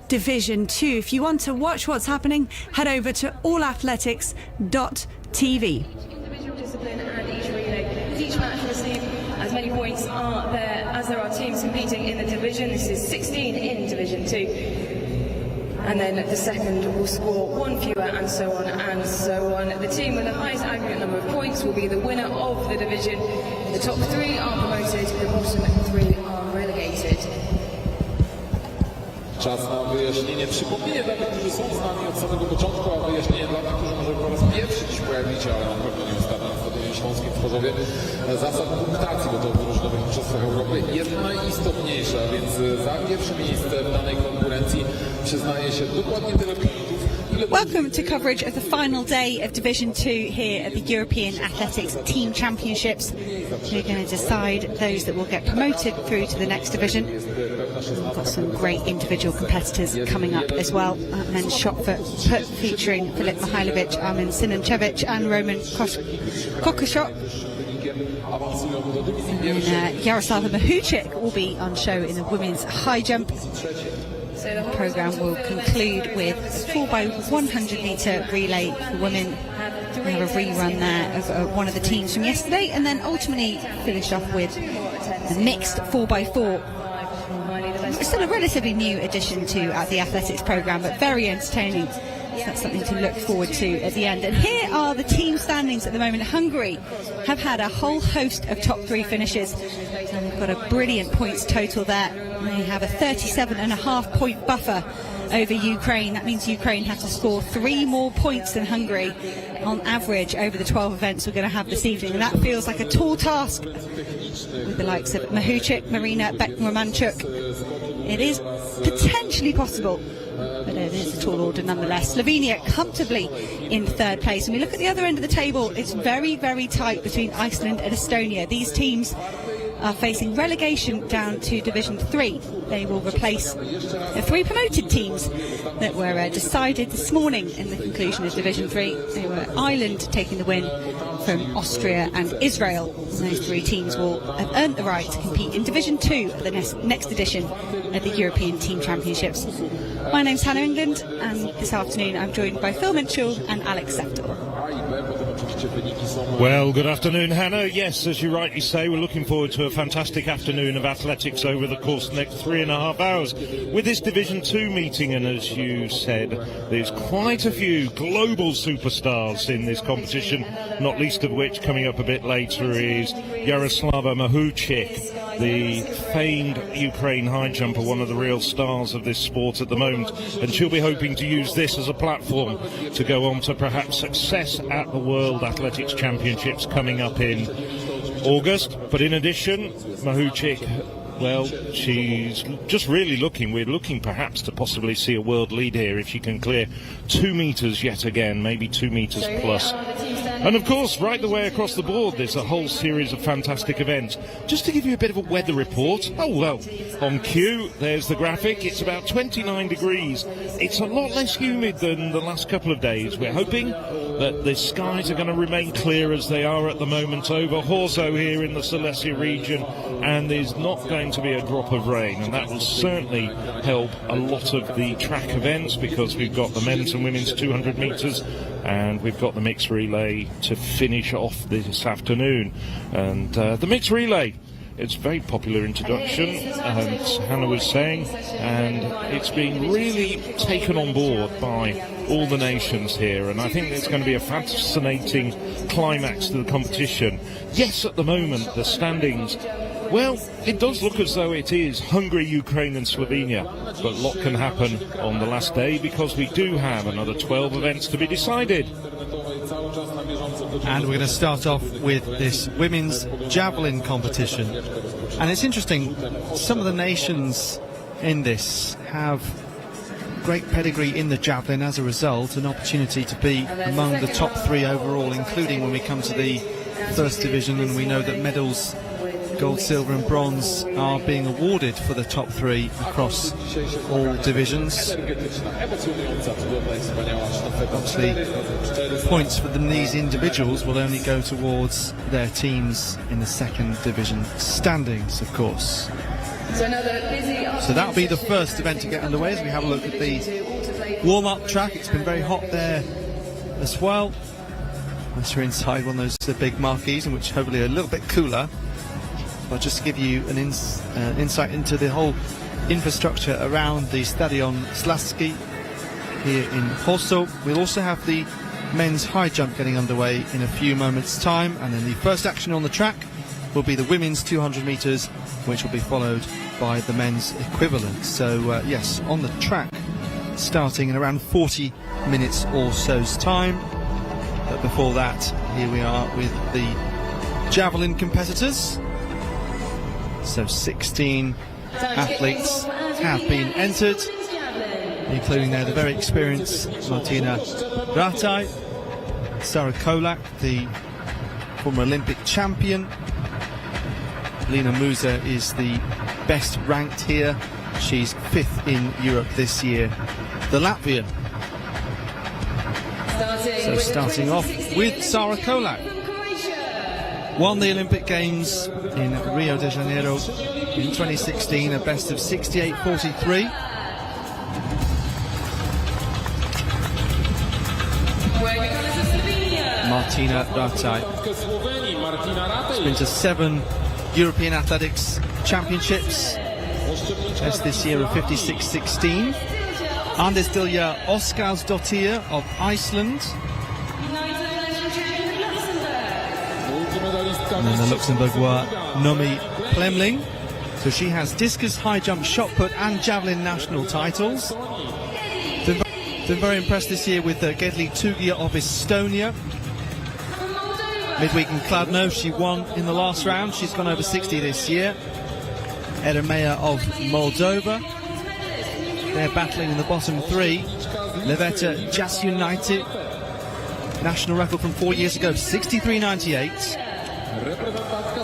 Division 2. If you want to watch what's happening, head over to allathletics.tv. Individual discipline and each relay. Each match will receive as many points are there as there are teams competing in the division. This is 16 in Division 2. And then the second will score one fewer, and so on and so on. The team with the highest aggregate number of points will be the winner of the division. The top 3 are promoted, the bottom 3 are relegated. Czas na wyjaśnienie, przypomnienie dla tych, którzy są z nami od samego początku, a wyjaśnienie dla tych, którzy może po raz pierwszy dziś pojawić, ale na pewno nie ostatnio na Stadionie Śląskim w Chorzowie. Zasad punktacji, bo to w różnowych mistrzostwach Europy jest najistotniejsza, więc za pierwsze miejsce w danej konkurencji przyznaje się dokładnie tyle punktów. Welcome to coverage of the final day of Division 2 here at the European Athletics Team Championships. We're going to decide those that will get promoted through to the next division. We've got some great individual competitors coming up as well. Men's shot put featuring Filip Mihailovic, Armin Sinanchevich and Roman Kokoshok. And Yaroslava Mahuchik will be on show in the women's high jump. The programme will conclude with a 4x100 metre relay for women. We have a rerun there of one of the teams from yesterday, and then ultimately finish off with the mixed 4x4. It's still a relatively new addition to the athletics programme, but very entertaining. So that's something to look forward to at the end. And here are the team standings at the moment. Hungary have had a whole host of top 3 finishes, and they've got a brilliant points total there. They have a 37.5 point buffer over Ukraine. That means Ukraine have to score 3 more points than Hungary on average over the 12 events we're going to have this evening, and that feels like a tall task with the likes of Mahuchik, Marina Bekmurmanchuk. It is potentially possible, but it is a tall order nonetheless. Slovenia comfortably in 3rd place. When we look at the other end of the table, it's very, very tight between Iceland and Estonia. These teams are facing relegation down to Division 3. They will replace the 3 promoted teams that were decided this morning in the conclusion of Division 3. They were Ireland taking the win from Austria and Israel. And those 3 teams will have earned the right to compete in Division 2 at the next edition of the European Team Championships. My name's Hannah England, and this afternoon I'm joined by Phil Mitchell and Alex Seftor. Well, good afternoon, Hannah. Yes, as you rightly say, we're looking forward to a fantastic afternoon of athletics over the course of the next 3.5 hours with this Division 2 meeting. And as you said, there's quite a few global superstars in this competition, not least of which coming up a bit later is Yaroslava Mahuchik, the famed Ukraine high jumper, one of the real stars of this sport at the moment, and she'll be hoping to use this as a platform to go on to perhaps success at the World Athletics Championships coming up in August. But in addition, Mahuchik, well, she's just really we're looking perhaps to possibly see a world lead here if she can clear 2 metres yet again, maybe 2 metres plus. And of course, right the way across the board, there's a whole series of fantastic events. Just to give you a bit of a weather report, oh well, on cue, there's the graphic. It's about 29 degrees. It's a lot less humid than the last couple of days. We're hoping that the skies are going to remain clear as they are at the moment over Horzo here in the Silesia region, and there's not going to be a drop of rain, and that will certainly help a lot of the track events, because we've got the men's and women's 200 metres, and we've got the mixed relay to finish off this afternoon. And the mixed relay, it's a very popular introduction, as Hannah was saying, and it's been really taken on board by all the nations here, and I think it's going to be a fascinating climax to the competition. Yes, at the moment, the standings, well, it does look as though it is Hungary, Ukraine and Slovenia, but a lot can happen on the last day, because we do have another 12 events to be decided. And we're going to start off with this women's javelin competition. And it's interesting, some of the nations in this have great pedigree in the javelin, as a result an opportunity to be among the top 3 overall, including when we come to the 1st division, and we know that medals, gold, silver and bronze, are being awarded for the top 3 across all divisions. Obviously, points for these individuals will only go towards their teams in the 2nd division standings, of course. So that'll be the first event to get underway as we have a look at the warm-up track. It's been very hot there as well. Unless you're inside one of those big marquees, in which hopefully are a little bit cooler. But just to give you an insight into the whole infrastructure around the Stadion Śląski here in Warsaw. We'll also have the men's high jump getting underway in a few moments' time, and then the first action on the track will be the women's 200 metres, which will be followed by the men's equivalent. So yes, on the track starting in around 40 minutes or so's time. But before that, here we are with the Javelin competitors. So 16 athletes have been entered, including there the very experienced Martina Rataj, Sarah Kolak, the former Olympic champion. Lina Musa is the best ranked here. She's 5th in Europe this year. The Latvian. So starting off with Sarah Kolak. Won the Olympic Games in Rio de Janeiro in 2016, a best of 68.43. Martina Rataj. She's been to 7 European Athletics Championships. Best this year of 56.16. Anders Dilja Oskarsdottir of Iceland. And then the Luxembourgeois Nomi Plemling. So she has discus, high jump, shot put and javelin national titles. Been very impressed this year with Gedli Tugia of Estonia. Midweek in Kladno, she won in the last round. She's gone over 60 this year. Eremea of Moldova. They're battling in the bottom 3. Leveta Jasunited, national record from 4 years ago, 63.98.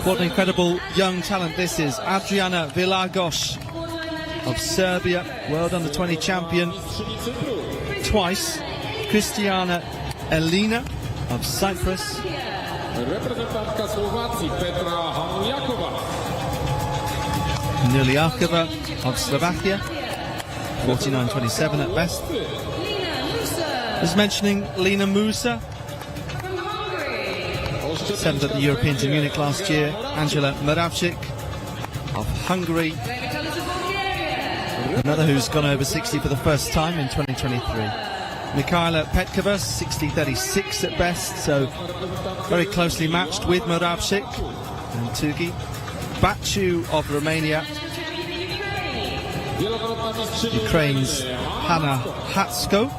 What an incredible young talent this is. Adriana Vilagos of Serbia, world under-20 champion twice. Christiana Elina of Cyprus. Nuliakova of Slovakia, 49.27 at best. As mentioning Lina Musa, 7th at the Europeans in Munich last year. Angela Moravcik of Hungary, another who's gone over 60 for the first time in 2023. Mikhaila Petkova, 60.36 at best, so very closely matched with Moravcik and Tugi. Baciu of Romania, Ukraine's Hanna Hatsko,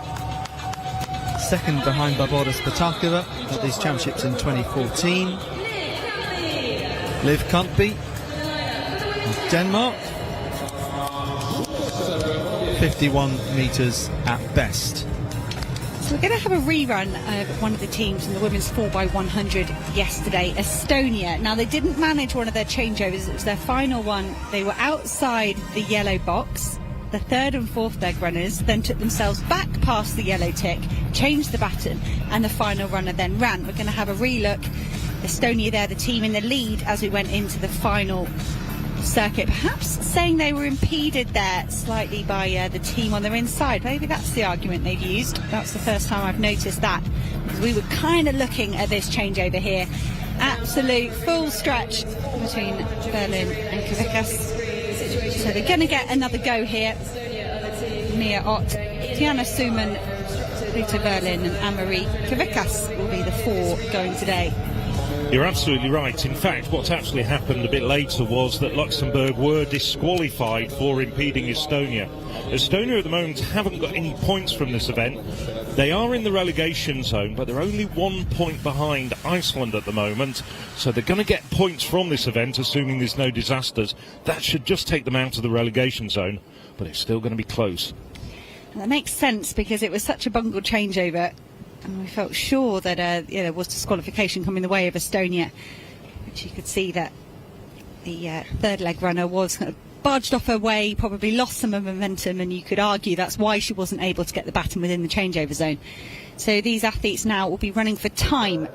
2nd behind Barbora Spatakova at these championships in 2014. Liv Kontby of Denmark, 51 metres at best. So we're going to have a rerun of one of the teams in the women's 4x100 yesterday, Estonia. Now, they didn't manage one of their changeovers. It was their final one. They were outside the yellow box. The 3rd and 4th leg runners then took themselves back past the yellow tick, changed the baton, and the final runner then ran. We're going to have a relook. Estonia there, the team in the lead as we went into the final circuit, perhaps saying they were impeded there slightly by the team on their inside. Maybe that's the argument they've used. That's the first time I've noticed that, because we were kind of looking at this changeover here. Absolute full stretch between Berlin and Kvickas. So they're going to get another go here. Mia Ott, Tiana Suman, Rita Berlin and Anne-Marie Kvickas will be the 4 going today. You're absolutely right. In fact, what's actually happened a bit later was that Luxembourg were disqualified for impeding Estonia. Estonia at the moment haven't got any points from this event. They are in the relegation zone, but they're only 1 point behind Iceland at the moment. So they're going to get points from this event, assuming there's no disasters. That should just take them out of the relegation zone, but it's still going to be close. And that makes sense, because it was such a bungled changeover. And we felt sure that there was disqualification coming the way of Estonia, which you could see that the 3rd leg runner was kind of barged off her way, probably lost some of momentum, and you could argue that's why she wasn't able to get the baton within the changeover zone. So these athletes now will be running for time,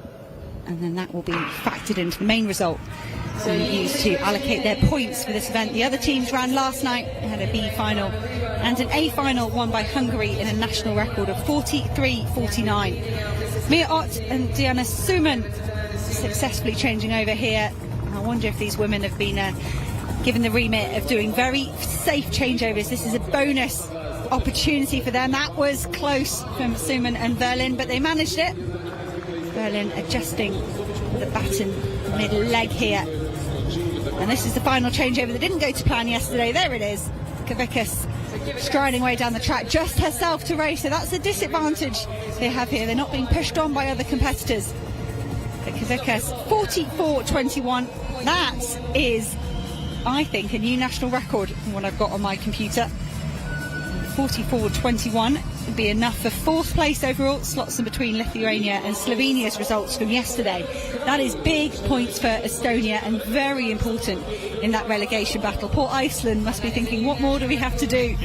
and then that will be factored into the main result. used to allocate their points for this event. The other teams ran last night. They had a B final and an A final won by Hungary in a national record of 43.49. Mia Ott and Diana Suman successfully changing over here. I wonder if these women have been given the remit of doing very safe changeovers. This is a bonus opportunity for them. That was close from Suman and Verlin, but they managed it. Verlin adjusting the baton mid-leg here. And this is the final changeover that didn't go to plan yesterday. There it is. Kavickas striding away down the track, just herself to race. So that's a disadvantage they have here. They're not being pushed on by other competitors. But Kavickas, 44.21. That is, I think, a new national record from what I've got on my computer. 44.21 would be enough for fourth place overall, slots in between Lithuania and Slovenia's results from yesterday. That is big points for Estonia and very important in that relegation battle. Poor Iceland must be thinking, what more do we have to do?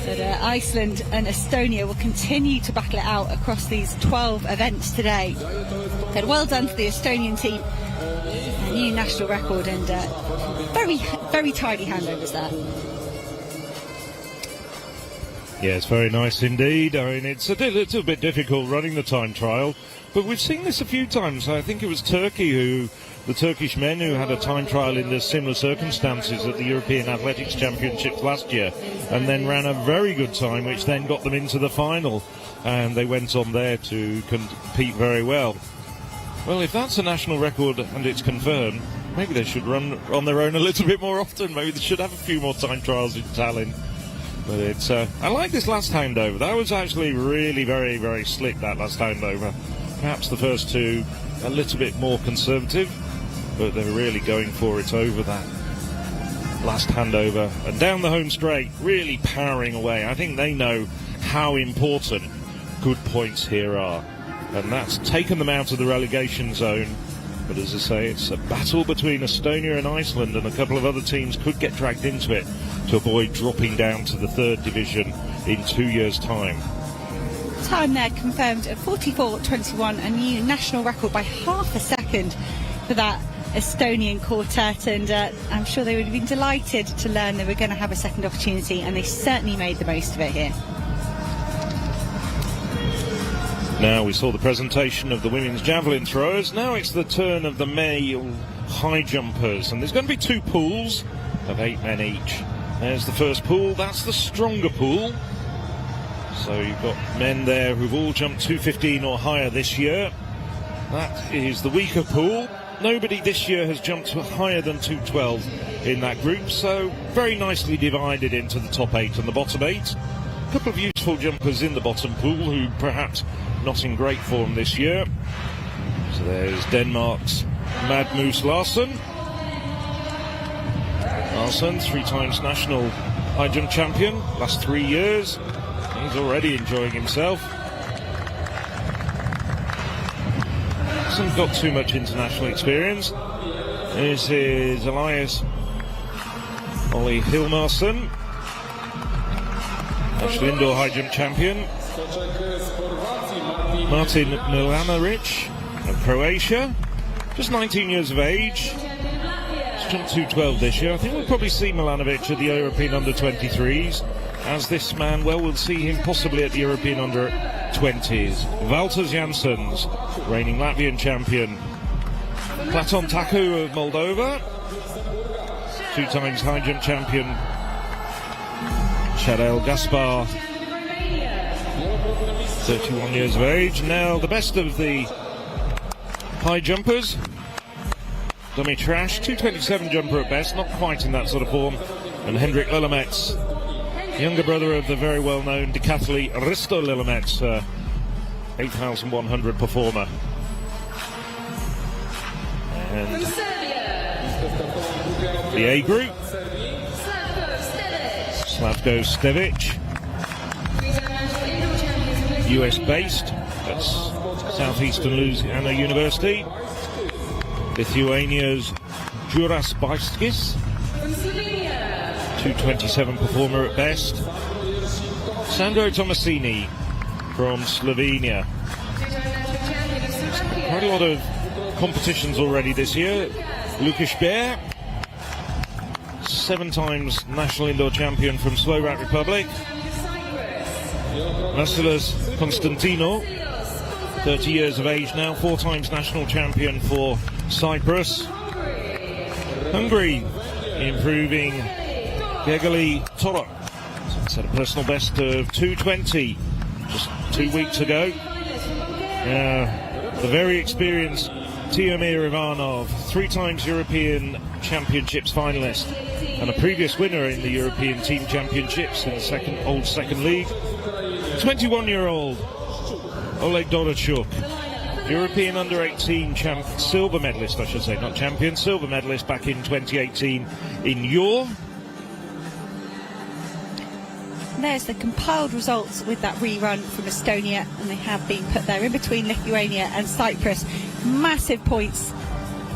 But Iceland and Estonia will continue to battle it out across these 12 events today. But well done to the Estonian team. A new national record and very, very tidy handovers there. Yes, very nice indeed. I mean, it's a little bit difficult running the time trial, but we've seen this a few times. I think it was Turkey the Turkish men who had a time trial in the similar circumstances at the European Athletics Championships last year, and then ran a very good time, which then got them into the final, and they went on there to compete very well. Well, if that's a national record and it's confirmed, maybe they should run on their own a little bit more often. Maybe they should have a few more time trials in Tallinn. But it's I like this last handover. That was actually really very, very slick, that last handover. Perhaps the first two a little bit more conservative, but they're really going for it over that last handover. And down the home straight, really powering away. I think they know how important good points here are. And that's taken them out of the relegation zone. But as I say, it's a battle between Estonia and Iceland, and a couple of other teams could get dragged into it to avoid dropping down to the third division in 2 years' time. Time there confirmed at 44.21, a new national record by half a second for that Estonian quartet, and I'm sure they would have been delighted to learn they were going to have a second opportunity, and they certainly made the most of it here. Now we saw the presentation of the women's javelin throwers. Now it's the turn of the male high jumpers, and there's going to be two pools of 8 men each. There's the first pool. That's the stronger pool. So you've got men there who've all jumped 215 or higher this year. That is the weaker pool. Nobody this year has jumped higher than 212 in that group, so very nicely divided into the top 8 and the bottom 8. A couple of useful jumpers in the bottom pool who perhaps not in great form this year. So there's Denmark's Mad Moose Larsen. Larsen, 3 times national high jump champion, last 3 years. He's already enjoying himself. Hasn't got too much international experience. This is Elias Ollie Hilmarsson, national indoor high jump champion. Martin Milanovic of Croatia, just 19 years of age. He's jumped 212 this year. I think we'll probably see Milanovic at the European under-23s, as this man, well, we'll see him possibly at the European under-20s. Valters Janssens, reigning Latvian champion. Platon Taku of Moldova, 2 times high jump champion. Shadel Gaspar, 31 years of age. Now the best of the high jumpers. Dummy Trash, 227 jumper at best, not quite in that sort of form. And Hendrik Lillemets, younger brother of the very well-known decathlete Risto Lillemets, 8,100 performer. And the A group, Slavko Stevic, US based, that's Southeastern Louisiana University. Lithuania's Juras Baiskis, 227 performer at best. Sandro Tomasini from Slovenia. Quite a lot of competitions already this year. Lukas Bear, 7 times national indoor champion from Slovak Republic. Vasilis Konstantino, 30 years of age now, 4 times national champion for Cyprus. Hungary improving Gegali Toro, set a personal best of 2:20 just 2 weeks ago. The very experienced Tiomir Ivanov, 3 times European Championships finalist and a previous winner in the European Team Championships in the second league. 21-year-old Oleg Dorachuk, European Under-18 silver medalist, I should say, not champion, silver medalist back in 2018 in Yor. There's the compiled results with that rerun from Estonia, and they have been put there in between Lithuania and Cyprus. Massive points,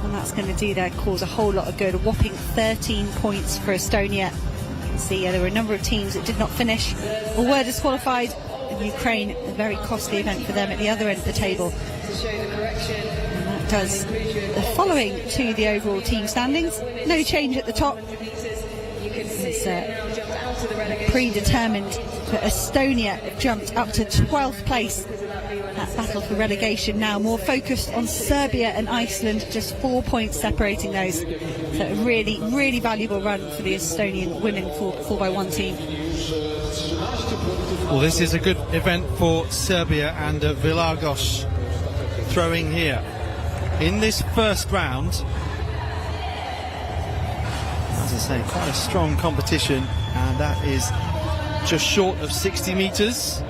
and that's going to cause a whole lot of good. A whopping 13 points for Estonia. You can see there were a number of teams that did not finish or were disqualified. Ukraine, a very costly event for them at the other end of the table. And that does the following to the overall team standings. No change at the top. It's predetermined for Estonia, jumped up to 12th place. That battle for relegation now more focused on Serbia and Iceland, just 4 points separating those. So a really, really valuable run for the Estonian women 4x1 team. Well, this is a good event for Serbia, and Vilagos throwing here. In this first round, as I say, quite a strong competition, and that is just short of 60 metres.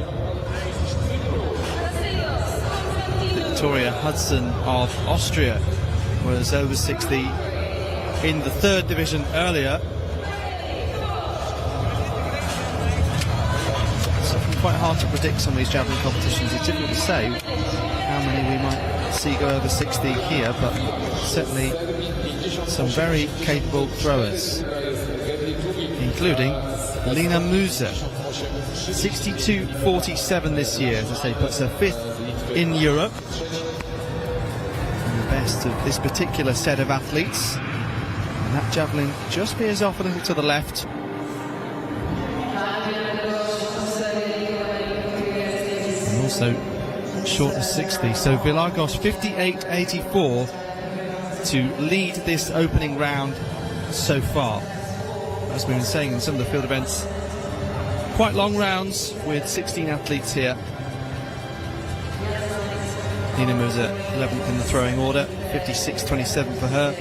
Victoria Hudson of Austria was over 60 in the 3rd division earlier. Quite hard to predict some of these javelin competitions. It's difficult to say how many we might see go over 60 here, but certainly some very capable throwers, including Lina Musa, 62.47 this year, as I say, puts her 5th in Europe. And the best of this particular set of athletes. And that javelin just veers off a little to the left. Also short of 60, so Vilagos 58.84 to lead this opening round so far. As we've been saying in some of the field events, quite long rounds with 16 athletes here. Nina Musa 11th in the throwing order, 56.27 for her.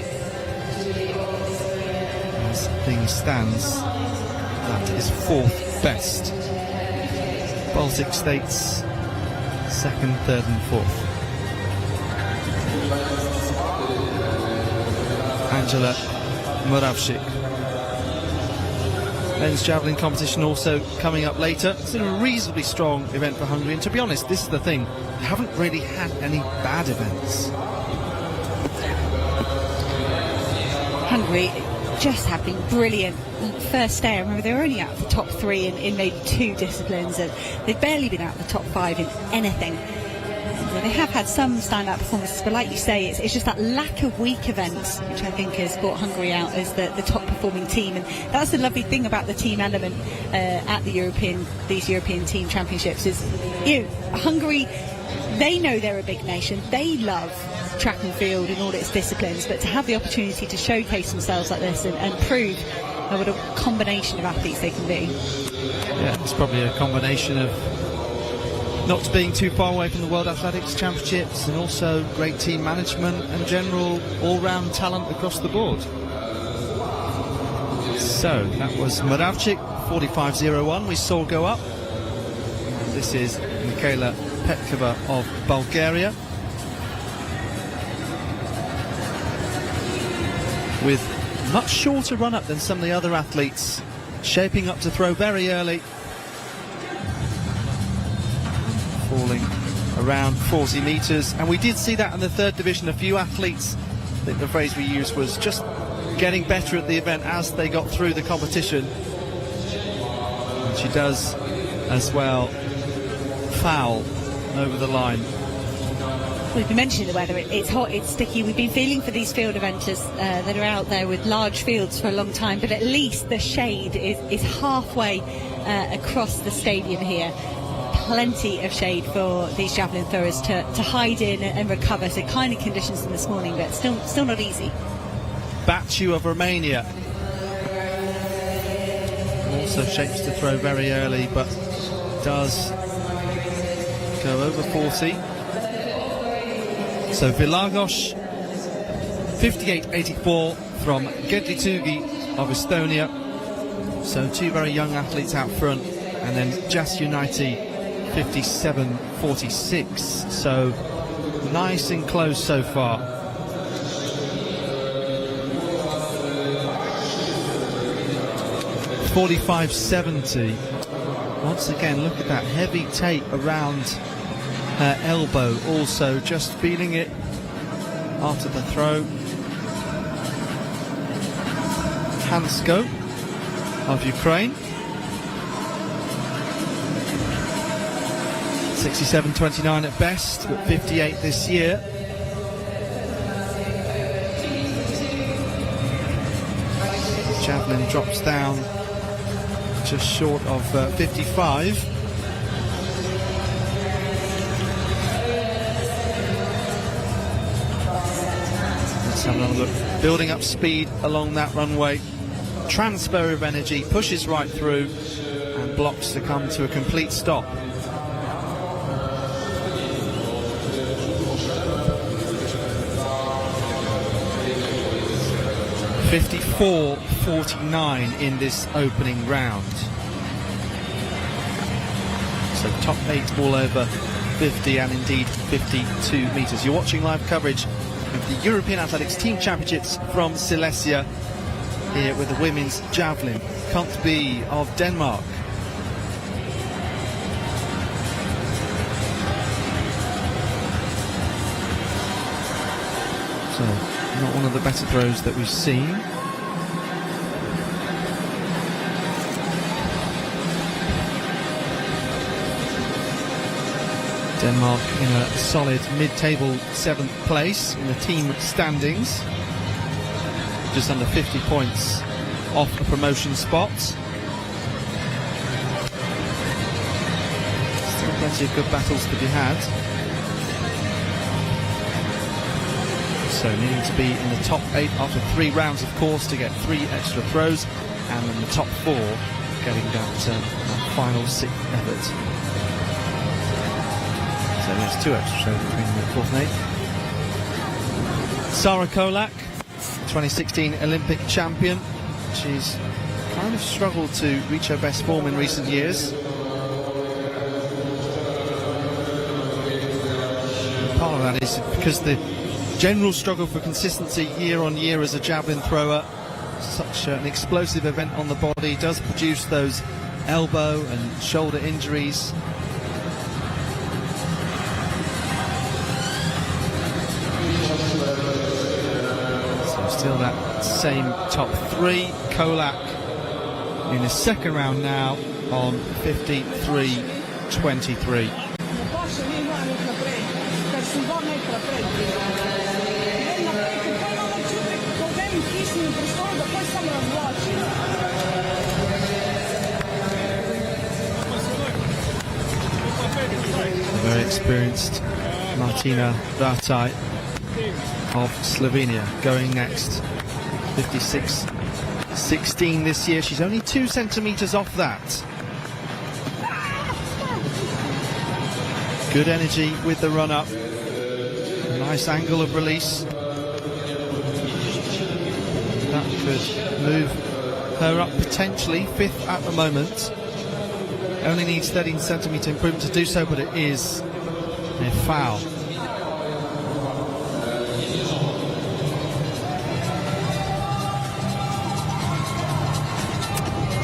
As things stands, that is 4th best. Baltic states 2nd, 3rd and 4th. Angela Moravchik. Men's javelin competition also coming up later. It's a reasonably strong event for Hungary, and to be honest, this is the thing, they haven't really had any bad events. Hungary just have been brilliant. First day, I remember they were only out of the top 3 in maybe 2 disciplines, and they've barely been out of the top 5 in anything. They have had some standout performances, but like you say, it's just that lack of weak events which I think has brought Hungary out as the top performing team. And that's the lovely thing about the team element at these European Team Championships is, Hungary, they know they're a big nation, they love track and field in all its disciplines, but to have the opportunity to showcase themselves like this and prove what a combination of athletes they can be. Yeah, it's probably a combination of not being too far away from the World Athletics Championships, and also great team management and general all-round talent across the board. So that was Moravchik, 45.01 we saw go up. This is Michaela Petkova of Bulgaria, with much shorter run-up than some of the other athletes, shaping up to throw very early, falling around 40 metres. And we did see that in the 3rd division. A few athletes, I think the phrase we used was just getting better at the event as they got through the competition. And she does as well foul over the line. We've been mentioning the weather. It's hot, it's sticky. We've been feeling for these field eventers that are out there with large fields for a long time, but at least the shade is halfway across the stadium here. Plenty of shade for these javelin throwers to hide in and recover. So kind of conditions this morning, but still not easy. Baciu of Romania also shapes to throw very early, but does go over 40. So Vilagos, 58.84 from Gedlitugi of Estonia. So two very young athletes out front, and then Jasunitai, 57.46. So nice and close so far. .45.70. Once again, look at that heavy tape around her elbow, also just feeling it after the throw. Hansko of Ukraine, 67.29 at best, but 58 this year. Javelin drops down just short of 55. Let's have another look. Building up speed along that runway. Transfer of energy, pushes right through and blocks to come to a complete stop. .54.49 in this opening round. So top 8 all over 50 and indeed 52 metres. You're watching live coverage of the European Athletics Team Championships from Silesia, here with the women's javelin. Kontby of Denmark. So, not one of the better throws that we've seen. Denmark in a solid mid-table 7th place in the team standings. Just under 50 points off the promotion spot. Still plenty of good battles to be had. So needing to be in the top 8 after 3 rounds, of course, to get 3 extra throws, and in the top 4 getting that final 6th effort. So there's 2 extra throws between the 4th and 8th. Sarah Kolak, 2016 Olympic champion. She's kind of struggled to reach her best form in recent years. Part of that is because the general struggle for consistency year on year as a javelin thrower. Such an explosive event on the body does produce those elbow and shoulder injuries. So still that same top 3. Kolak in the second round now on 53.23. Very experienced Martina Rataj of Slovenia going next. 56.16 this year. She's only 2 centimetres off that. Good energy with the run up. A nice angle of release. That could move her up potentially. 5th at the moment. Only needs 13 centimetre improvement to do so, but it is a foul.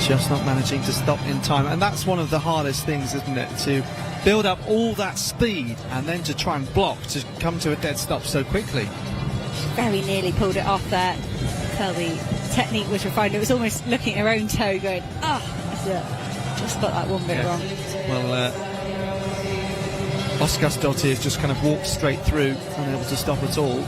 Just not managing to stop in time, and that's one of the hardest things, isn't it, to build up all that speed and then to try and block to come to a dead stop so quickly. Very nearly pulled it off there. Tell the technique was refined. It was almost looking at her own toe going, just got that one bit wrong. Well, Óskarsdóttir has just kind of walked straight through, unable to stop at all.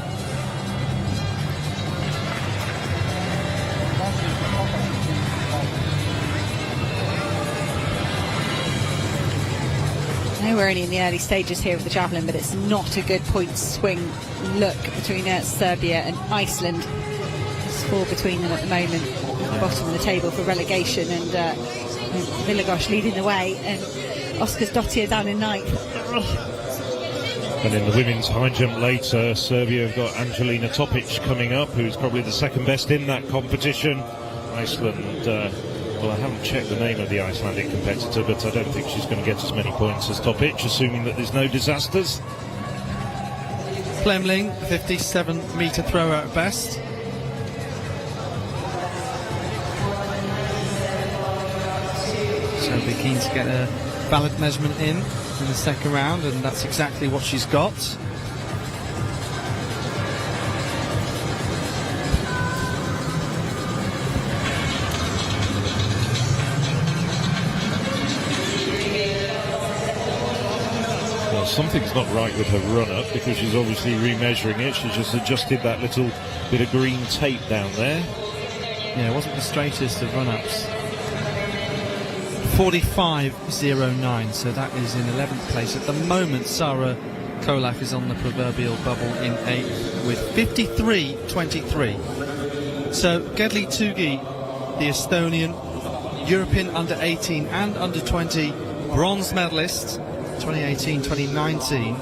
I know we're only in the early stages here of the javelin, but it's not a good point swing look between Serbia and Iceland. There's 4 between them at the moment, at the bottom of the table for relegation, and Villagosh leading the way, and Óskarsdóttir down in 9th. And in the women's high jump later, Serbia have got Angelina Topic coming up, who's probably the second best in that competition. Iceland, well, I haven't checked the name of the Icelandic competitor, but I don't think she's going to get as many points as Topic, assuming that there's no disasters. Plemling, 57-metre thrower at best. So be keen to get a valid measurement in the second round, and that's exactly what she's got. Well, something's not right with her run-up, because she's obviously remeasuring it. She's just adjusted that little bit of green tape down there. Yeah, it wasn't the straightest of run-ups. 45.09, so that is in 11th place. At the moment, Sarah Kolak is on the proverbial bubble in 8th with 53.23. So Gedli Tugi, the Estonian, European under-18 and under-20 bronze medalist, 2018-2019.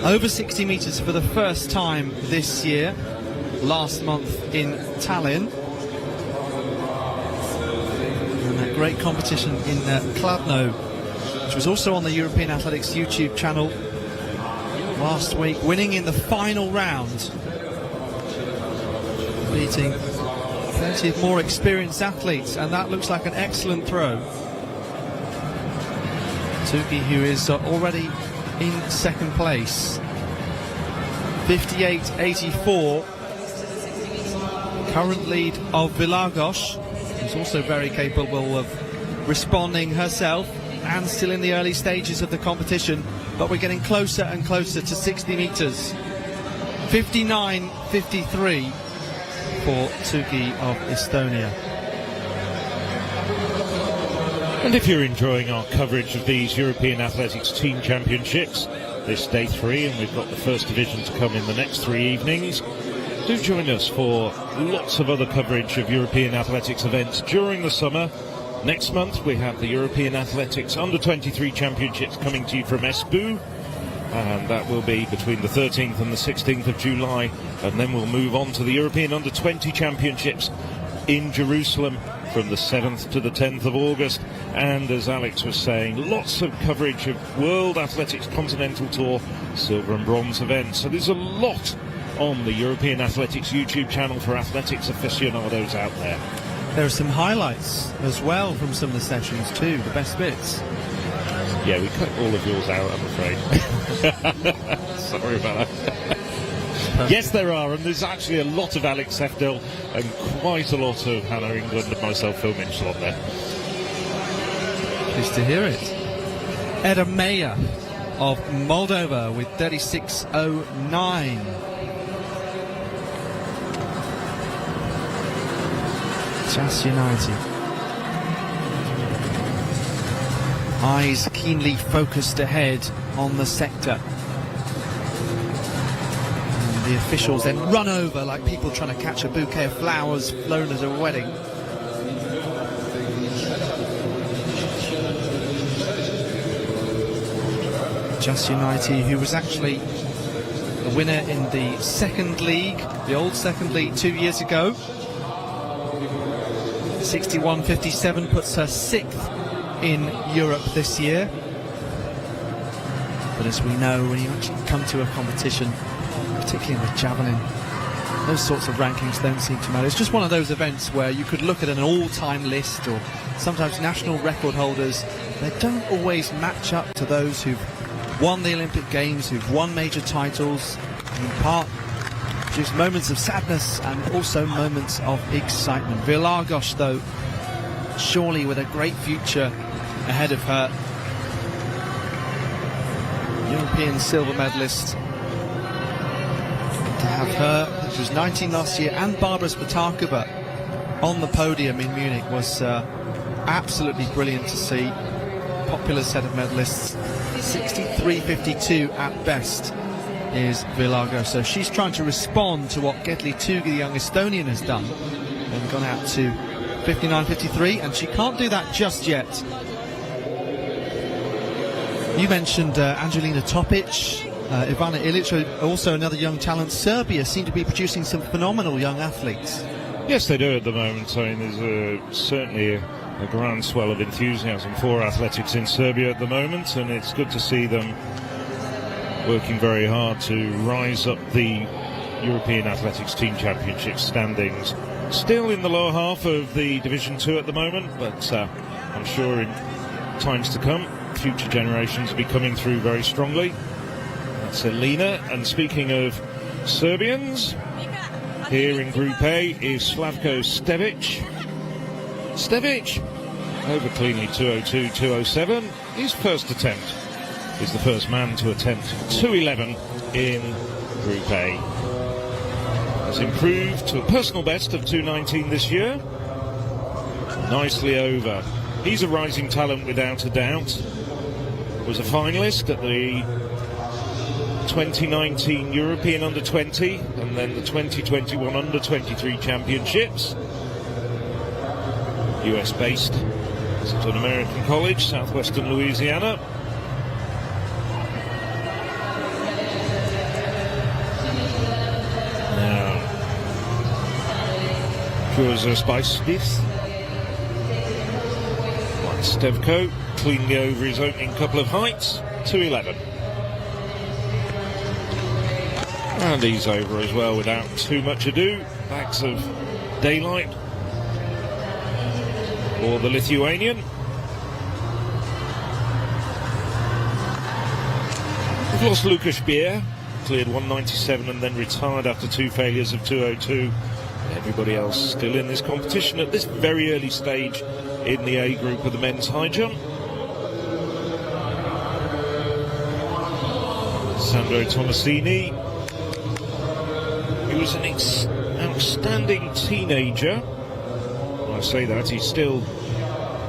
Over 60 metres for the first time this year, last month in Tallinn. Great competition in Kladno, which was also on the European Athletics YouTube channel last week, winning in the final round, beating plenty of more experienced athletes, and that looks like an excellent throw. Tugi, who is already in second place, 58.84, current lead of Villagosh, who's also very capable of responding herself and still in the early stages of the competition, but we're getting closer and closer to 60 metres. 59.53 for Tugi of Estonia. And if you're enjoying our coverage of these European Athletics Team Championships, this day 3, and we've got the first division to come in the next 3 evenings, do join us for lots of other coverage of European Athletics events during the summer. Next month we have the European Athletics Under-23 Championships coming to you from Espoo, and that will be between the 13th and the 16th of July, and then we'll move on to the European Under-20 Championships in Jerusalem from the 7th to the 10th of August. And as Alex was saying, lots of coverage of World Athletics Continental Tour silver and bronze events. So there's a lot on the European Athletics YouTube channel for athletics aficionados out there. There are some highlights as well from some of the sessions too, the best bits. Yeah, we cut all of yours out, I'm afraid. Sorry about that. Yes, there are, and there's actually a lot of Alex Sefdel and quite a lot of Hannah England and myself filming on there. Pleased to hear it. Eda Meyer of Moldova with 36.09. Jas United. Eyes keenly focused ahead on the sector. And the officials then run over like people trying to catch a bouquet of flowers flown at a wedding. Jas United, who was actually the winner in the second league, the old second league 2 years ago. 61.57 puts her 6th in Europe this year. But as we know, when you actually come to a competition, particularly with javelin, those sorts of rankings don't seem to matter. It's just one of those events where you could look at an all-time list, or sometimes national record holders. They don't always match up to those who've won the Olympic Games, who've won major titles, in part just moments of sadness and also moments of excitement. Villagosh, though, surely with a great future ahead of her. European silver medalist. To have her, she was 19 last year, and Barbara Spatakova on the podium in Munich was absolutely brilliant to see. Popular set of medalists. 63.52 at best is Vilago. So she's trying to respond to what Gedli Tugi, the young Estonian, has done and gone out to 59.53, and she can't do that just yet. You mentioned Angelina Topic, Ivana Ilic, also another young talent. Serbia seem to be producing some phenomenal young athletes. Yes, they do at the moment. I mean, there's certainly a groundswell of enthusiasm for athletics in Serbia at the moment, and it's good to see them working very hard to rise up the European Athletics Team Championship standings. Still in the lower half of the Division 2 at the moment, but I'm sure in times to come, future generations will be coming through very strongly. That's Elena. And speaking of Serbians, here in Group A is Slavko Stevic. Stevic, over cleanly 2:02, 2:07. His first attempt is the first man to attempt 2:11 in Group A. Has improved to a personal best of 2:19 this year. Nicely over. He's a rising talent without a doubt. Was a finalist at the 2019 European Under-20 and then the 2021 Under-23 Championships. US based. It's at an American college, southwestern Louisiana. Now, Kurza Spice-Smith. Like Stevko, cleanly over his opening couple of heights, 2:11. And he's over as well without too much ado. Backs of daylight for the Lithuanian. We've lost Lukas Bier, cleared 197 and then retired after two failures of 2:02. Everybody else still in this competition at this very early stage in the A group of the men's high jump. Sandro Tomasini. He was an outstanding teenager. When I say that, he's still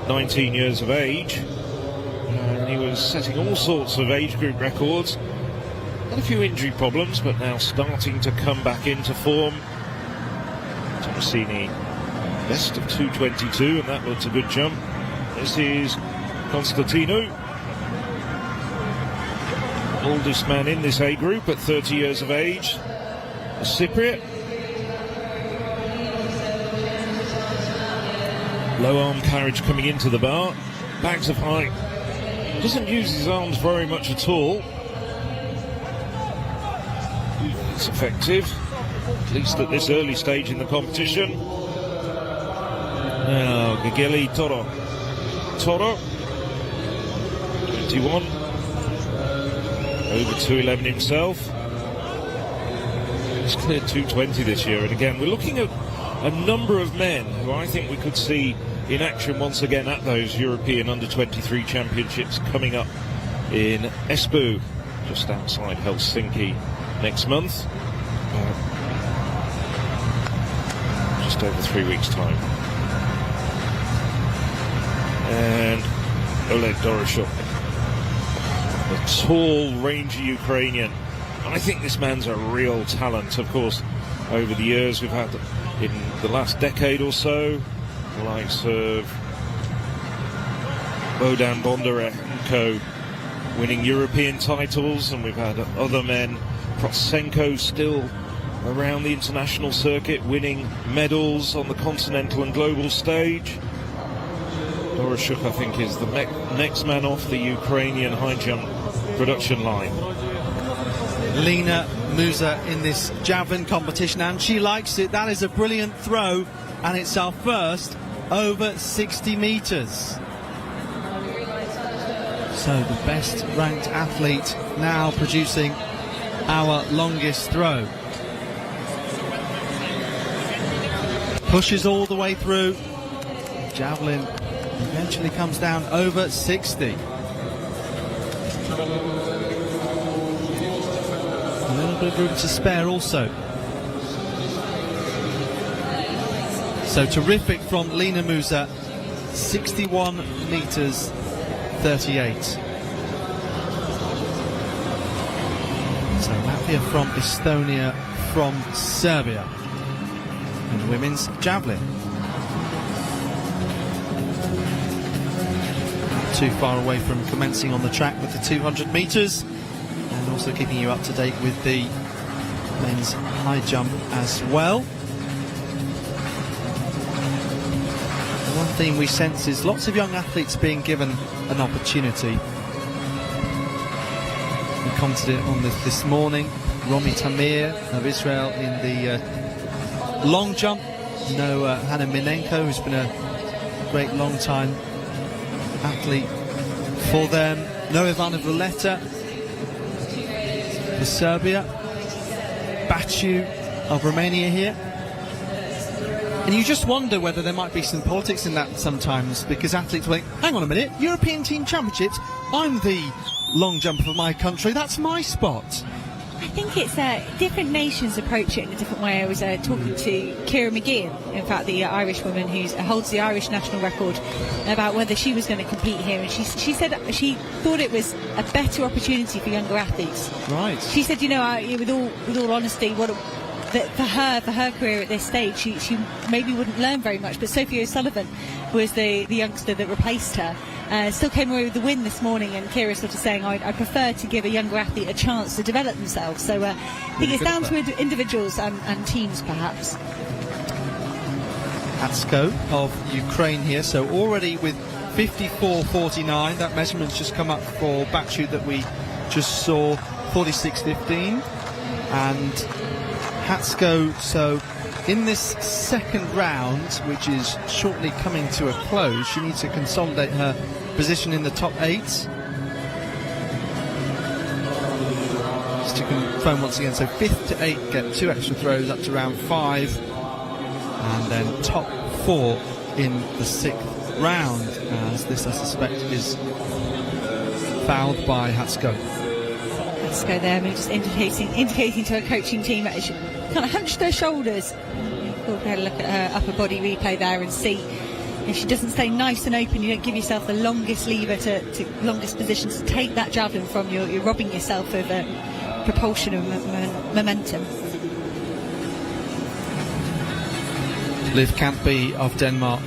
19 years of age. And he was setting all sorts of age group records. Had a few injury problems, but now starting to come back into form. Tomasini, best of 2:22, and that looks a good jump. This is Constantino, oldest man in this A group at 30 years of age. A Cypriot. Low arm carriage coming into the bar. Bags of height. Doesn't use his arms very much at all. It's effective, at least at this early stage in the competition. Now, Gageli Toro. Toro, 21. Over 2:11 himself. He's cleared 2:20 this year, and again, we're looking at a number of men who I think we could see in action once again at those European Under-23 Championships coming up in Espoo, just outside Helsinki next month. Just over 3 weeks' time. And Oleg Doroshuk, the tall, rangy Ukrainian. I think this man's a real talent. Of course, over the years we've had, in the last decade or so, the likes of Bohdan Bondarenko winning European titles, and we've had other men, Prosenko still around the international circuit, winning medals on the continental and global stage. Doroshuk, I think, is the next man off the Ukrainian high jump production line. Lena Musa in this javelin competition, and she likes it. That is a brilliant throw, and it's our first over 60 metres. So the best ranked athlete now producing our longest throw. Pushes all the way through. Javelin eventually comes down over 60. A little bit of room to spare also. So terrific from Lina Musa, 61 metres 38. So Latvia from Estonia from Serbia. And women's javelin. Not too far away from commencing on the track with the 200 metres. And also keeping you up to date with the men's high jump as well. One theme we sense is lots of young athletes being given an opportunity. We commented on this morning. Romy Tamir of Israel in the long jump. Hannah Minenko, who's been a great long time athlete for them. Ivana Valletta for Serbia. Baciu of Romania here. And you just wonder whether there might be some politics in that sometimes, because athletes will think, hang on a minute, European Team Championships, I'm the long jumper for my country, that's my spot. I think it's different nations approach it in a different way. I was talking to Ciara McGeehan, in fact the Irish woman who holds the Irish national record, about whether she was going to compete here, and she said she thought it was a better opportunity for younger athletes. Right. She said, with all honesty, for her career at this stage, she maybe wouldn't learn very much, but Sophie O'Sullivan was the youngster that replaced her. Still came away with the win this morning, and Ciara sort of saying, I prefer to give a younger athlete a chance to develop themselves. So I think it's down to individuals and teams, perhaps. Hatsko of Ukraine here, so already with 54.49. That measurement's just come up for Baciu that we just saw, 46.15. And Hatsko, so in this second round, which is shortly coming to a close, she needs to consolidate her position in the top 8. Just to confirm once again, so 5th to 8 get 2 extra throws up to round 5, and then top 4 in the 6th round, as this I suspect is fouled by Hatsko. Go there, maybe just indicating to her coaching team that she kind of hunched her shoulders. We'll have a look at her upper body replay there and see if she doesn't stay nice and open. You don't give yourself the longest lever to longest position to take that javelin from you. You're robbing yourself of propulsion and momentum. Liv Kampby of Denmark.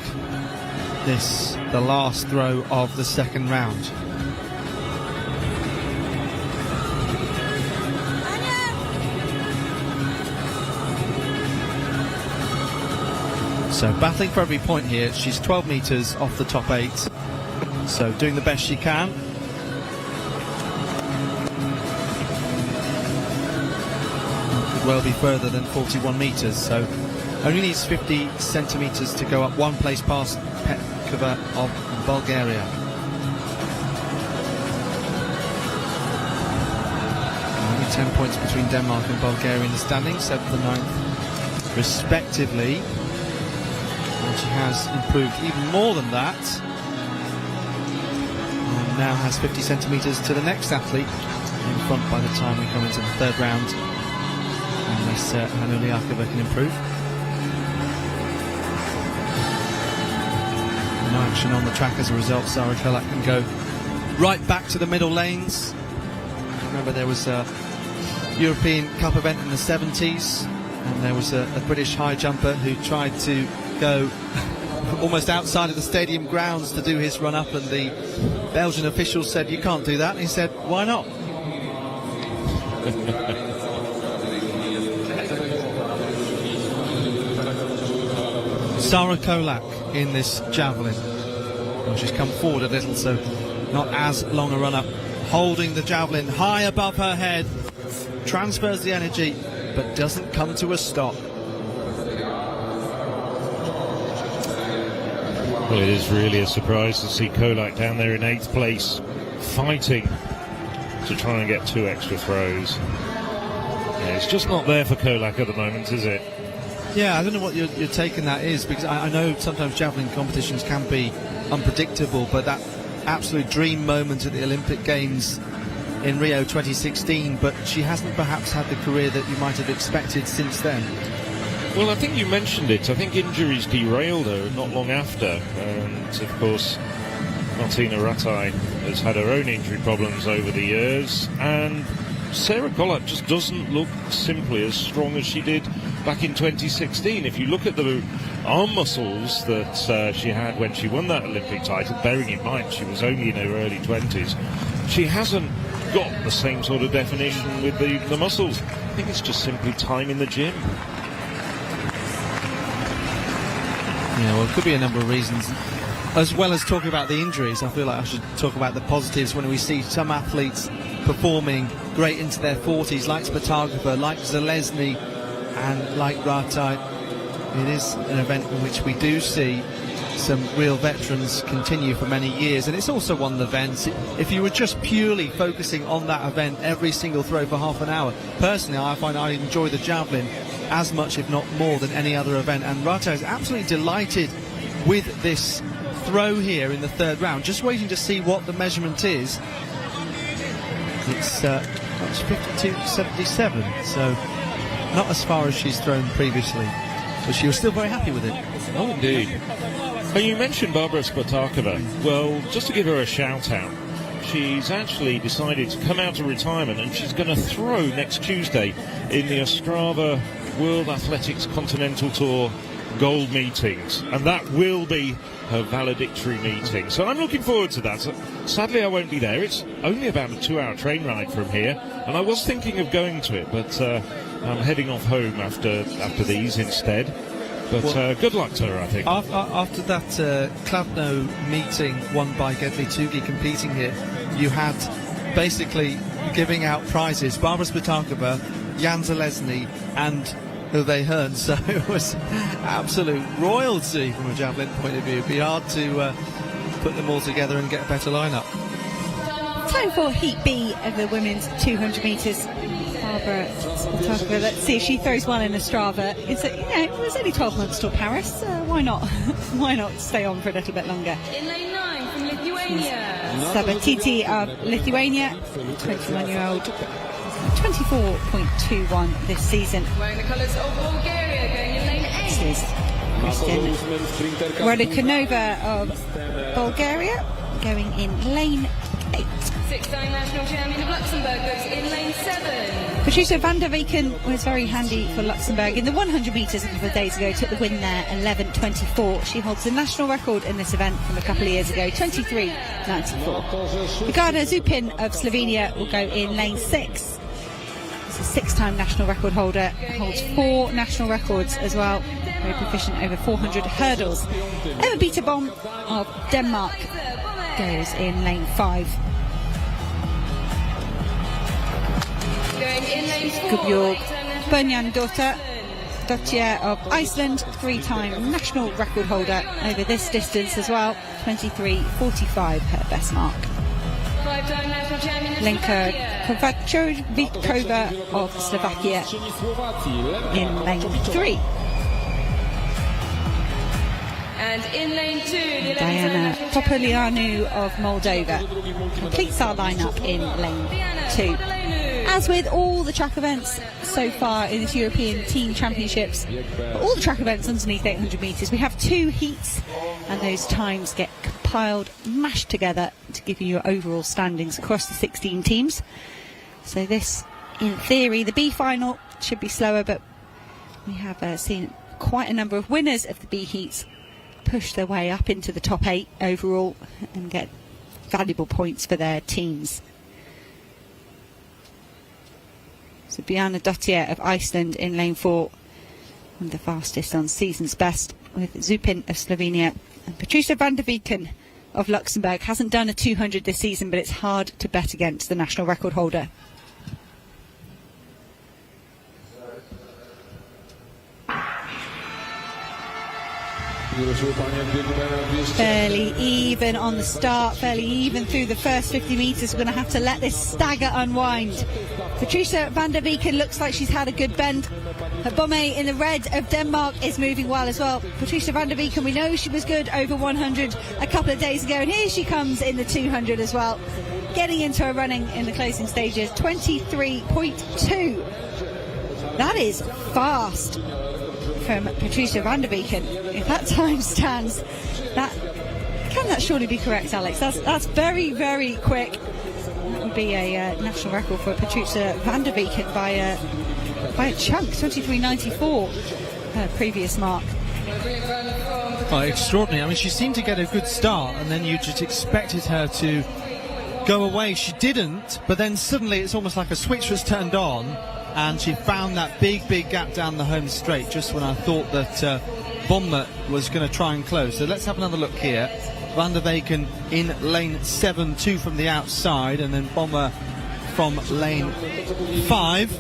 This the last throw of the second round. So battling for every point here. She's 12 metres off the top 8, so doing the best she can. Could well be further than 41 metres, so only needs 50 centimetres to go up one place past Petkova of Bulgaria. Only 10 points between Denmark and Bulgaria in the standings, 7th and 9th respectively. And she has improved even more than that, and now has 50 centimetres to the next athlete in front by the time we come into the 3rd round, unless Hanna Liakova can improve. No action on the track as a result. Sarah Kolak can go right back to the middle lanes. Remember, there was a European Cup event in the 70s, and there was a British high jumper who tried to go almost outside of the stadium grounds to do his run up, and the Belgian officials said, you can't do that, and he said, why not? Sarah Kolak in this javelin. Well, she's come forward a little, so not as long a run up, holding the javelin high above her head, transfers the energy but doesn't come to a stop. Well, it is really a surprise to see Kolak down there in 8th place, fighting to try and get 2 extra throws. Yeah, it's just not there for Kolak at the moment, is it? Yeah, I don't know what your take on that is, because I know sometimes javelin competitions can be unpredictable, but that absolute dream moment at the Olympic Games in Rio 2016, but she hasn't perhaps had the career that you might have expected since then. Well, I think you mentioned it. I think injuries derailed her not long after. And, of course, Martina Rataj has had her own injury problems over the years. And Sarah Collett just doesn't look simply as strong as she did back in 2016. If you look at the arm muscles that she had when she won that Olympic title, bearing in mind she was only in her early 20s, she hasn't got the same sort of definition with the muscles. I think it's just simply time in the gym. Yeah, well, it could be a number of reasons. As well as talking about the injuries, I feel like I should talk about the positives when we see some athletes performing great into their 40s, like Spatagova, like Zalesny, and like Rataj. It is an event in which we do see some real veterans continue for many years, and it's also one of the events, if you were just purely focusing on that event every single throw for half an hour, personally I find I enjoy the javelin as much, if not more, than any other event. And Rataj is absolutely delighted with this throw here in the third round, just waiting to see what the measurement is. It's 52.77, so not as far as she's thrown previously, but she was still very happy with it. Oh, indeed. And you mentioned Barbara Spatagova. Well, just to give her a shout out, she's actually decided to come out of retirement and she's going to throw next Tuesday in the Ostrava World Athletics Continental Tour gold meetings, and that will be her valedictory meeting. So I'm looking forward to that. Sadly, I won't be there. It's only about a 2-hour train ride from here, and I was thinking of going to it, but I'm heading off home after these instead. But good luck to her, I think. After that Kladno meeting won by Gedli Tugi competing here, you had basically giving out prizes. Barbara Spatagova, Jan Zalesny, and Uwe Hearn. So it was absolute royalty from a javelin point of view. It'd be hard to put them all together and get a better lineup. Time for Heat B of the women's 200 metres. Barbara Spatagova, let's see if she throws one in Ostrava. It's only 12 months till Paris. Why not? Why not stay on for a little bit longer? In lane 9 from Lithuania. Sabatiti of Lithuania, 21-year-old, 24.21 this season. Wearing the colours of Bulgaria, going in lane 8. This is Kristin Rodikonova of Bulgaria, going in lane 8. 6-time national champion of Luxembourg goes in lane 7. Patricia van der Weken was very handy for Luxembourg in the 100 metres a couple of days ago, took the win there, 11.24. She holds the national record in this event from a couple of years ago, 23.94. Rigarda Zupin of Slovenia will go in lane 6. She's a 6-time national record holder, holds 4 national records as well, very proficient over 400 hurdles. Emma Bitterbom of Denmark goes in lane 5. Guðbjörg Bernjandóttir of Iceland, 3-time national record holder over this distance as well, 23.45 her best mark. 5-time national champion of Lenka Slovakia. Kovačovičová of Slovakia in lane 3. And in lane 2, the Diana Popoleanu of Moldova completes our lineup in lane 2. As with all the track events so far in this European Team Championships, all the track events underneath 800 metres, we have 2 heats, and those times get compiled, mashed together to give you your overall standings across the 16 teams. So this, in theory, the B final should be slower, but we have seen quite a number of winners of the B heats push their way up into the top 8 overall and get valuable points for their teams. So Bjarne Dottier of Iceland in lane 4, and the fastest on season's best, with Zupin of Slovenia. And Patricia van der Weken of Luxembourg hasn't done a 200 this season, but it's hard to bet against the national record holder. Fairly even on the start, fairly even through the first 50 metres. We're going to have to let this stagger unwind. Patricia van der Weken looks like she's had a good bend. Her Bomme in the red of Denmark is moving well as well. Patricia van der Weken, we know she was good over 100 a couple of days ago, and here she comes in the 200 as well. getting into her running in the closing stages. 23.2. That is fast from Patricia van der Beeken. If that time stands, can that surely be correct, Alex? That's very, very quick. That would be a national record for Patricia van der Beeken by a chunk. 23.94, her previous mark. Oh, extraordinary. I mean, she seemed to get a good start, and then you just expected her to go away. She didn't, but then suddenly it's almost like a switch was turned on, and she found that big gap down the home straight just when I thought that Bommer was going to try and close. So let's have another look here. Van der Beeken in lane 7, 2 from the outside, and then Bommer from lane 5.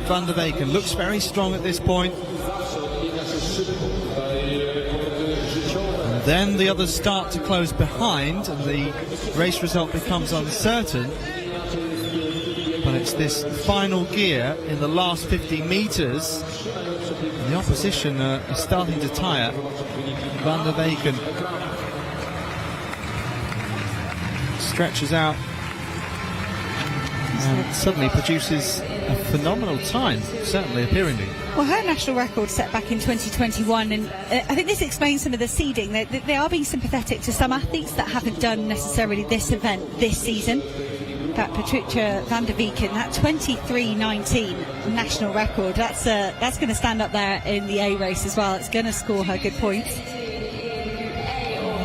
Van der Beeken looks very strong at this point. And then the others start to close behind, and the race result becomes uncertain. But it's this final gear in the last 50 metres. And the opposition is starting to tire. Van der Beeken stretches out and suddenly produces a phenomenal time, certainly appearingly. Well, her national record set back in 2021, and I think this explains some of the seeding. They are being sympathetic to some athletes that haven't done necessarily this event this season. That Patricia van der Beeken, that 23.19 national record, that's going to stand up there in the A race as well. It's going to score her good points.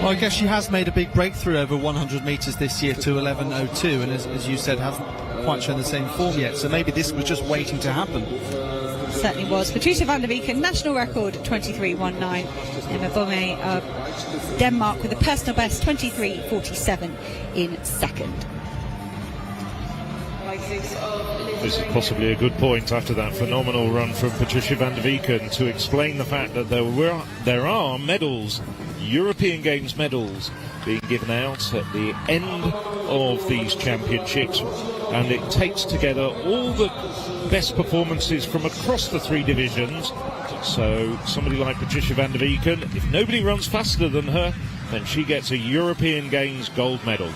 Well, I guess she has made a big breakthrough over 100 metres this year to 11.02, and as you said, hasn't quite shown the same form yet, so maybe this was just waiting to happen. Certainly was. Patricia van der Beeken, national record 23.19. Emma Bommer of Denmark with a personal best 23.47 in second. This is possibly a good point after that phenomenal run from Patricia van der Beeken to explain the fact that there are medals, European Games medals, being given out at the end of these championships, and it takes together all the best performances from across the 3 divisions. So somebody like Patricia van der Beeken, if nobody runs faster than her, then she gets a European Games gold medal.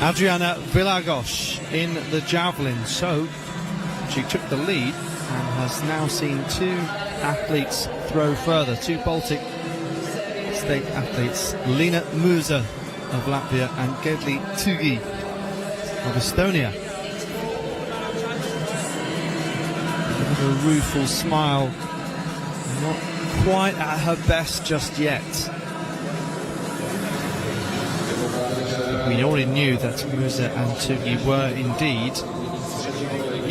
Adriana Villagos in the javelin, so she took the lead and has now seen 2 athletes throw further, 2 Baltic state athletes, Lina Musa of Latvia and Gedli Tugi of Estonia. With a rueful smile, not quite at her best just yet. We already knew that Musa and Tugi were indeed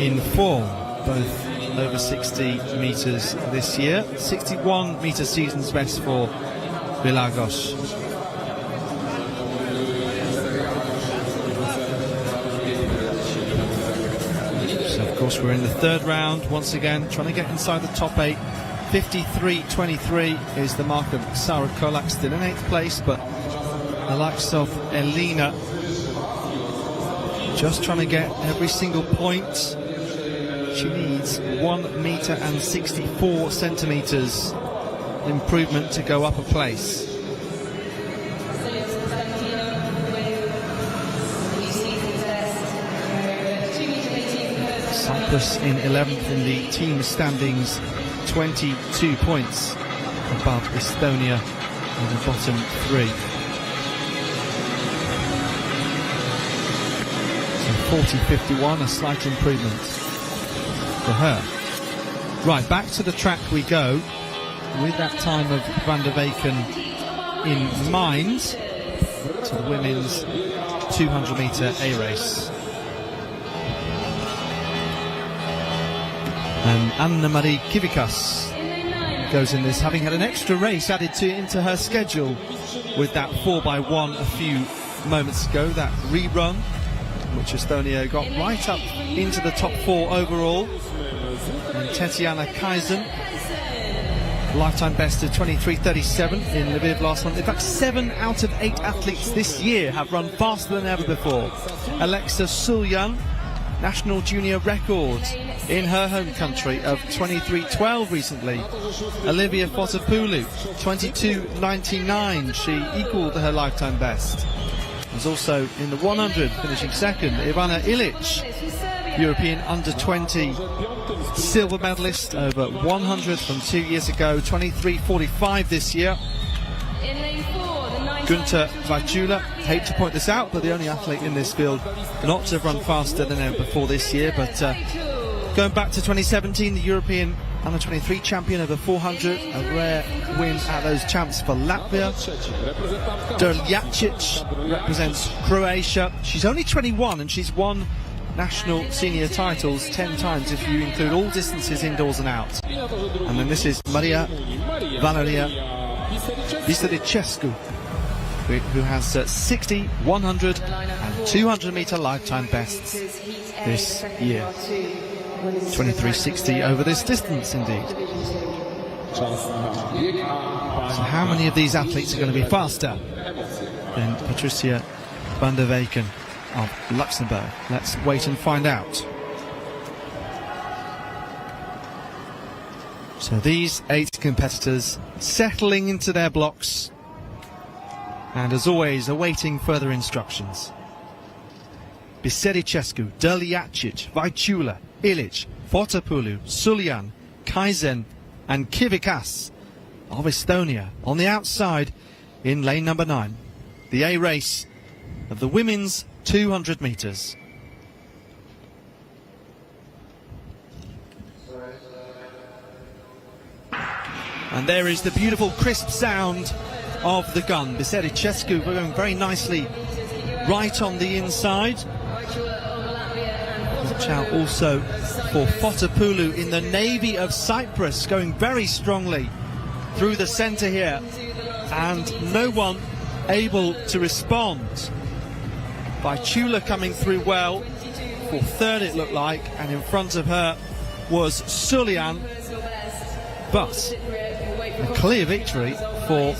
in form, both over 60 metres this year. 61 metre season's best for Villagos. So of course we're in the 3rd round once again, trying to get inside the top 8. 53.23 is the mark of Sarah Kolak, still in 8th place, but the likes of Elina just trying to get every single point. She needs 1 metre and 64 centimetres improvement to go up a place. Cyprus in 11th in the team standings, 22 points above Estonia in the bottom 3. 40.51, a slight improvement for her. Right, back to the track we go, with that time of Van der Beeken in mind, to the women's 200 metre A race. And Anna-Marie Kivikas goes in this, having had an extra race added into her schedule with that 4x1 a few moments ago, that rerun, which Estonia got right up into the top 4 overall. And Tetiana Kaisen, lifetime best of 23.37 in Lviv last month. In fact, 7 out of 8 athletes this year have run faster than ever before. Alexa Sulyan, national junior record in her home country of 23.12 recently. Olivia Fotopoulou, 22.99. She equalled her lifetime best. was also in the 100, finishing second. Ivana Ilic, European under-20 silver medalist over 100 from 2 years ago, 23.45 this year. Gunter Vajula, hate to point this out, but the only athlete in this field not to have run faster than ever before this year. But going back to 2017, the European under-23 champion over 400, a rare win at those champs for Latvia. Derljacic represents Croatia. She's only 21 and she's won national senior titles 10 times if you include all distances indoors and out. And then this is Maria Valeria Bisericescu, who has 60, 100 and 200 metre lifetime bests this year. 23.60 over this distance indeed. So how many of these athletes are going to be faster than Patricia van der Weyken of Luxembourg? Let's wait and find out. So these 8 competitors settling into their blocks and as always awaiting further instructions. Bisericescu, Derljacic, Vajula, Ilic, Fotopoulou, Suljan, Kaisen and Kivikas of Estonia on the outside in lane number 9. The A race of the women's 200 metres. And there is the beautiful crisp sound of the gun. Bisericescu going very nicely right on the inside. Watch out also for Fotopoulou in the navy of Cyprus, going very strongly through the centre here, and no one able to respond. Vajula coming through well for third it looked like, and in front of her was Suljan, but a clear victory for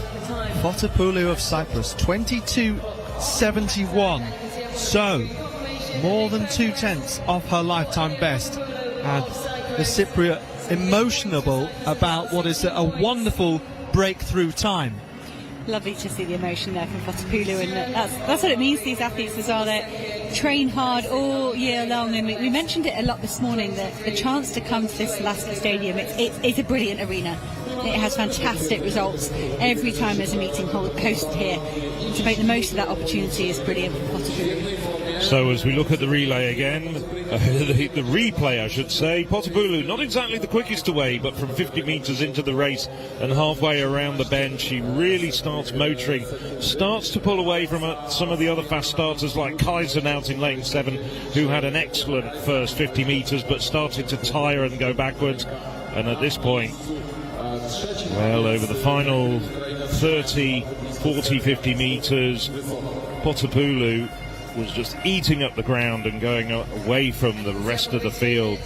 Fotopoulou of Cyprus, 22.71, so more than 2/10 of her lifetime best, and the Cypriot emotional about what is a wonderful breakthrough time. Lovely to see the emotion there from Fotopoulou, and that's what it means to these athletes as well. They train hard all year long, and we mentioned it a lot this morning, that the chance to come to this Lasky Stadium, it's a brilliant arena. It has fantastic results every time there's a meeting hosted here. And to make the most of that opportunity is brilliant for Fotopoulou. So as we look at the relay again, the replay I should say, Fotopoulou not exactly the quickest away, but from 50 metres into the race and halfway around the bend she really starts motoring, starts to pull away from some of the other fast starters like Kaisen out in lane 7, who had an excellent first 50 metres but started to tire and go backwards, and at this point, well, over the final 30, 40, 50 metres, Fotopoulou was just eating up the ground and going away from the rest of the field.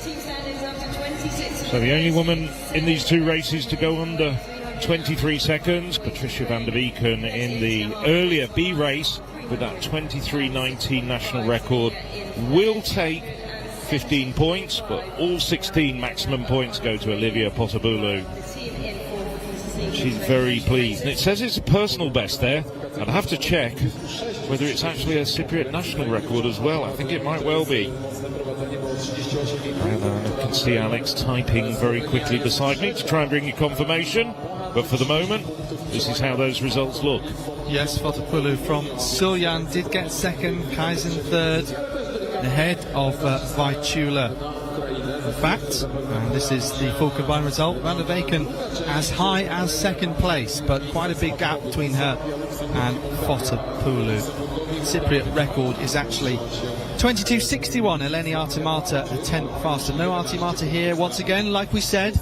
So the only woman in these two races to go under 23 seconds, Patricia van der Weyken in the earlier B race with that 23.19 national record, will take 15 points, but all 16 maximum points go to Olivia Fotopoulou. She's very pleased, and it says it's a personal best there. I'd have to check whether it's actually a Cypriot national record as well. I think it might well be. And I can see Alex typing very quickly beside me to try and bring you confirmation, but for the moment this is how those results look. Yes, Fotopoulou from Suljan did get second, Kaisen third, ahead of Vajula. In fact, and this is the full combined result, Van der Weyken as high as second place, but quite a big gap between her and Fotopoulou. Cypriot record is actually 22.61. Eleni Artemata a tenth faster. No Artemata here once again, like we said.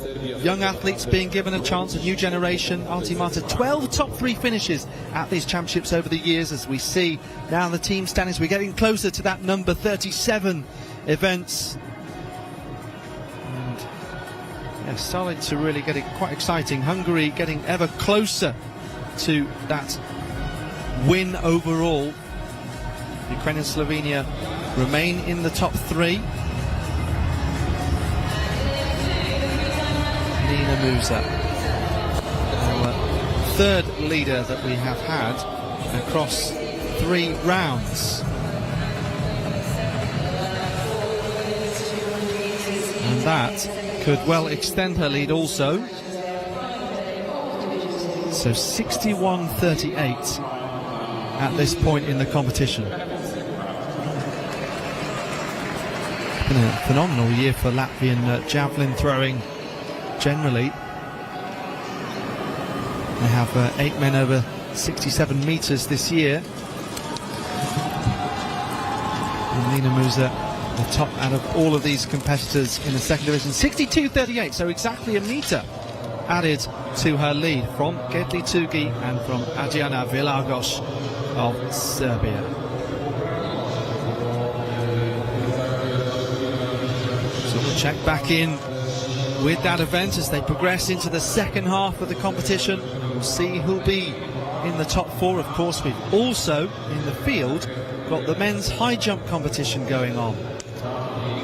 Young athletes being given a chance, a new generation. Artemata 12 top 3 finishes at these championships over the years, as we see now the team standings. We're getting closer to that number 37 events. Yeah, starting to really get it quite exciting. Hungary getting ever closer to that win overall. Ukraine and Slovenia remain in the top 3. Nina Musa, our third leader that we have had across 3 rounds. And that could well extend her lead also. So 61-38 at this point in the competition. It's been a phenomenal year for Latvian javelin throwing generally. They have 8 men over 67 metres this year. And Lina Musa, the top out of all of these competitors in the second division. 62-38, so exactly a metre added to her lead from Gedli Tugi and from Adriana Vilagos of Serbia. So we'll check back in with that event as they progress into the second half of the competition. We'll see who'll be in the top 4. Of course, we've also in the field got the men's high jump competition going on.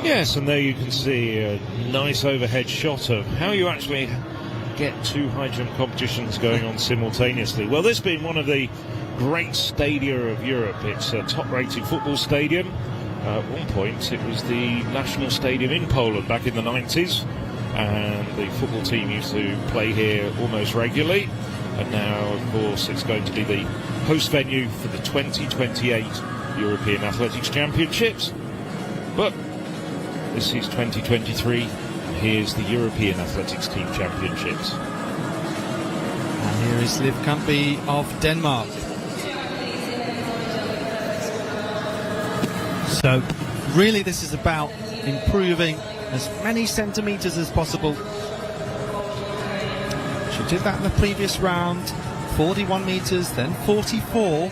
Yes, and there you can see a nice overhead shot of how you actually get 2 high jump competitions going on simultaneously. Well, this being one of the great stadia of Europe, it's a top-rated football stadium. At one point, it was the national stadium in Poland back in the 90s, and the football team used to play here almost regularly. And now, of course, it's going to be the host venue for the 2028 European Athletics Championships. But this is 2023. Here's the European Athletics Team Championships. And here is Liv Kampby of Denmark. So, really this is about improving as many centimetres as possible. She did that in the previous round, 41 metres, then 44.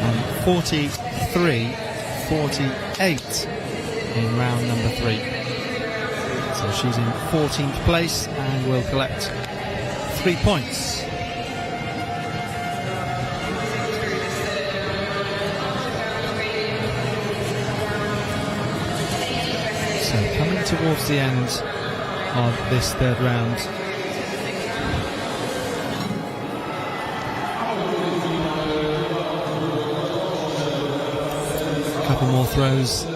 And 43-48 in round number 3. So she's in 14th place and will collect 3 points. So coming towards the end of this third round. A couple more throws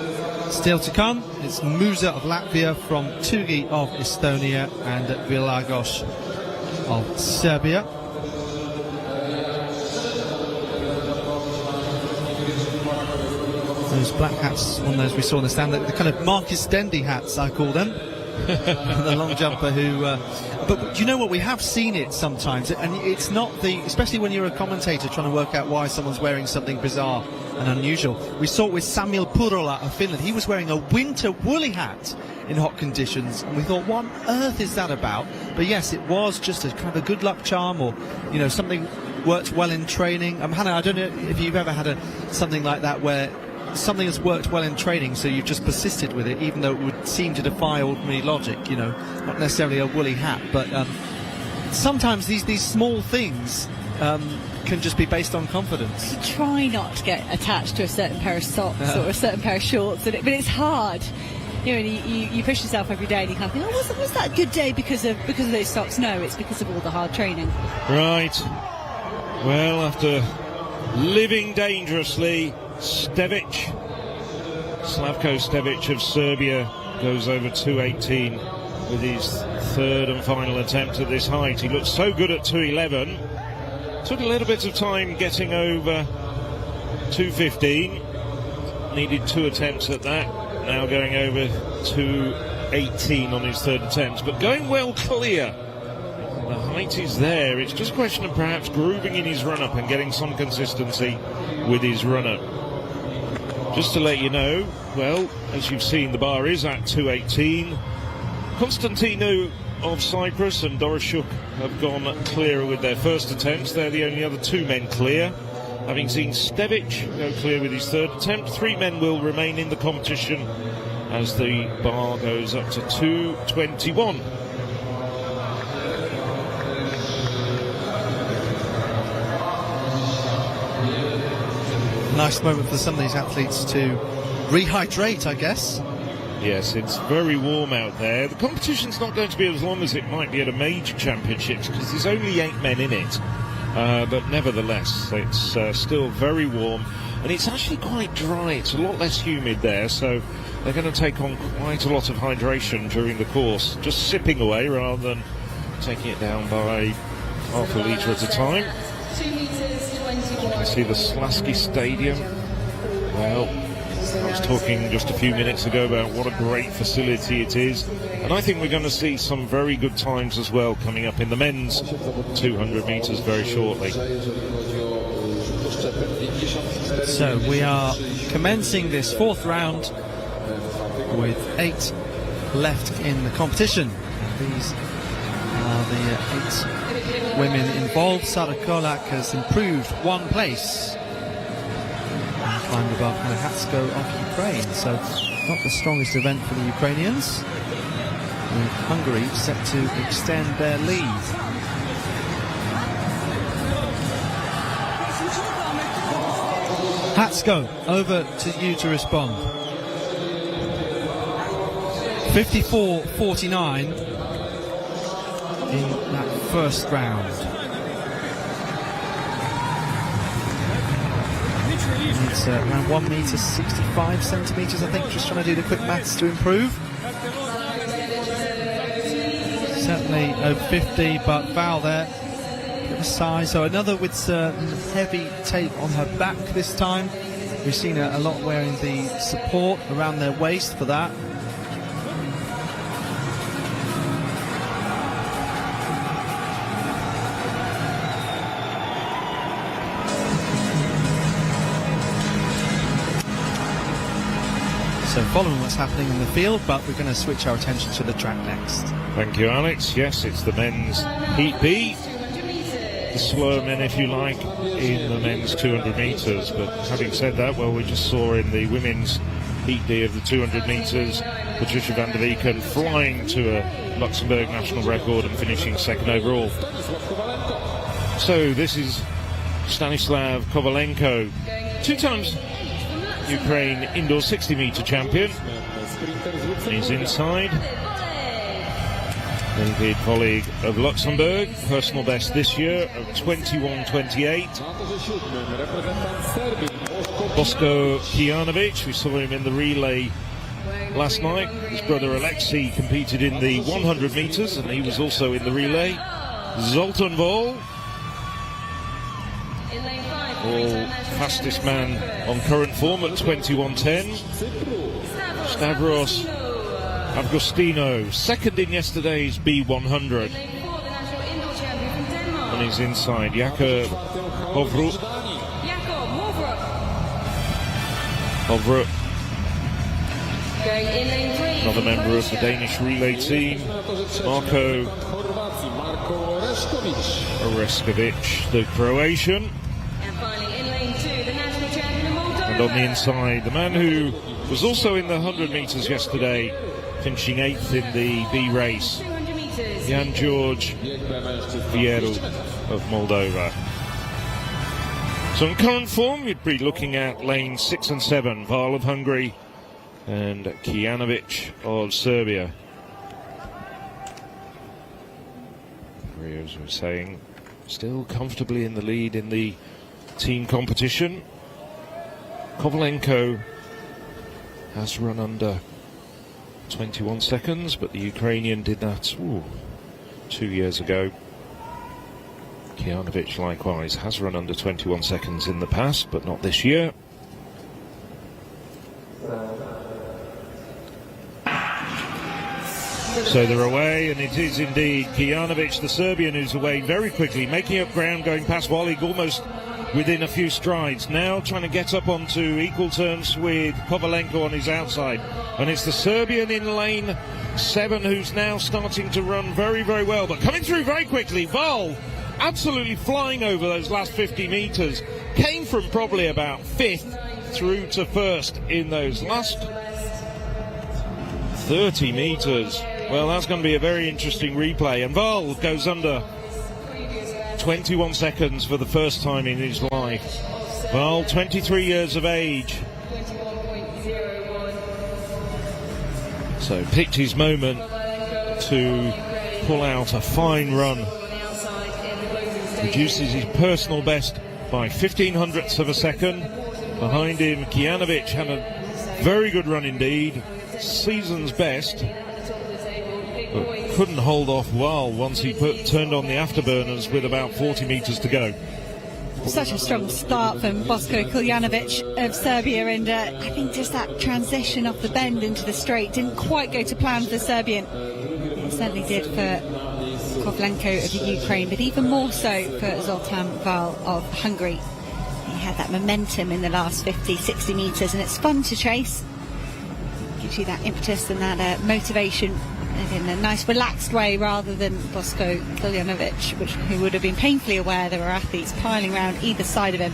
still to come. It's Musa of Latvia from Tugi of Estonia and Vilagos of Serbia. Those black hats, one of those we saw in the stand, the kind of Marcus Dendy hats, I call them. The long jumper who... but you know what, we have seen it sometimes, and it's not the... Especially when you're a commentator trying to work out why someone's wearing something bizarre and unusual. We saw it with Samuel Purola of Finland. He was wearing a winter woolly hat in hot conditions, and we thought, what on earth is that about? But yes, it was just a kind of a good luck charm, or, you know, something worked well in training. Hannah, I don't know if you've ever had something like that where something has worked well in training, so you've just persisted with it, even though it would seem to defy ordinary logic, you know, not necessarily a woolly hat, but sometimes these small things can just be based on confidence. You try not to get attached to a certain pair of socks or a certain pair of shorts, but it's hard. You know, you push yourself every day and you kind of think, oh, was that a good day because of those socks? No, it's because of all the hard training. Right. Well, after living dangerously, Slavko Stevic of Serbia goes over 2:18 with his third and final attempt at this height. He looked so good at 2:11. Took a little bit of time getting over 2:15. Needed 2 attempts at that. Now going over 2:18 on his third attempt, but going well clear. The height is there. It's just a question of perhaps grooving in his run-up and getting some consistency with his run-up. Just to let you know, well, as you've seen, the bar is at 2:18. Konstantino of Cyprus and Doris Shook have gone clearer with their first attempts. They're the only other 2 men clear. Having seen Stevic go clear with his third attempt, 3 men will remain in the competition as the bar goes up to 2:21. Nice moment for some of these athletes to rehydrate, I guess. Yes, it's very warm out there. The competition's not going to be as long as it might be at a major championships because there's only 8 men in it. But nevertheless, it's still very warm. And it's actually quite dry. It's a lot less humid there, so they're going to take on quite a lot of hydration during the course, just sipping away rather than taking it down by half a litre at a time. 2 meters, 21. You can see the Slasky Stadium. Well, I was talking just a few minutes ago about what a great facility it is, and I think we're going to see some very good times as well coming up in the men's 200 metres very shortly. So we are commencing this 4th round with 8 left in the competition. These are the 8 women involved. Sara Kolak has improved 1 place and climbed above Hatsko of Ukraine. So not the strongest event for the Ukrainians, with Hungary set to extend their lead. Hatsko, over to you to respond. 54.49 in that first round. It's around 1 metre 65 centimetres, I think, just trying to do the quick maths to improve. Certainly over 50, but Val there, bit of a size. So another with heavy tape on her back this time. We've seen a lot wearing the support around their waist for that. So following what's happening in the field, but we're going to switch our attention to the track next. Thank you, Alex. Yes, it's the men's Heat B. The slower men, if you like, in the men's 200 metres. But having said that, well, we just saw in the women's Heat D of the 200 metres, Patricia van der Wieken flying to a Luxembourg national record and finishing 2nd overall. So this is Stanislav Kovalenko, 2 times Ukraine indoor 60-metre champion. He's inside. David Volig of Luxembourg, personal best this year of 21.28. Bosko Kijanovic, we saw him in the relay last night. His brother Alexei competed in the 100 metres and he was also in the relay. Zoltan Vol, fastest man on current form at 21.10. Stavros Avgostino, 2nd in yesterday's B100. And he's inside. Jakob Hovrut. Another member of the Danish relay team. Marko Oreskovic, the Croatian. And on the inside, the man who was also in the 100 metres yesterday, finishing 8th in the B race, Jan George Vieru of Moldova. So in current form, you'd be looking at lanes 6 and 7, Val of Hungary and Kijanovic of Serbia. As we were saying, still comfortably in the lead in the team competition. Kovalenko has run under 21 seconds, but the Ukrainian did that 2 years ago. Kijanovic likewise has run under 21 seconds in the past, but not this year. So they're away, and it is indeed Kijanovic, the Serbian, who's away very quickly, making up ground, going past Volig almost within a few strides. Now trying to get up onto equal terms with Kovalenko on his outside. And it's the Serbian in lane 7 who's now starting to run very, very well. But coming through very quickly, Val absolutely flying over those last 50 metres. Came from probably about 5th through to 1st in those last 30 metres. Well, that's going to be a very interesting replay. And Val goes under 21 seconds for the first time in his life. Val, 23 years of age. So picked his moment to pull out a fine run. Reduces his personal best by 0.15 of a second. Behind him, Kijanovic had a very good run indeed. Season's best. But couldn't hold off well once he turned on the afterburners with about 40 metres to go. Such a strong start from Bosko Kijanovic of Serbia, and I think just that transition off the bend into the straight didn't quite go to plan for the Serbian. It certainly did for Kovalenko of the Ukraine, but even more so for Zoltan Val of Hungary. He had that momentum in the last 50, 60 metres, and it's fun to chase. Gives you that impetus and that motivation in a nice relaxed way, rather than Bosko Kijanovic, who would have been painfully aware there were athletes piling around either side of him.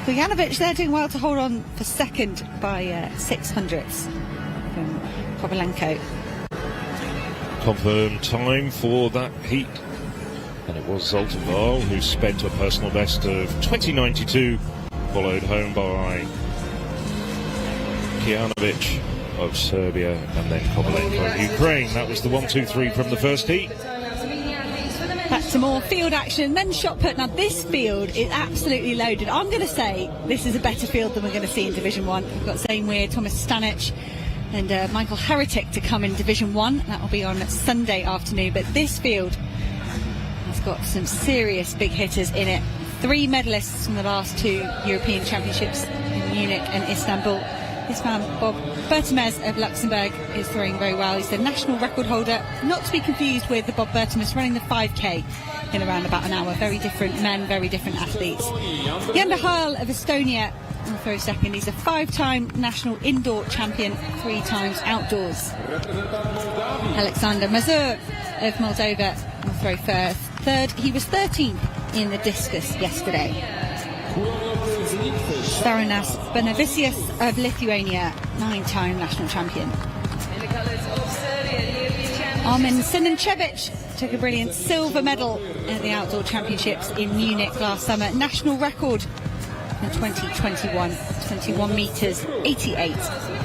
Kijanovic there doing well to hold on for second by 0.06 from Kovalenko. Confirmed time for that heat, and it was Zoltan Val who spent a personal best of 20.92, followed home by Kijanovic of Serbia and then Kovalenko of Ukraine. That was the 1-2-3 from the first heat. Back to more field action, then shot put. Now this field is absolutely loaded. I'm going to say this is a better field than we're going to see in Division 1. We've got Zane Weir, Thomas Stanic and Michael Heretic to come in Division 1. That will be on Sunday afternoon. But this field has got some serious big hitters in it. 3 medalists from the last 2 European Championships in Munich and Istanbul. This man, Bob Bertemes of Luxembourg, is throwing very well. He's the national record holder, not to be confused with the Bob Bertemes running the 5K in around about an hour. Very different men, very different athletes. Jan de Haal of Estonia will throw second. He's a 5-time national indoor champion, 3 times outdoors. Alexander Mazur of Moldova will throw third. He was 13th in the discus yesterday. Staronas Benavicius of Lithuania, 9-time national champion. Armin Sinanchevich took a brilliant silver medal at the outdoor championships in Munich last summer. National record in 2021, 21 metres 88.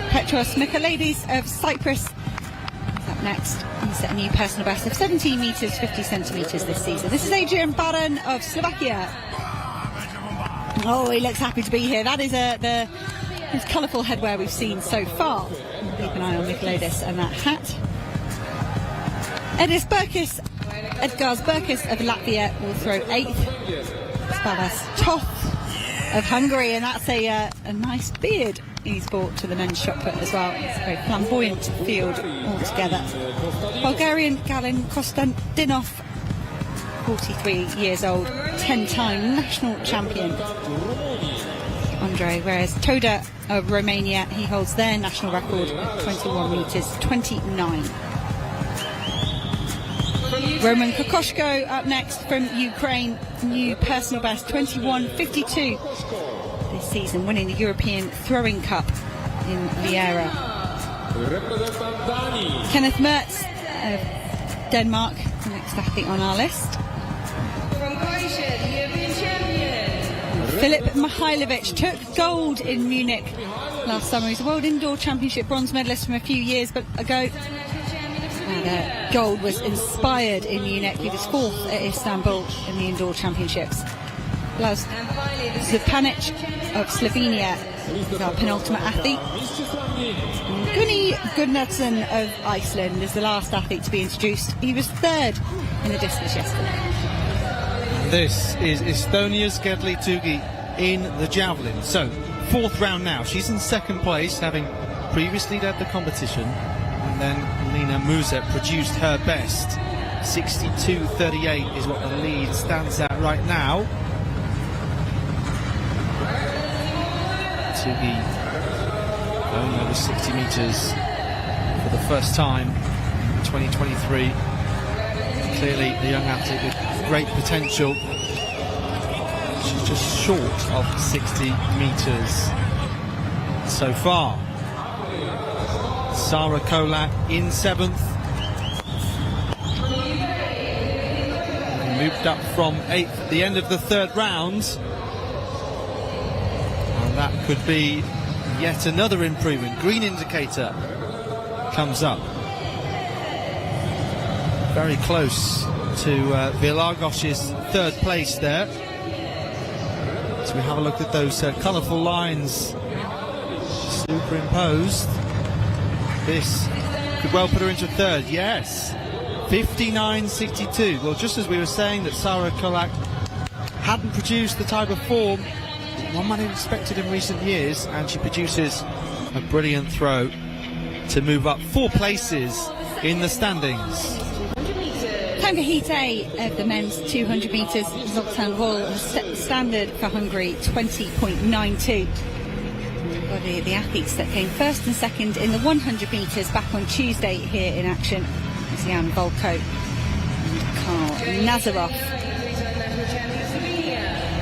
Petros Michailidis of Cyprus is up next. He set a new personal best of 17 metres 50 centimetres this season. This is Adrian Baran of Slovakia. Oh, he looks happy to be here. That is the most colourful headwear we've seen so far. Keep an eye on Michailidis and that hat. Edgars Berkis of Latvia will throw 8th. Spavas Toth of Hungary, and that's a nice beard he's brought to the men's shot put as well. It's a very flamboyant field altogether. Bulgarian Galin Konstantinov, 43 years old, 10-time national champion. Andre, whereas Toda of Romania, he holds their national record of 21 metres 29. Roman Kokoshko up next from Ukraine, new personal best 21.52 this season, winning the European Throwing Cup in Liera. Kenneth Mertz of Denmark, the next athlete on our list. From Croatia, the European champion. Filip Mihailovic took gold in Munich last summer. He's a World Indoor Championship bronze medalist from a few years ago. And gold was inspired in Munich. He was 4th at Istanbul in the Indoor Championships. Laz Zupanic of Slovenia is our penultimate athlete. And Gunni Gunnarsson of Iceland is the last athlete to be introduced. He was 3rd in the discus yesterday. This is Estonia's Gedli Tugi in the javelin. So, 4th round now. She's in 2nd place, having previously led the competition. And then Lina Muzet produced her best. 62.38 is what the lead stands at right now. Tugi going over 60 metres for the first time in 2023. Clearly a young athlete with great potential. She's just short of 60 metres so far. Sarah Kolak in 7th. Moved up from 8th at the end of the 3rd round. And that could be yet another improvement. Green indicator comes up. Very close to Villargosh's third place there. So we have a look at those colourful lines superimposed. This could well put her into third, yes. 59.62. Well, just as we were saying that Sarah Kolak hadn't produced the type of form one might have expected in recent years, and she produces a brilliant throw to move up 4 places in the standings. Time for Heat A of the men's 200 metres. Zoltán Vol has set the standard for Hungary, 20.92. The athletes that came first and second in the 100 metres back on Tuesday here in action is Jan Volko and Karl Nazarov.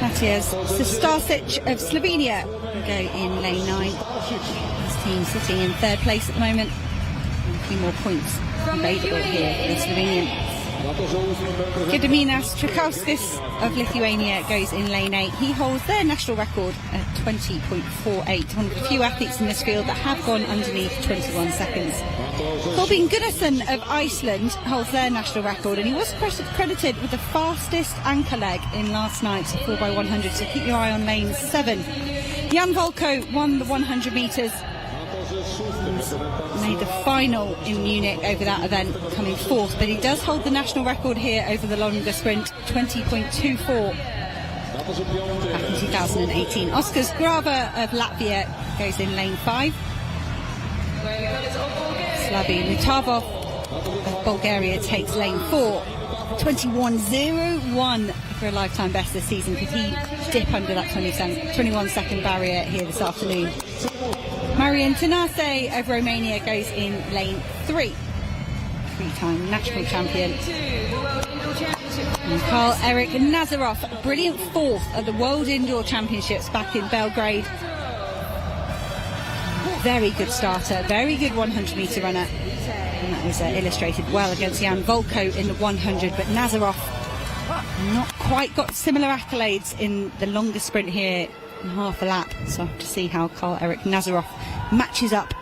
Matijas Stasic of Slovenia will go in lane 9. His team sitting in third place at the moment. And a few more points available here for the Slovenian. Gediminas Trakauskis of Lithuania goes in lane 8. He holds their national record at 20.48. One of the few athletes in this field that have gone underneath 21 seconds. Thorbein Gunnarsson of Iceland holds their national record, and he was credited with the fastest anchor leg in last night's 4x100, so keep your eye on lane 7. Jan Volko won the 100 metres. Made the final in Munich over that event, coming fourth, but he does hold the national record here over the longer sprint, 20.24 back in 2018. Oskar Zgrava of Latvia goes in lane 5. Slavi Mutavov of Bulgaria takes lane 4. 21.01 for a lifetime best this season. Could he dip under that 21 second barrier here this afternoon? Marian Tănase of Romania goes in lane 3. 3-time national champion. And Karl-Erik Nazarov, brilliant fourth at the World Indoor Championships back in Belgrade. Very good starter, very good 100 metre runner. And that was illustrated well against Jan Volko in the 100, but Nazarov not quite got similar accolades in the longer sprint here in half a lap. So I have to see how Karl-Erik Nazarov matches up.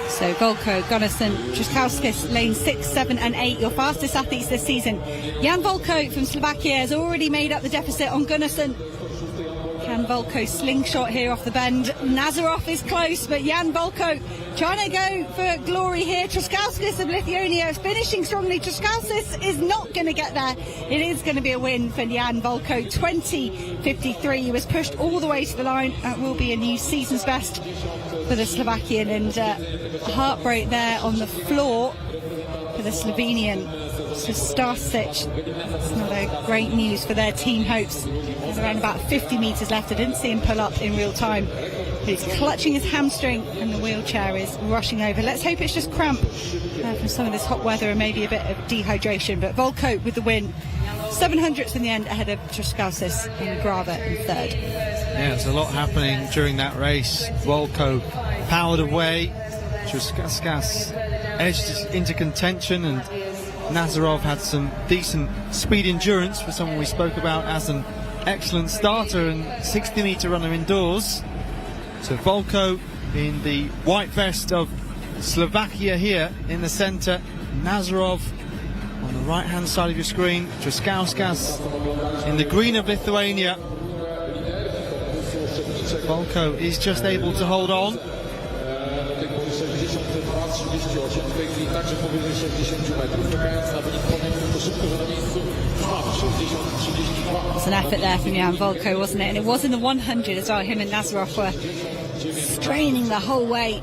So Volko, Gunnarsson, Trakauskis, lane 6, 7 and 8, your fastest athletes this season. Jan Volko from Slovakia has already made up the deficit on Gunnarsson. Jan Volko slingshot here off the bend. Nazarov is close, but Jan Volko trying to go for glory here. Trakauskis of Lithuania is finishing strongly. Trakauskis is not going to get there. It is going to be a win for Jan Volko. 20.53. He was pushed all the way to the line. That will be a new season's best for the Slovakian, and heartbreak there on the floor for the Slovenian. So Stasic, that's not a great news for their team hopes. There's around about 50 metres left. I didn't see him pull up in real time. But he's clutching his hamstring and the wheelchair is rushing over. Let's hope it's just cramp from some of this hot weather and maybe a bit of dehydration. But Volko with the win. 700ths in the end ahead of Trakauskis and Grava in third. Yeah, there's a lot happening during that race. Volko powered away. Trakauskis edged into contention, and Nazarov had some decent speed endurance for someone we spoke about as an excellent starter and 60 metre runner indoors. So Volko in the white vest of Slovakia here in the centre. Nazarov on the right hand side of your screen. Trakauskis in the green of Lithuania. Volko is just able to hold on. It's an effort there from Jan Volko, wasn't it? And it was in the 100 as well. Him and Nazarov were straining the whole way.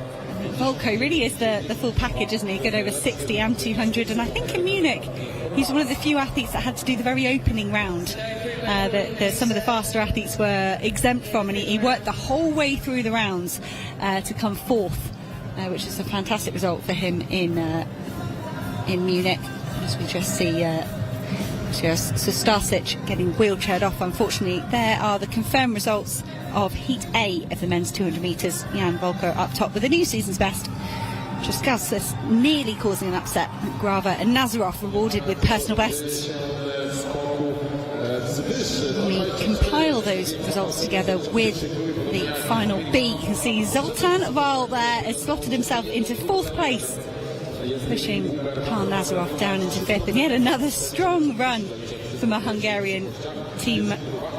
Volko really is the full package, isn't he? Good over 60 and 200. And I think in Munich, he's one of the few athletes that had to do the very opening round that some of the faster athletes were exempt from. And he worked the whole way through the rounds to come fourth, which is a fantastic result for him in Munich. As we just see Stasic getting wheelchaired off, unfortunately. There are the confirmed results of Heat A of the men's 200 metres. Jan Volker up top with a new season's best. Trzaskowskis nearly causing an upset. Grava and Nazarov rewarded with personal bests. We compile those results together with the final B. You can see Zoltan Val there has slotted himself into 4th place, pushing Karl Nazarov down into 5th, and yet another strong run from a Hungarian team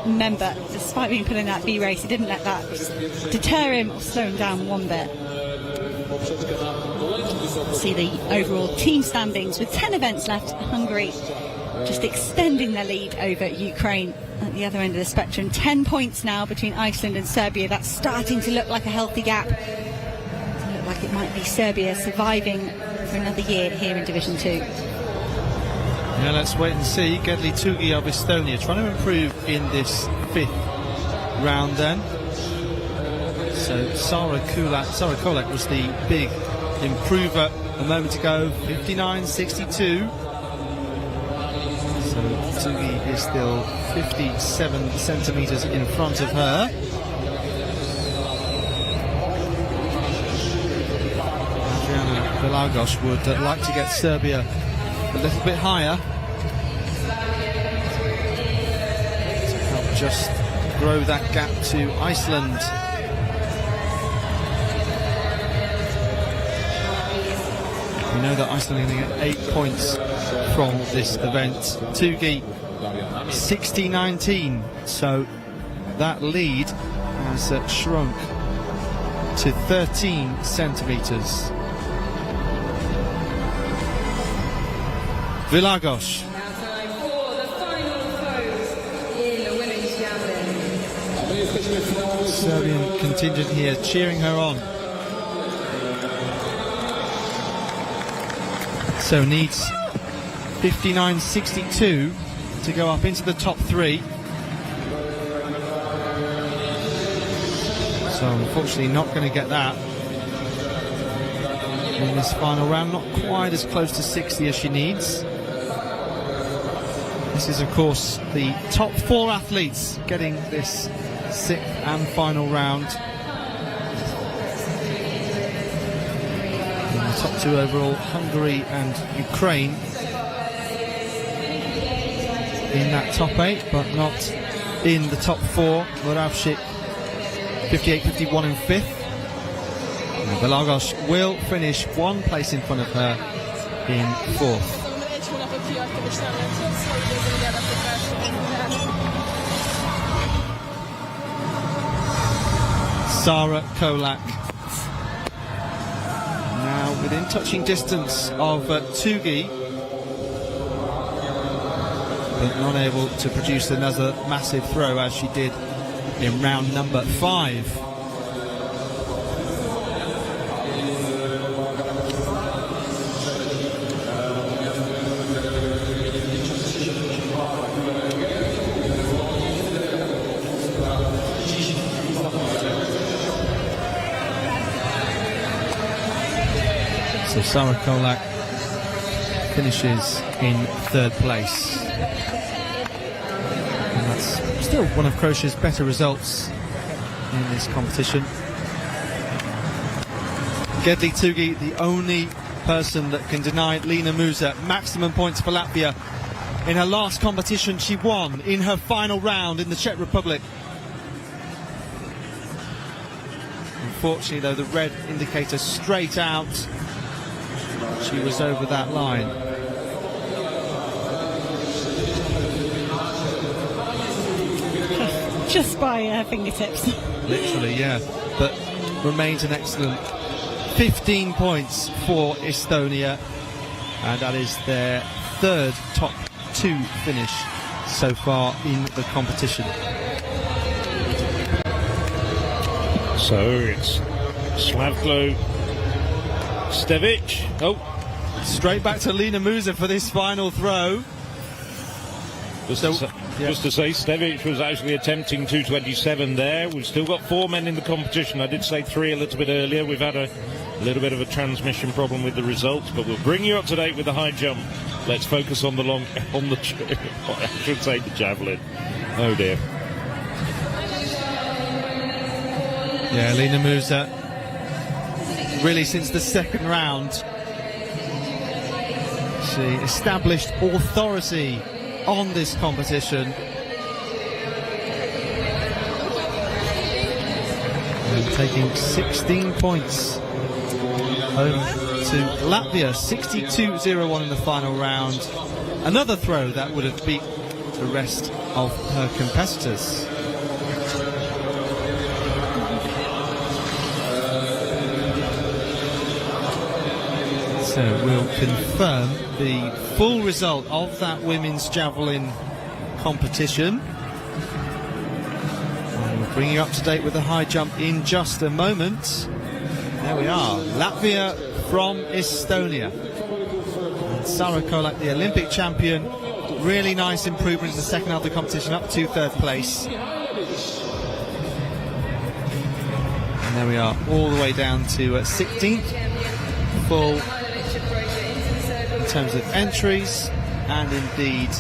member. Despite being put in that B race, he didn't let that deter him or slow him down one bit. See the overall team standings with 10 events left. Hungary just extending their lead over Ukraine at the other end of the spectrum. 10 points now between Iceland and Serbia. That's starting to look like a healthy gap. It look like it might be Serbia surviving for another year here in Division 2. Yeah, let's wait and see. Gedli Tugi of Estonia trying to improve in this 5th round then. So Sara Kolek was the big improver a moment ago, 59.62. So Tugi is still 57 centimetres in front of her. Adriana Vilagos would like to get Serbia a little bit higher to help just grow that gap to Iceland. We know that Iceland are going to get 8 points from this event. Tugi 60-19, so that lead has shrunk to 13 centimetres. Vilagos. Now time for the final throws in the women's javelin. Serbian contingent here cheering her on. So needs 59.62 to go up into the top 3. So unfortunately not going to get that in this final round. Not quite as close to 60 as she needs. This is of course the top 4 athletes getting this 6th and final round. In the top 2 overall, Hungary and Ukraine in that top 8, but not in the top 4. Moravchik 58.51 in 5th. And Vilagos will finish 1 place in front of her in 4th. Sara Kolak now within touching distance of Tugi, but not able to produce another massive throw as she did in round number 5. So Sara Kolak finishes in 3rd place. And that's still one of Croatia's better results in this competition. Gedli Tugi, the only person that can deny Lina Musa maximum points for Latvia. In her last competition, she won in her final round in the Czech Republic. Unfortunately, though, the red indicator straight out. She was over that line. Just by her fingertips. Literally, yeah. But remains an excellent 15 points for Estonia. And that is their 3rd top 2 finish so far in the competition. So it's Slavko Stevic. Oh, straight back to Lina Musa for this final throw. Just to say, Stevic was actually attempting 2:27 there. We've still got 4 men in the competition. I did say 3 a little bit earlier. We've had a little bit of a transmission problem with the results, but we'll bring you up to date with the high jump. Let's focus on the I should say the javelin. Oh dear. Yeah, Lena Musa, really since the second round, she established authority on this competition. And taking 16 points home to Latvia, 62-0-1 in the final round. Another throw that would have beat the rest of her competitors. So we'll confirm the full result of that women's javelin competition. And we'll bring you up to date with the high jump in just a moment. There we are, Latvia from Estonia. And Sara Kolak, the Olympic champion, really nice improvement in the second half of the competition, up to third place. And there we are, all the way down to 16th, full in terms of entries, and indeed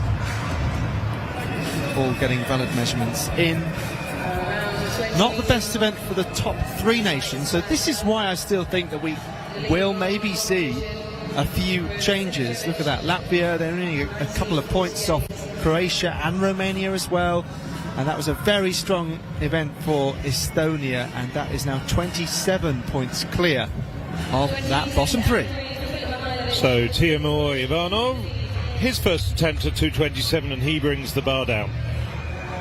all getting valid measurements in. Not the best event for the top three nations, so this is why I still think that we will maybe see a few changes. Look at that, Latvia, they're only a couple of points off Croatia and Romania as well, and that was a very strong event for Estonia, and that is now 27 points clear of that bottom three. So Timur Ivanov, his first attempt at 227, and he brings the bar down.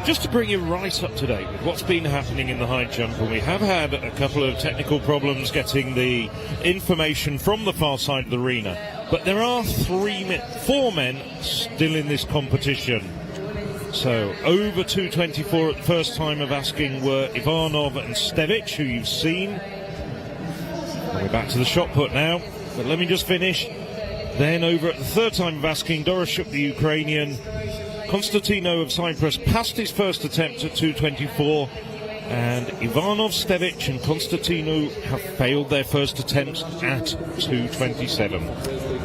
Just to bring you right up to date with what's been happening in the high jump, and we have had a couple of technical problems getting the information from the far side of the arena, but there are four men still in this competition. So over 224 at the first time of asking were Ivanov and Stevic, who you've seen. And we're back to the shot put now, but let me just finish. Then over at the third time of asking, Doroshuk, the Ukrainian, Konstantino of Cyprus passed his first attempt at 224, and Ivanov, Stevic and Konstantino have failed their first attempt at 227.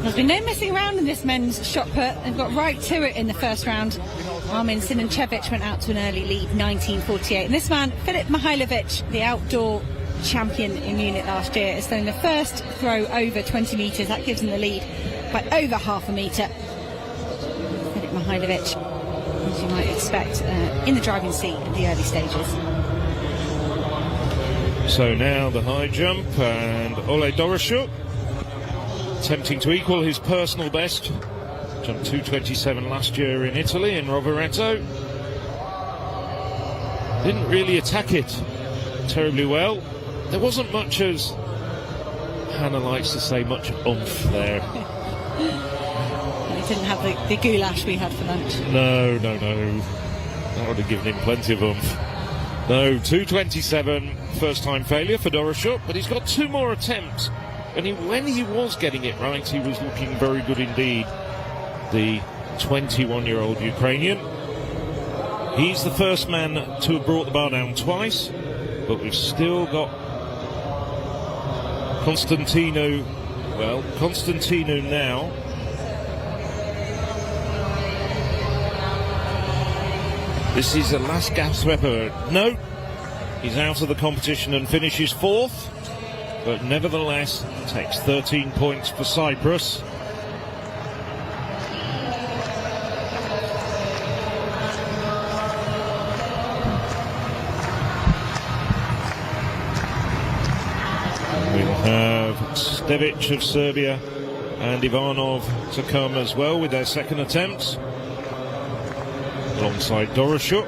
There's been no messing around in this men's shot put. They've got right to it in the first round. Armin Sinanchevich went out to an early lead, 19:48. And this man, Filip Mihailovic, the outdoor champion in Munich last year, is throwing the first throw over 20 metres. That gives him the lead by over half a metre. Filip Mihailovic, as you might expect, in the driving seat at the early stages. So now the high jump, and Ole Doroshuk attempting to equal his personal best. Jumped 227 last year in Italy, in Rovereto. Didn't really attack it terribly well. There wasn't much, as Hannah likes to say, much oomph there. He didn't have the goulash we had for lunch. No. That would have given him plenty of oomph. No, 227, first time failure for Doroshuk, but he's got two more attempts. And when he was getting it right, he was looking very good indeed. The 21-year-old Ukrainian. He's the first man to have brought the bar down twice, but we've still got Konstantino. Well, Konstantino now. This is the last gasp effort. No, he's out of the competition and finishes fourth, but nevertheless takes 13 points for Cyprus. We'll have Stevic of Serbia and Ivanov to come as well with their second attempts, alongside Doroshuk.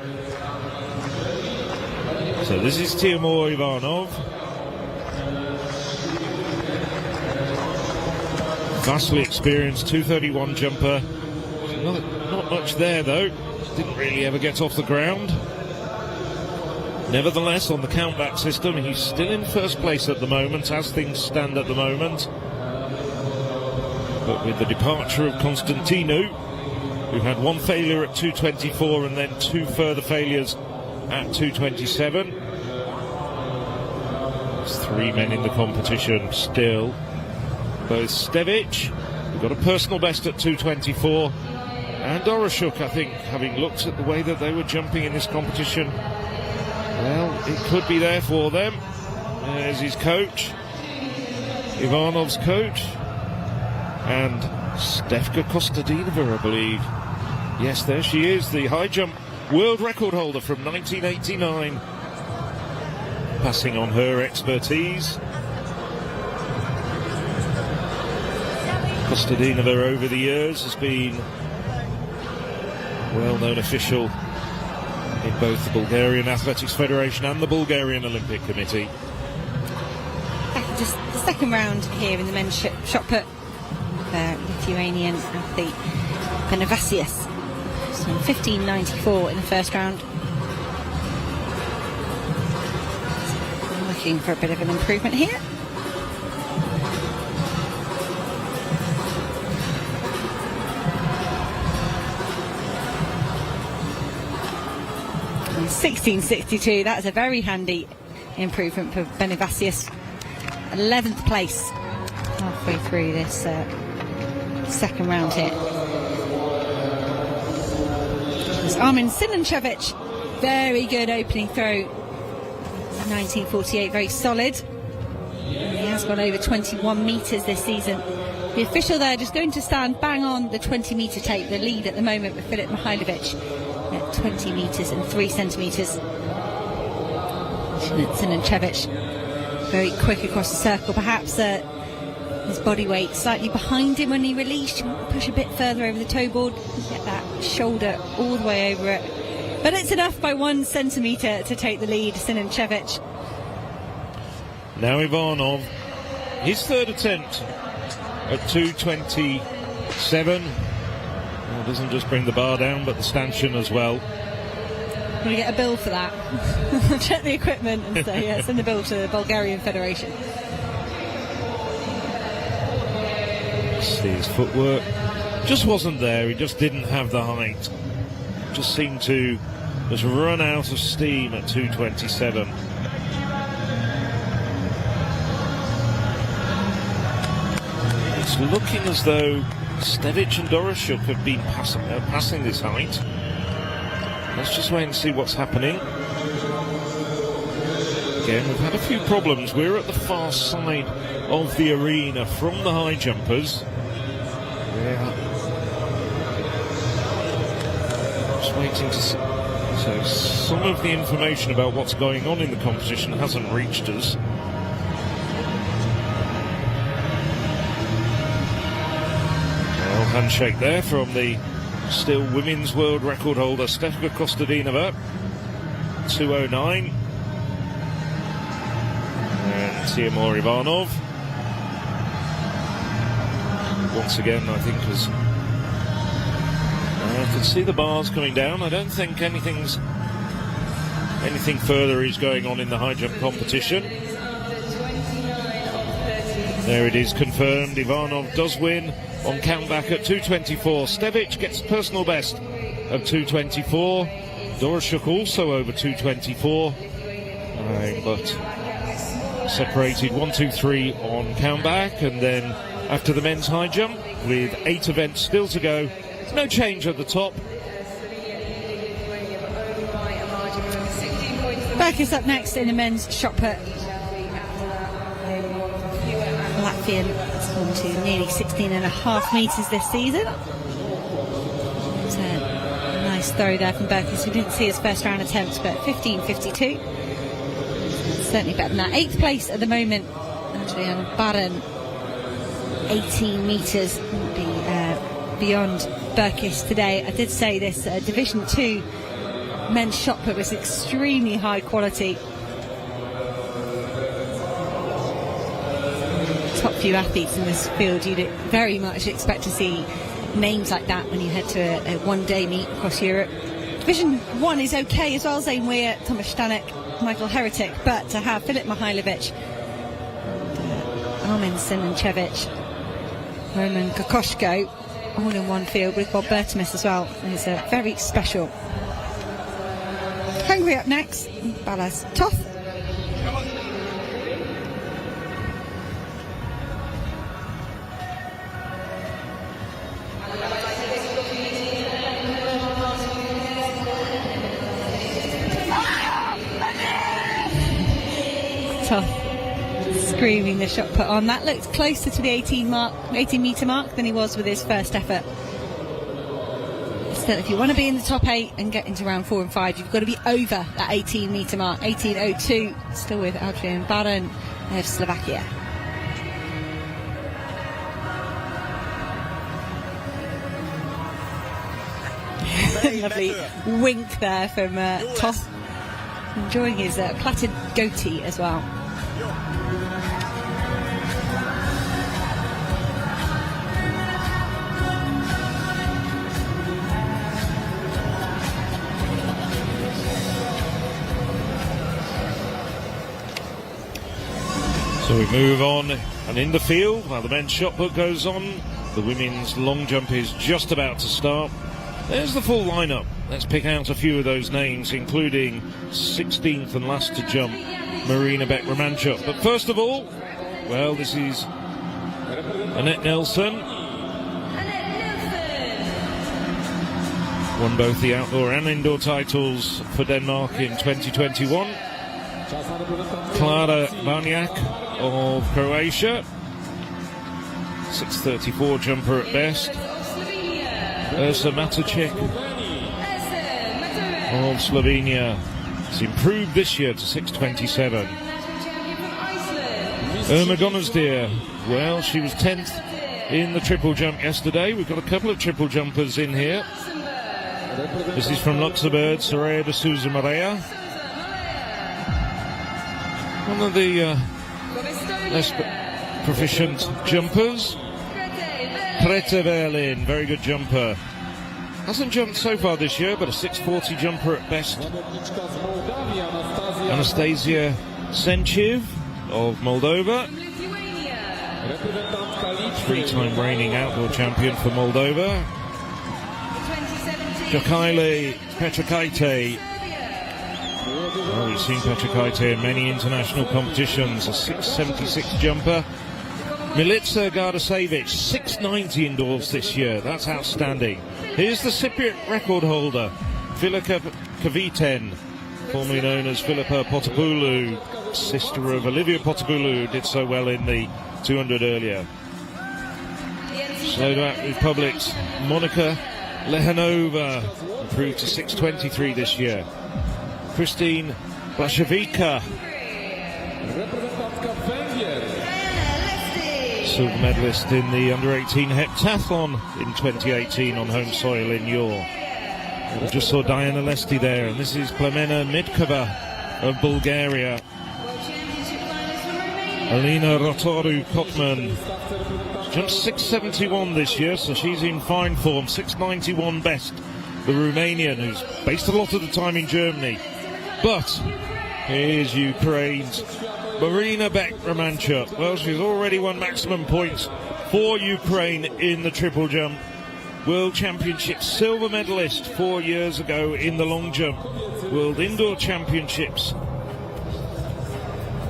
So this is Timur Ivanov. Vastly experienced 231 jumper. Not much there though. Didn't really ever get off the ground. Nevertheless, on the countback system, he's still in first place at the moment, as things stand at the moment. But with the departure of Konstantino, who had one failure at 224 and then two further failures at 227. There's three men in the competition still. Both Stevic We've got a personal best at 2:24. And Doroshuk, I think, having looked at the way that they were jumping in this competition, well, it could be there for them. There's his coach, Ivanov's coach, and Stefka Kostadinova, I believe. Yes, there she is, the high jump world record holder from 1989. Passing on her expertise. Kostadinova over the years has been well-known official in both the Bulgarian Athletics Federation and the Bulgarian Olympic Committee. Just the second round here in the men's shot put. Lithuanian athlete Benevasius. So 15.94 in the first round. Looking for a bit of an improvement here. And 16.62, that's a very handy improvement for Benevasius. 11th place halfway through this second round here. There's Armin Sinanchevich, very good opening throw. 1948, very solid. And he has gone over 21 metres this season. The official there just going to stand bang on the 20-metre tape, the lead at the moment with Filip Mihailovic at 20 metres and 3 centimetres. Sinanchevich very quick across the circle, perhaps his body weight slightly behind him when he released. You want to push a bit further over the toe board, get that shoulder all the way over it. But it's enough by 1 centimetre to take the lead, Sinanchevich. Now Ivanov, his third attempt at 2:27. Well, doesn't just bring the bar down, but the stanchion as well. I'm going to get a bill for that. Check the equipment and say, yeah, send the bill to the Bulgarian Federation. See his footwork. Just wasn't there, he just didn't have the height. Just seemed to just run out of steam at 2:27. It's looking as though Stevic and Doroshuk have been passing this height. Let's just wait and see what's happening. Again, we've had a few problems. We're at the far side of the arena from the high jumpers. Yeah. Just waiting to see. So some of the information about what's going on in the competition hasn't reached us. Well, handshake there from the still women's world record holder Stefka Kostadinova. 2:09. And Timur Ivanov. Once again, I think as I can see the bars coming down. I don't think anything further is going on in the high jump competition. There it is, confirmed. Ivanov does win on countback at 2:24. Stevic gets personal best of 2:24. Doroshuk also over 2:24. But separated 1, 2, 3 on countback, and then after the men's high jump, with 8 events still to go, no change at the top. Back is up next in the men's shot put. Latvian has gone to nearly 16.5 metres this season. It's a nice throw there from Berkis, who didn't see his first round attempt, but 15.52. Certainly better than that. 8th place at the moment, Adrian Baran. 18 metres will be beyond Berkis today. I did say this Division 2 men's shot put was extremely high quality. Top few athletes in this field, you'd very much expect to see names like that when you head to a one-day meet across Europe. Division 1 is okay as well, Zane Weir, Thomas Stanek, Michael Heretic, but to have Filip Mihailovic, Armin Sinanchevich, Roman Kokoshko all in one field with Bob Bertemis as well is very special. Hungary up next, Balazs Toth. Toth screaming the shot put on. That looked closer to the 18 metre mark than he was with his first effort. Still, if you want to be in the top 8 and get into round 4 and 5, you've got to be over that 18 metre mark. 18.02, still with Adrian Baron of Slovakia. Lovely wink there from Toth, enjoying his plaited goatee as well. So we move on, and in the field, while the men's shot put goes on, the women's long jump is just about to start. There's the full lineup. Let's pick out a few of those names, including 16th and last to jump, Marina Beck-Romanchuk. But first of all, well, this is Annette Nelson. Won both the outdoor and indoor titles for Denmark in 2021. Klara Barniak of Croatia, 6:34 jumper at best. Ursa Matacek of Slovenia has improved this year to 6:27. Irma Gonnersdeer, well, she was 10th in the triple jump yesterday. We've got a couple of triple jumpers in here. This is from Luxembourg, Soraya de Souza Maria. One of the less proficient jumpers. Grete Verlin, very good jumper. Hasn't jumped so far this year, but a 6:40 jumper at best. Anastasia Senchiv of Moldova. Three-time reigning outdoor champion for Moldova. Jokaile Petrakaite. Well, we've seen Petrakaite in many international competitions. A 6:76 jumper. Milica Gardasevic, 6:90 indoors this year. That's outstanding. Here's the Cypriot record holder, Filippa Kaviten, formerly known as Philippa Potopoulou, sister of Olivia Potopoulou, who did so well in the 200 earlier. Slovak Republic's Monika Lehanova improved to 6:23 this year. Christine Blashevica, silver medalist in the under-18 heptathlon in 2018 on home soil in Yor. We just saw Diana Lesti there, and this is Plemena Midkova of Bulgaria. Alina Rotoru Kotman jumped 6:71 this year, so she's in fine form. 6:91 best. The Romanian, who's based a lot of the time in Germany. But here's Ukraine's Marina Beck-Romanchuk. Well, she's already won maximum points for Ukraine in the triple jump. World Championships silver medalist 4 years ago in the long jump. World Indoor Championships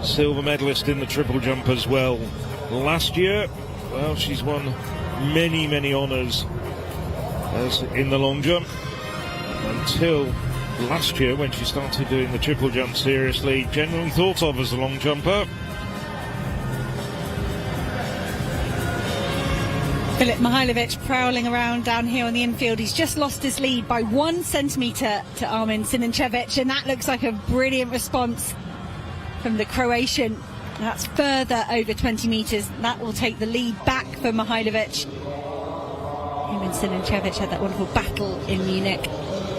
silver medalist in the triple jump as well. Last year, well, she's won many, many honours as in the long jump until last year when she started doing the triple jump seriously, generally thought of as a long jumper. Filip Mihailovic prowling around down here on the infield. He's just lost his lead by 1 centimetre to Armin Sinancevic, and that looks like a brilliant response from the Croatian. That's further over 20 metres. That will take the lead back for Mihailovic. Him and Sinancevic had that wonderful battle in Munich.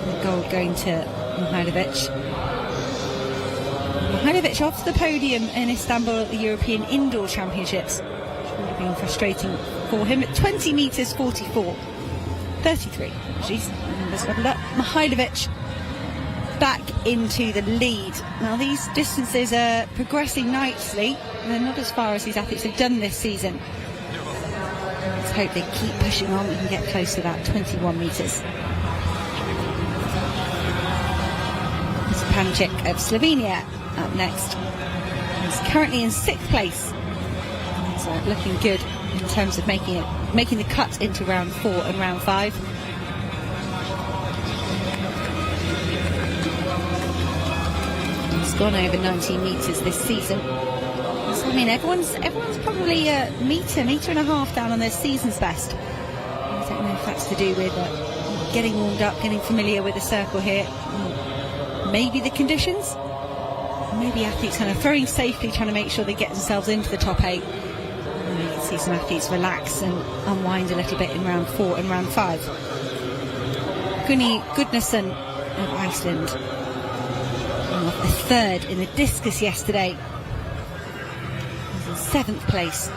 The gold going to Mihailovic. Mihailovic off the podium in Istanbul at the European Indoor Championships. Would have been frustrating for him at 20 metres 44. 33. Jeez, numbers doubled up. Mihailovic back into the lead. Now these distances are progressing nicely. They're not as far as these athletes have done this season. Let's hope they keep pushing on and get close to that 21 metres. Pancic of Slovenia up next. He's currently in 6th place. So looking good in terms of making the cut into round 4 and round 5. gone over 19 metres this season. So, I mean, everyone's probably a metre and a half down on their season's best. I don't know if that's to do with getting warmed up, getting familiar with the circle here. Maybe the conditions. Maybe athletes kind of throwing safely, trying to make sure they get themselves into the top 8. And you can see some athletes relax and unwind a little bit in round 4 and round 5. Gunni Gudnason of Iceland, off the 3rd in the discus yesterday. He's in 7th place.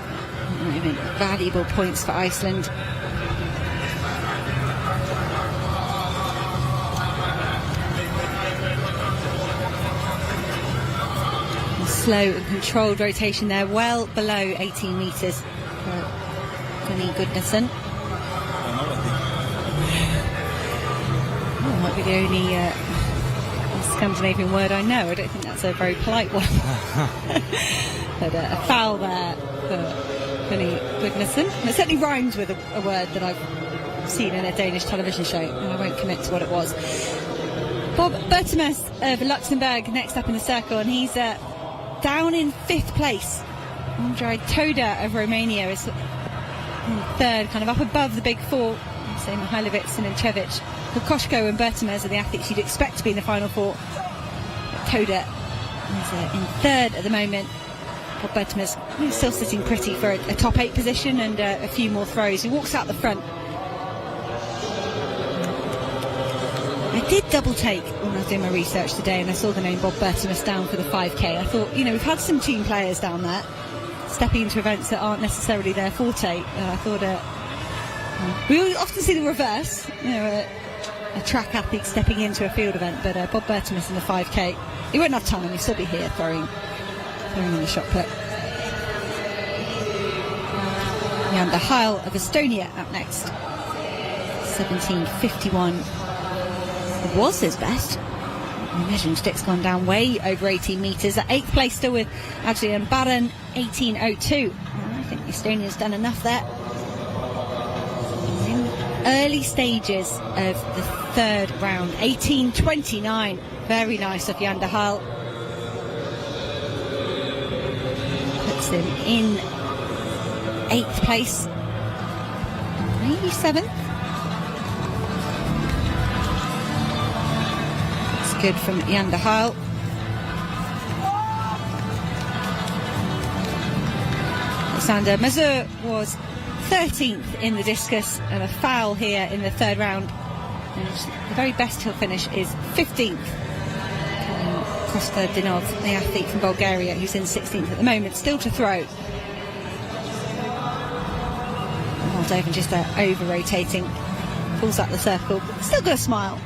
Valuable points for Iceland. Slow and controlled rotation there, well below 18 metres for Gunni Gudnason. That might be the only Scandinavian word I know. I don't think that's a very polite one. But a foul there for Gunni Gudnason. It certainly rhymes with a word that I've seen in a Danish television show, and I won't commit to what it was. Bob Bertemes of Luxembourg next up in the circle, and he's down in 5th place. Andrei Toda of Romania is in 3rd, kind of up above the big 4. Same Mihailovic, Sinincevic, Kokoschko and Bertemes are the athletes you'd expect to be in the final 4. But Toda is in 3rd at the moment. Bob Bertemes still sitting pretty for a top 8 position and a few more throws. He walks out the front. I did double take when I was doing my research today, and I saw the name Bob Bertemes down for the 5k. I thought, we've had some team players down there stepping into events that aren't necessarily their forte. I thought we often see the reverse, a track athlete stepping into a field event, but Bob Bertemes in the 5k, he won't have time, he'll still be here throwing in the shot put. Jan de Heil of Estonia up next, 17.51. Was his best. The measuring stick's gone down way over 18 metres. At 8th place still with Adrian Baran, 18.02. I think Estonia's done enough there. In early stages of the 3rd round, 18.29. Very nice of Jan de Heil. Puts him in 8th place, maybe 7th. Good from Jan de Heil. Alexander Mazur was 13th in the discus, and a foul here in the 3rd round. And the very best he'll finish is 15th. Kosta Dinov, the athlete from Bulgaria, who's in 16th at the moment, still to throw. Moldovan just over-rotating, pulls up the circle, still got a smile.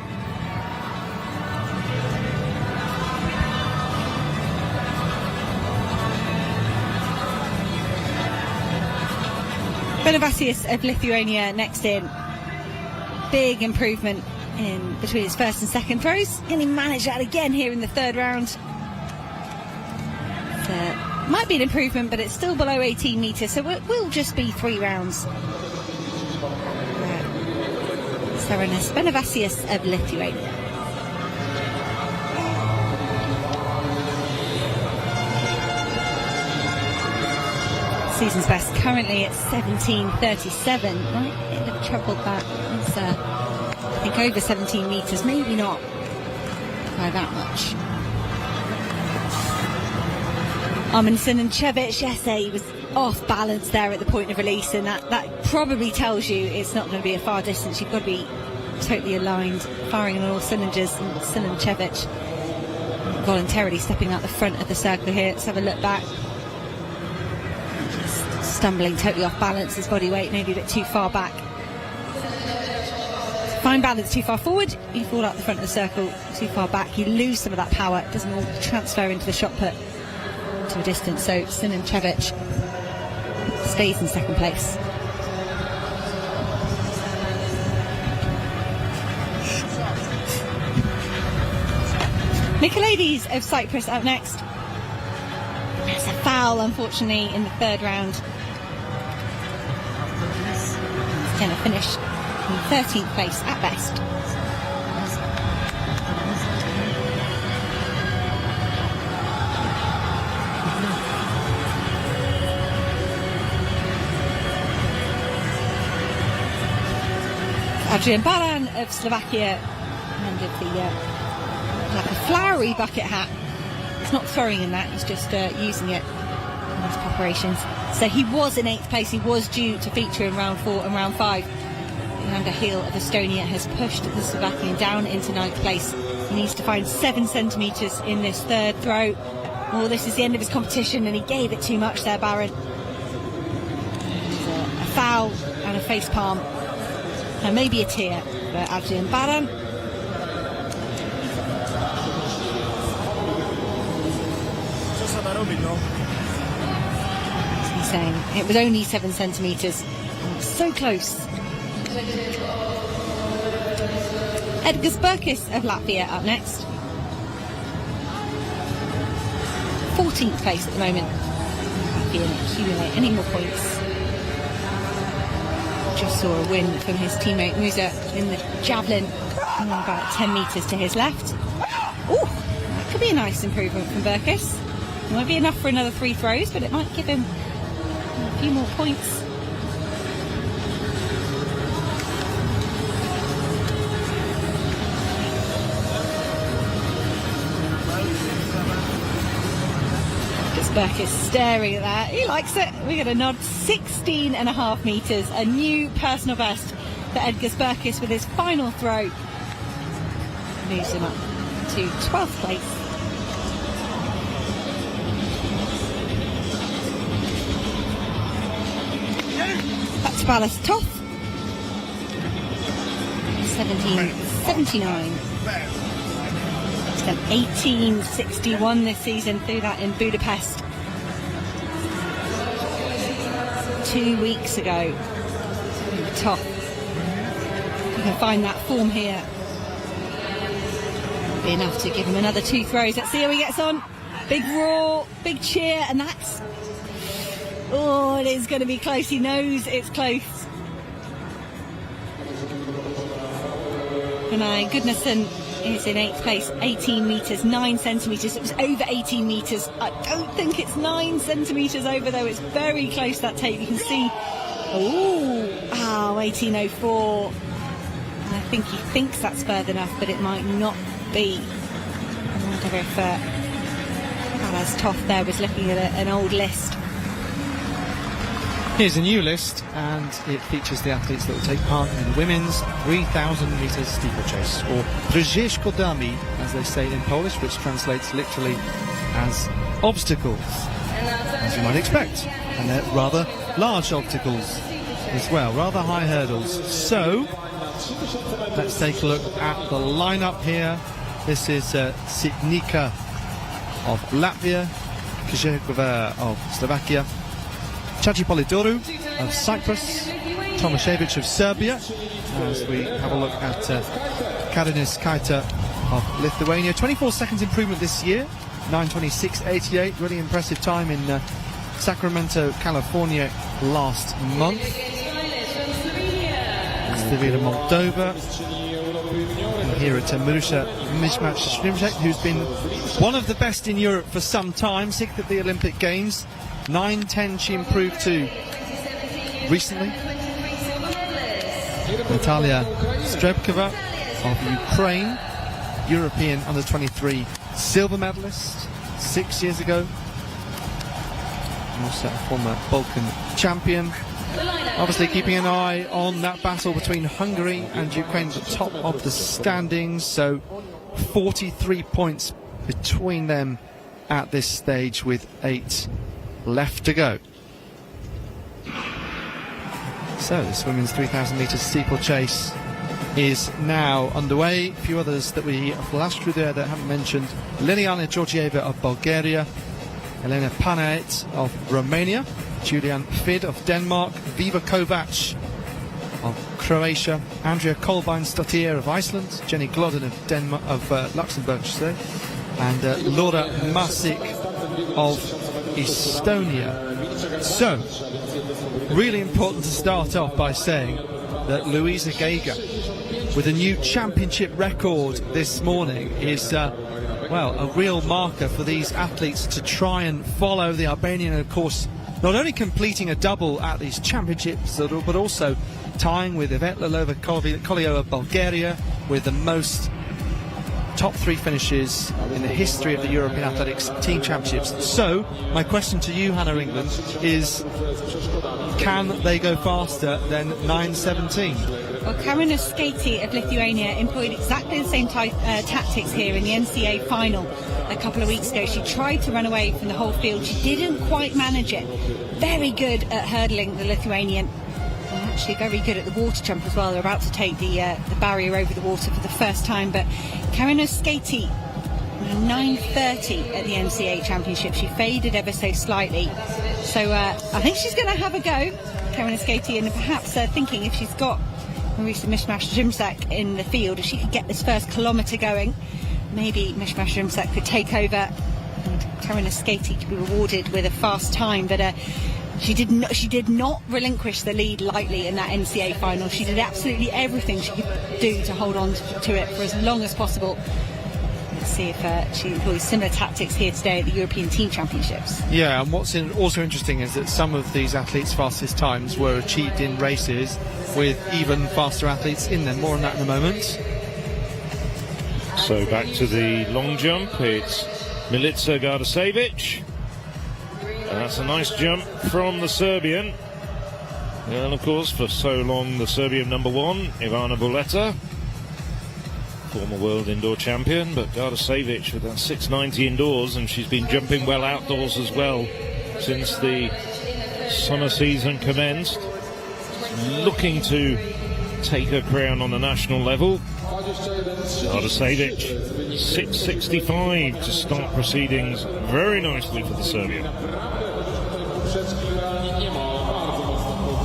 Venevasius of Lithuania next in. Big improvement in between his 1st and 2nd throws. Can he manage that again here in the 3rd round? Might be an improvement, but it's still below 18 metres, so it will just be 3 rounds. Sarunas Venevasius of Lithuania. Season's best currently at 17.37. Right, a bit of trouble that. It's, I think over 17 metres, maybe not by that much. Amundsen and Cevic, yes, he was off balance there at the point of release, and that probably tells you it's not going to be a far distance. You've got to be totally aligned, firing on all cylinders. And Sinincevic voluntarily stepping out the front of the circle here. Let's have a look back. Stumbling totally off balance, his body weight maybe a bit too far back. Fine balance too far forward, you fall out the front of the circle. Too far back, you lose some of that power. It doesn't all transfer into the shot put to a distance. So Sinincevic stays in 2nd place. Michaelides of Cyprus up next. There's a foul, unfortunately, in the 3rd round. He's going to finish in 13th place at best. Adrian Baran of Slovakia, and of the like a flowery bucket hat. He's not throwing in that, he's just using it in his preparations. So he was in 8th place, he was due to feature in round 4 and round 5. The younger heel of Estonia has pushed the Slovakian down into 9th place. He needs to find 7 centimetres in this 3rd throw. Oh, this is the end of his competition, and he gave it too much there, Baran. A foul and a face palm, and maybe a tear for Adrian Baran. As he's saying, it was only 7 centimetres. So close. Edgars Burkis of Latvia up next. 14th place at the moment. Latvia didn't accumulate any more points. Just saw a win from his teammate Musa in the Javelin, about 10 metres to his left. Ooh, that could be a nice improvement from Burkis. It won't be enough for another 3 throws, but it might give him a few more points. Burkis staring at that. He likes it. We get a nod. 16.5 metres. A new personal best for Edgars Burkis with his final throw. Moves him up to 12th place. Back to Ballas Toth. 17.79. He's done 18.61 this season, through that in Budapest 2 weeks ago. Tough. You can find that form here. Be enough to give him another 2 throws. Let's see how he gets on. Big roar, big cheer, and that's... Oh, it is going to be close. He knows it's close. Gunnar Gudnason is in 8th place, 18 metres, 9 centimetres. It was over 18 metres. I don't think it's 9 centimetres over, though. It's very close, that tape. You can see, oh, 18.04. I think he thinks that's further enough, but it might not be. I wonder if Ballas Toth there was looking at an old list. Here's a new list, and it features the athletes that will take part in the women's 3,000 metres steeplechase, or przeszkodami, as they say in Polish, which translates literally as obstacles, as you might expect. And they're rather large obstacles as well, rather high hurdles. So, let's take a look at the lineup here. This is Sitnika of Latvia, Krzykova of Slovakia, Chachi Polidoru of Cyprus, Tomaszewicz of Serbia, as we have a look at Karinis Kaita of Lithuania. 24 seconds improvement this year, 9:26.88, really impressive time in Sacramento, California last month. Slovenia, Moldova. And here at Marusha Mishmach, who's been one of the best in Europe for some time, 6th at the Olympic Games. 9:10 she improved to recently. Natalia Strebkova of Ukraine, European under-23 silver medalist 6 years ago. Also a former Balkan champion. Obviously keeping an eye on that battle between Hungary and Ukraine at the top of the standings. So 43 points between them at this stage with 8 left to go. So this women's 3,000 metres steeplechase is now underway. A few others that we flashed through there that I haven't mentioned. Liliana Georgieva of Bulgaria, Elena Panaet of Romania, Julian Fid of Denmark, Viva Kovac of Croatia, Andrea Kolbein-Stottir of Iceland, Jenny Glodden of Luxembourg, and Laura Masik of Estonia. So, really important to start off by saying that Luisa Geiger, with a new championship record this morning, is a real marker for these athletes to try and follow. The Albanian, of course, not only completing a double at these championships, but also tying with Iveta Lelova-Koleova of Bulgaria with the most top 3 finishes in the history of the European Athletics Team Championships. So, my question to you, Hannah England, is can they go faster than 9:17? Well, Karina Skaitytė of Lithuania employed exactly the same tactics here in the NCAA final a couple of weeks ago. She tried to run away from the whole field. She didn't quite manage it. Very good at hurdling, the Lithuanian. And actually very good at the water jump as well. They're about to take the barrier over the water for the first time. But Karina Skaitytė, 9:30 at the NCAA Championship. She faded ever so slightly. So I think she's going to have a go, Karina Skaitytė, and perhaps thinking if she's got Marisa Mishmash-Zimczak in the field, if she could get this first kilometre going, maybe Mishmash-Zimczak could take over and Karina Skaitytė could be rewarded with a fast time. But she did not relinquish the lead lightly in that NCAA final. She did absolutely everything she could do to hold on to it for as long as possible. Let's see if she employs similar tactics here today at the European Team Championships. Yeah, and what's also interesting is that some of these athletes' fastest times were achieved in races with even faster athletes in them. More on that in a moment. So back to the long jump, it's Milica Gardasevic. And that's a nice jump from the Serbian. And of course, for so long, the Serbian number 1, Ivana Boleta, former world indoor champion, but Gardasevic with that 690 indoors, and she's been jumping well outdoors as well since the summer season commenced. Looking to take her crown on the national level. Gardasevic, 6:65 to start proceedings. Very nicely for the Serbian.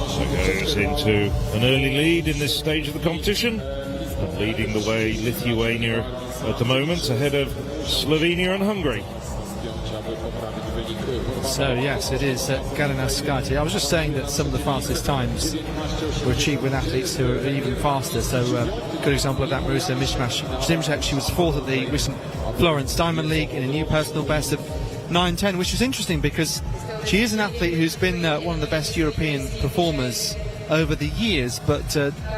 So goes into an early lead in this stage of the competition. And leading the way, Lithuania at the moment, ahead of Slovenia and Hungary. So yes, it is Karina Skaitytė. I was just saying that some of the fastest times were achieved with athletes who are even faster. So a good example of that, Marisa Mishmash-Zimczak. She was 4th at the recent Florence Diamond League in a new personal best of 9:10, which was interesting because she is an athlete who's been one of the best European performers over the years, but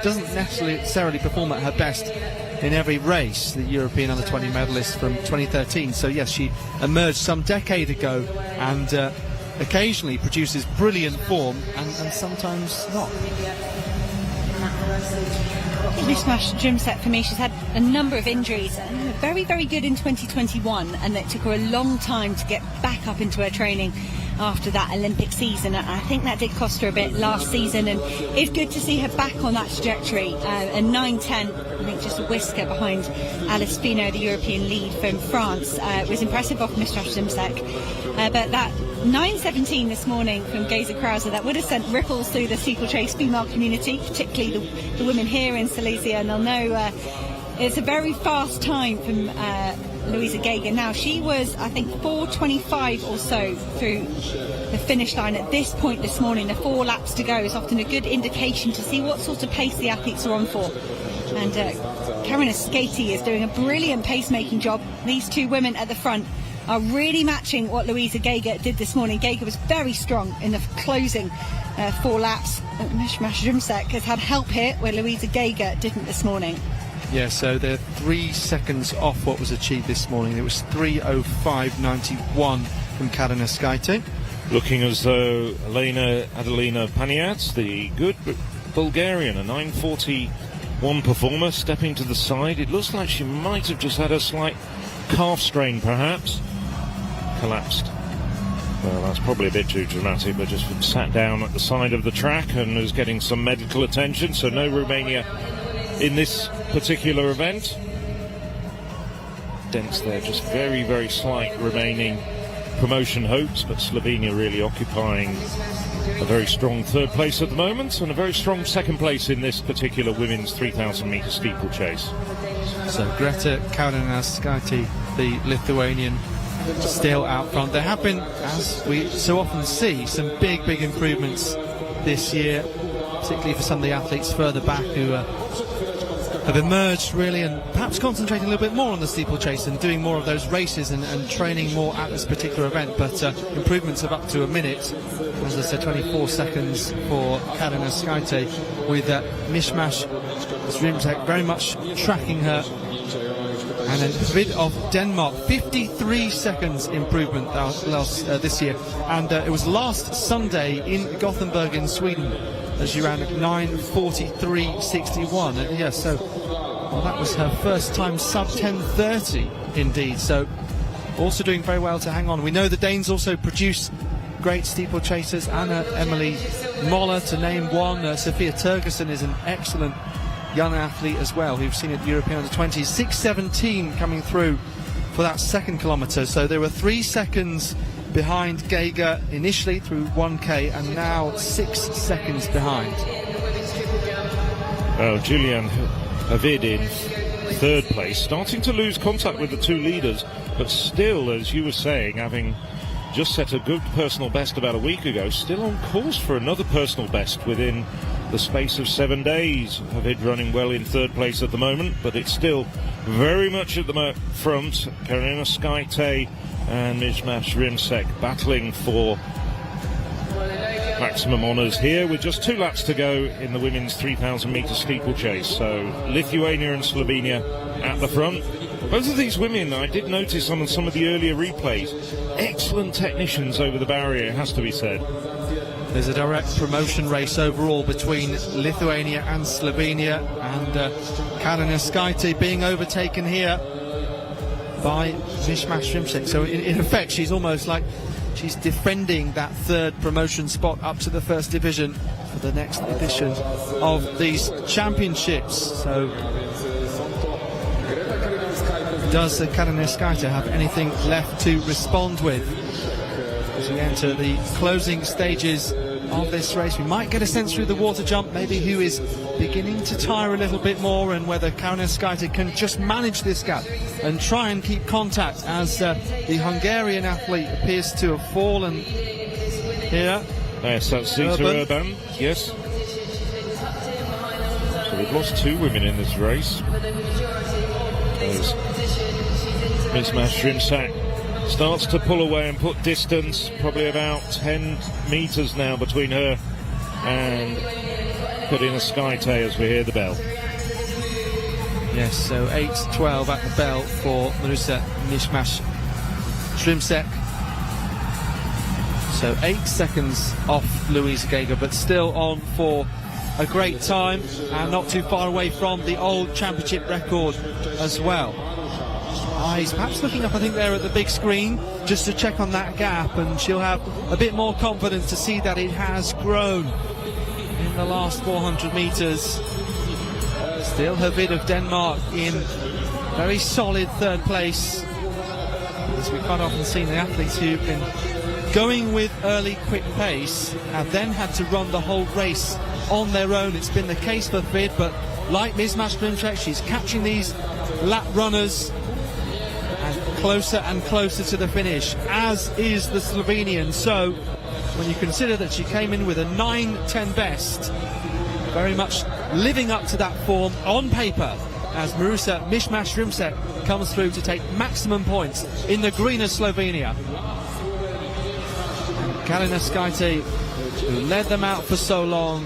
doesn't necessarily perform at her best in every race. The European Under-20 medalist from 2013. So yes, she emerged some decade ago and occasionally produces brilliant form and sometimes not. Mishmash-Zimczak, for me, she's had a number of injuries and very, very good in 2021, and it took her a long time to get back up into her training after that Olympic season. I think that did cost her a bit last season, and it's good to see her back on that trajectory. And 9:10, I think just a whisker behind Alice Finot, the European lead from France, was impressive off Mishmash-Zimczak. But that 9:17 this morning from Geza Krause, that would have sent ripples through the steeplechase female community, particularly the women here in Silesia, and they'll know it's a very fast time from Luisa Geiger. Now, she was, I think, 4:25 or so through the finish line at this point this morning. The 4 laps to go is often a good indication to see what sort of pace the athletes are on for. And Karina Skaitytė is doing a brilliant pace-making job. These 2 women at the front are really matching what Luisa Geiger did this morning. Geiger was very strong in the closing 4 laps. Mishmash-Zimczak has had help here where Luisa Geiger didn't this morning. Yeah, so they're 3 seconds off what was achieved this morning. It was 3:05.91 from Karina Skaitytė. Looking as though Adelina Paniat, the good Bulgarian, a 9:41 performer, stepping to the side. It looks like she might have just had a slight calf strain, perhaps. Collapsed. Well, that's probably a bit too dramatic, but just sat down at the side of the track and was getting some medical attention. So no Romania in this particular event. Dents there, just very, very slight remaining promotion hopes, but Slovenia really occupying a very strong 3rd place at the moment and a very strong 2nd place in this particular women's 3,000 metre steeplechase. So Greta Karina Skaitytė, the Lithuanian, still out front. There have been, as we so often see, some big improvements this year, particularly for some of the athletes further back who have emerged really, and perhaps concentrating a little bit more on the steeplechase and doing more of those races and training more at this particular event. But improvements of up to a minute, as I said, 24 seconds for Karina Skaite, with Mishmash Rimsek very much tracking her. And then Vid of Denmark, 53 seconds improvement this year. And it was last Sunday in Gothenburg in Sweden as she ran at 9:43.61. And yeah, so that was her first time sub 10:30 indeed. So also doing very well to hang on. We know the Danes also produce great steeplechasers. Anna Emily Moller, to name one. Sophia Tergerson is an excellent young athlete as well, who've seen at European Under-20s. 6:17 coming through for that second kilometre. So there were 3 seconds behind Geiger initially through 1k, and now 6 seconds behind. Well, Julian Havid in third place, starting to lose contact with the two leaders, but still, as you were saying, having just set a good personal best about a week ago, still on course for another personal best within the space of 7 days. Havid running well in third place at the moment, but it's still very much at the front. Karina Skaite and Mishmash Rimsek battling for maximum honours here, with just 2 laps to go in the women's 3,000 metre steeplechase. So Lithuania and Slovenia at the front. Both of these women, I did notice on some of the earlier replays, excellent technicians over the barrier, it has to be said. There's a direct promotion race overall between Lithuania and Slovenia, and Karina Skaite being overtaken here by Mishmash Rimsek. So in effect, she's almost like she's defending that third promotion spot up to the first division for the next edition of these championships. So does Karina Skaite have anything left to respond with as we enter the closing stages of this race? We might get a sense through the water jump maybe who is beginning to tire a little bit more, and whether Karina Skaite can just manage this gap and try and keep contact, as the Hungarian athlete appears to have fallen here. Yes, that's Zita Urban. Yes. So we've lost 2 women in this race. There's Mishmash Rimsek starts to pull away and put distance, probably about 10 metres now between her and Karina Skaite as we hear the bell. Yes, so 8:12 at the bell for Marusa Mishmash Rimsek. So 8 seconds off Louise Geiger, but still on for a great time, and not too far away from the old championship record as well. He's perhaps looking up, I think, there at the big screen just to check on that gap, and she'll have a bit more confidence to see that it has grown in the last 400 metres. Still Havid of Denmark in very solid third place, as we've quite often seen the athletes who've been going with early quick pace have then had to run the whole race on their own. It's been the case for Vid, but like Mishmash Rimsek, she's catching these lap runners and closer to the finish, as is the Slovenian. So when you consider that she came in with a 9:10 best, very much living up to that form on paper, as Marusa Mishmash Rimsek comes through to take maximum points in the green of Slovenia. Karina Skaite, who led them out for so long,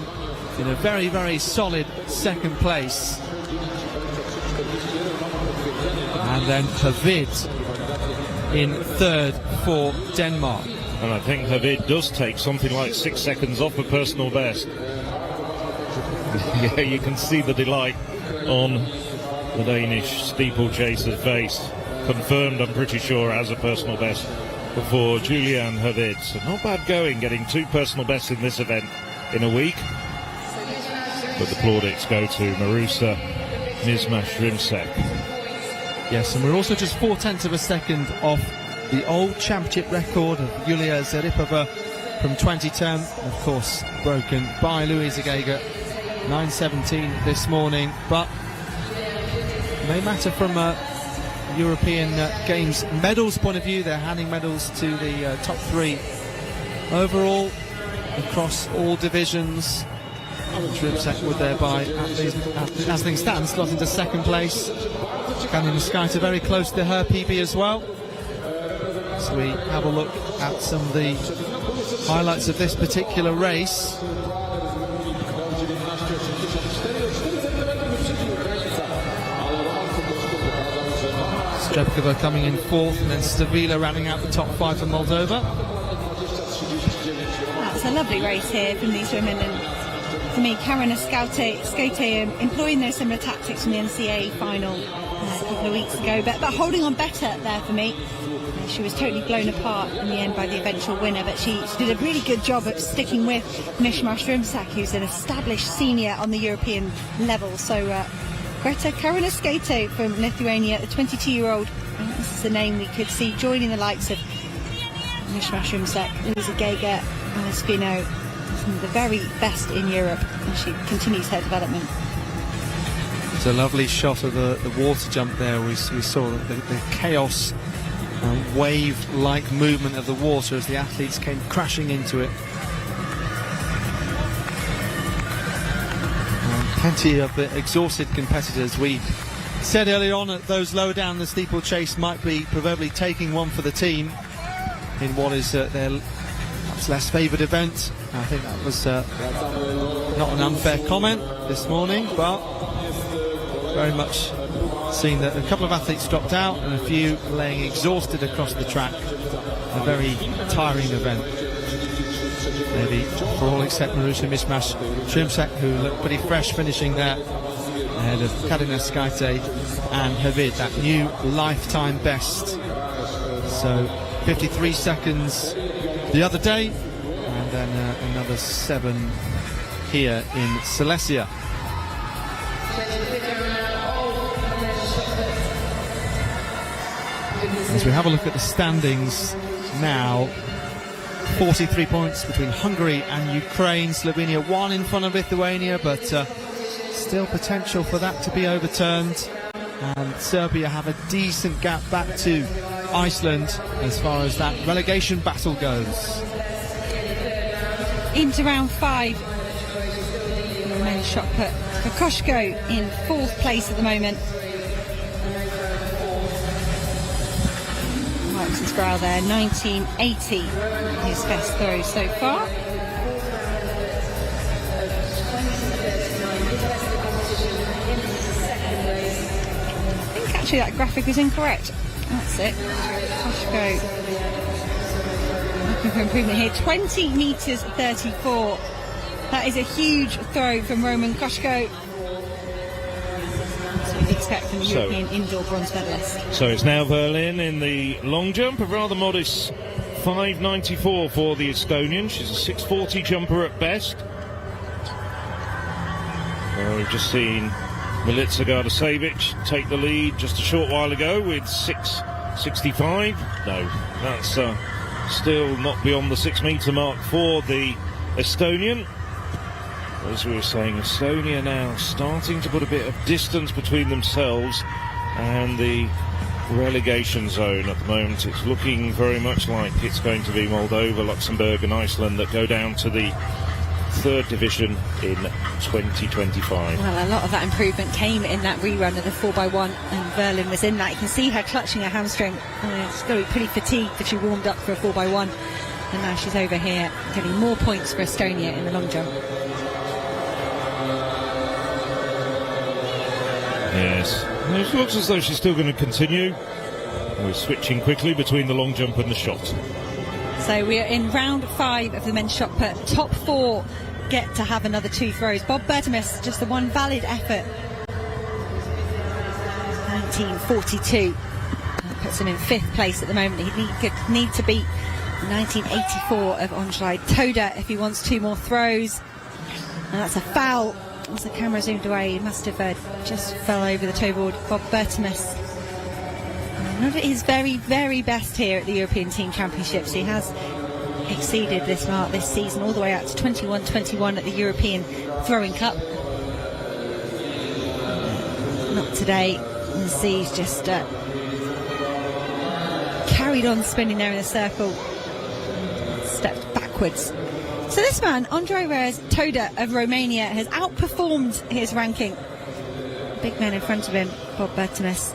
in a very, very solid second place. And then Havid in third for Denmark. And I think Havid does take something like 6 seconds off a personal best. Yeah, you can see the delight on the Danish steeplechaser's face. Confirmed, I'm pretty sure, as a personal best for Julian Havid. So not bad going, getting 2 personal bests in this event in a week. But the plaudits go to Marusa Mishmash Rimsek. Yes, and we're also just 0.4 of a second off the old championship record of Yulia Zaripova from 2010, of course broken by Louisa Geiger, 9:17 this morning. But may matter from a European Games medals point of view. They're handing medals to the top 3 overall across all divisions. Shrimsek would thereby, as things stand, slot into second place. Canyon Mosquito very close to her PB as well. So we have a look at some of the highlights of this particular race. Strebkova coming in fourth, and then Stavila rounding out the top five for Moldova. That's a lovely race here from these women, and for me, Karina Skate employing those similar tactics from the NCAA final a couple of weeks ago, but holding on better there for me. She was totally blown apart in the end by the eventual winner, but she did a really good job of sticking with Mishma Shrimsak, who's an established senior on the European level. So Greta Karinaskaite from Lithuania, the 22-year-old, this is the name we could see joining the likes of Mishma Shrimsak, Luisa Geiger, Alice Spino, some of the very best in Europe, and she continues her development. It's a lovely shot of the water jump there. We saw the chaos and wave-like movement of the water as the athletes came crashing into it. And plenty of exhausted competitors. We said earlier on that those lower down the steeplechase might be proverbially taking one for the team in what is their perhaps less favoured event. I think that was not an unfair comment this morning, but very much seen that a couple of athletes dropped out and a few laying exhausted across the track. A very tiring event, maybe for all except Marusha Mishmash Shrimsak, who looked pretty fresh finishing there ahead of Karina Skaite and Havid, that new lifetime best. So 53 seconds the other day, and then another 7 here in Silesia. As we have a look at the standings now, 43 points between Hungary and Ukraine. Slovenia 1 in front of Lithuania, but still potential for that to be overturned. And Serbia have a decent gap back to Iceland as far as that relegation battle goes. Into round 5. The men's shot put. Kokoschko in 4th place at the moment. Marks his brow there. 1980, his best throw so far. I think actually that graphic was incorrect. That's it. Kokoschko looking for improvement here. 20 metres 34. That is a huge throw from Roman Kokoschko. Expect from the European indoor bronze medalist. So it's now Berlin in the long jump, a rather modest 5.94 for the Estonian. She's a 6.40 jumper at best. Well, we've just seen Milica Gardasevic take the lead just a short while ago with 6.65. No, that's still not beyond the 6 metre mark for the Estonian. As we were saying, Estonia now starting to put a bit of distance between themselves and the relegation zone at the moment. It's looking very much like it's going to be Moldova, Luxembourg and Iceland that go down to the 3rd division in 2025. Well, a lot of that improvement came in that rerun of the 4x1, and Berlin was in that. You can see her clutching her hamstring. She's got to be pretty fatigued if she warmed up for a 4x1, and now she's over here getting more points for Estonia in the long jump. Yes, it looks as though she's still going to continue. We're switching quickly between the long jump and the shot. So we are in round 5 of the men's shot put. Top 4 get to have another 2 throws. Bob Bertemis, just the one valid effort. 1942. That puts him in 5th place at the moment. He could need to beat 1984 of Ondřej Toda if he wants 2 more throws. And that's a foul. As the camera zoomed away, he must have just fell over the toe board. Bob Bertemis. One of his very, very best here at the European Team Championships. He has exceeded this mark this season all the way out to 21-21 at the European Throwing Cup. Not today. You see he's just carried on spinning there in a circle. Stepped backwards So this man, Andrei Toda of Romania, has outperformed his ranking. Big man in front of him, Bob Bertemis.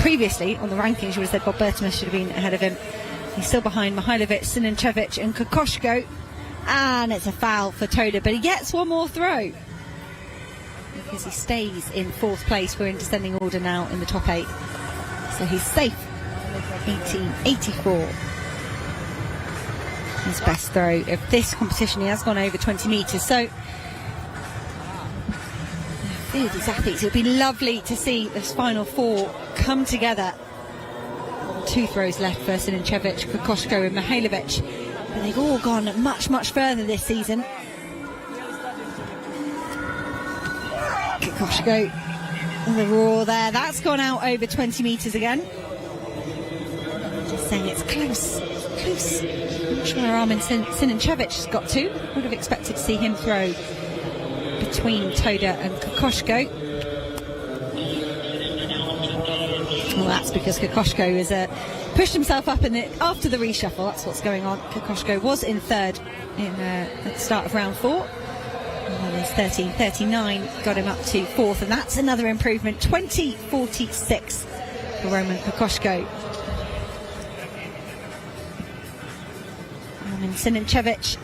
Previously, on the rankings, you would have said Bob Bertemis should have been ahead of him. He's still behind Mihailovic, Sinanchevich and Kokoschko. And it's a foul for Toda, but he gets one more throw. Because he stays in 4th place. We're in descending order now in the top 8. So he's safe. 1884. His best throw of this competition. He has gone over 20 metres. So, these athletes, it would be lovely to see this final 4 come together. 2 throws left for Sinanchevich, Kokoschko and Mihailovic. But they've all gone much, much further this season. Kokoschko, the roar there. That's gone out over 20 metres again. Just saying it's close. Close. I'm not sure where Armin Sinanchevich has got to. Would have expected to see him throw between Toda and Kokoschko. Well, that's because Kokoschko has pushed himself up after the reshuffle. That's what's going on. Kokoschko was in 3rd at the start of round 4. And his 13.39 got him up to 4th, and that's another improvement. 20.46 for Roman Kokoschko. And Sinanchevich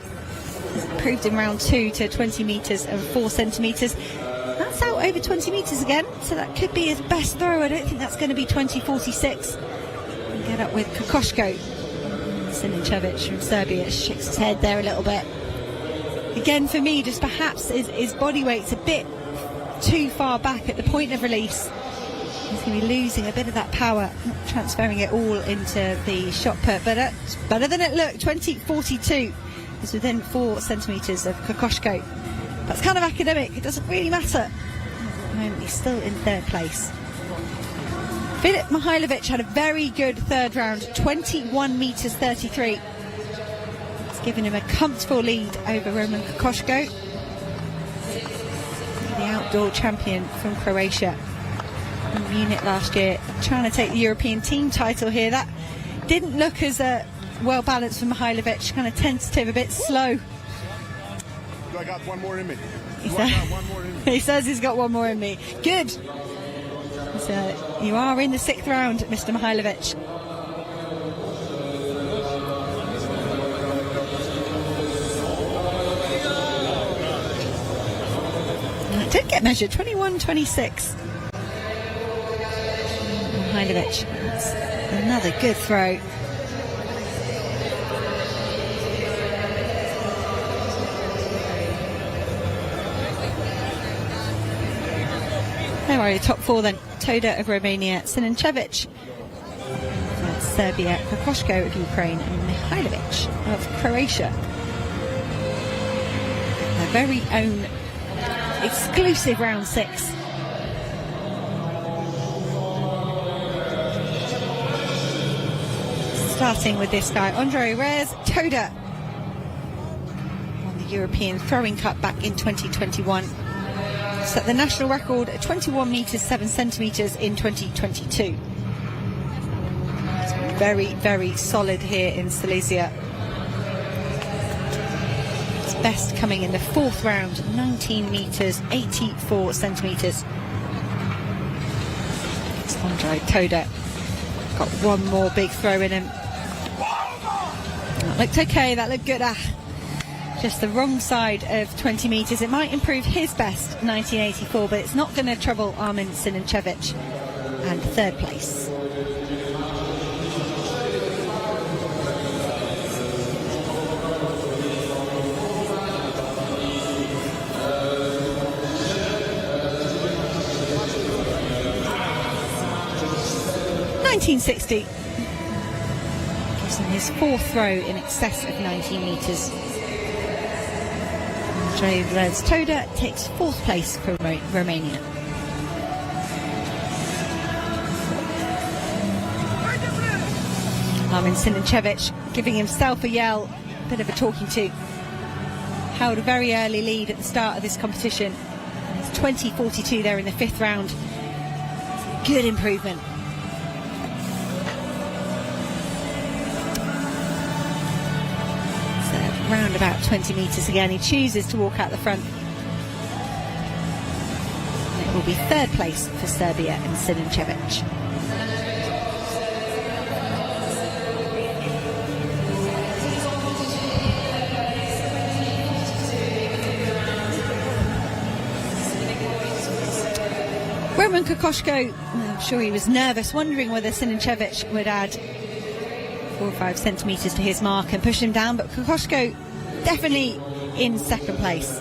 improved in round 2 to 20 metres and 4 centimetres. That's out over 20 metres again, so that could be his best throw. I don't think that's going to be 20.46. And get up with Kokoschko. Sinanchevich from Serbia shakes his head there a little bit. Again, for me, just perhaps his body weight's a bit too far back at the point of release. He's going to be losing a bit of that power, not transferring it all into the shot put, but it's better than it looked. 20.42 is within 4 centimetres of Kokoschko. That's kind of academic, it doesn't really matter. At the moment, he's still in 3rd place. Filip Mihailovic had a very good 3rd round, 21 metres 33. It's given him a comfortable lead over Roman Kokoschko, the outdoor champion from Croatia. In Munich last year, trying to take the European team title here. That didn't look as well balanced for Mihailovic, kind of tentative, a bit slow. I got one more in me. He says he's got one more in me. Good. So you are in the 6th round, Mr. Mihailovic. It did get measured, 21.26. Mihailovic, that's another good throw. There are your top 4 then. Toda of Romania, Sinanchevich of Serbia, Kokoschko of Ukraine and Mihailovic of Croatia. Their very own exclusive round 6. Starting with this guy, Andrei Toda, won the European Throwing Cup back in 2021. Set the national record at 21 metres 7 centimetres in 2022. It's very, very solid here in Silesia. It's best coming in the 4th round, 19 metres 84 centimetres. It's Andrei Toda. Got one more big throw in him. That looked okay, that looked good. Just the wrong side of 20 metres. It might improve his best, 1984, but it's not going to trouble Armin Sinanchevich. And 3rd place. (1960) gives him his 4th throw in excess of 19 metres. Andrei Toda takes 4th place for Romania. Armin Sinanchevich giving himself a yell, a bit of a talking to. Held a very early lead at the start of this competition. It's 20.42 there in the 5th round. Good improvement. round about 20 metres again. He chooses to walk out the front. And it will be third place for Serbia and Sinincevic. Roman Kokoschko, I'm sure he was nervous, wondering whether Sinincevic would add 4 or 5 centimetres to his mark and push him down, but Kokoschko definitely in second place.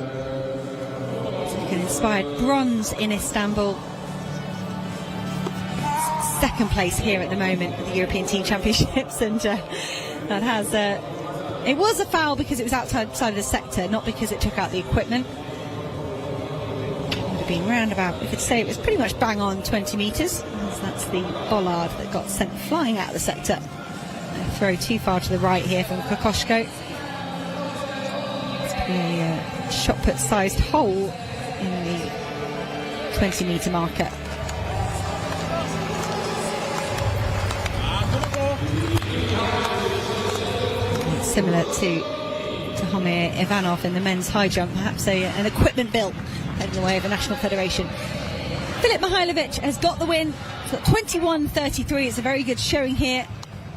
Second inspired bronze in Istanbul. Second place here at the moment at the European Team Championships, and that has it was a foul because it was outside of the sector, not because it took out the equipment. Been round about, we could say it was pretty much bang on 20 metres. That's the bollard that got sent flying out of the sector. A throw too far to the right here from Kokoschko. It's a shot put sized hole in the 20 metre marker. It's similar to Homir Ivanov in the men's high jump, perhaps an equipment bill in the way of a national federation. Filip Mihailovic has got the win. It's got 21.33. It's a very good showing here.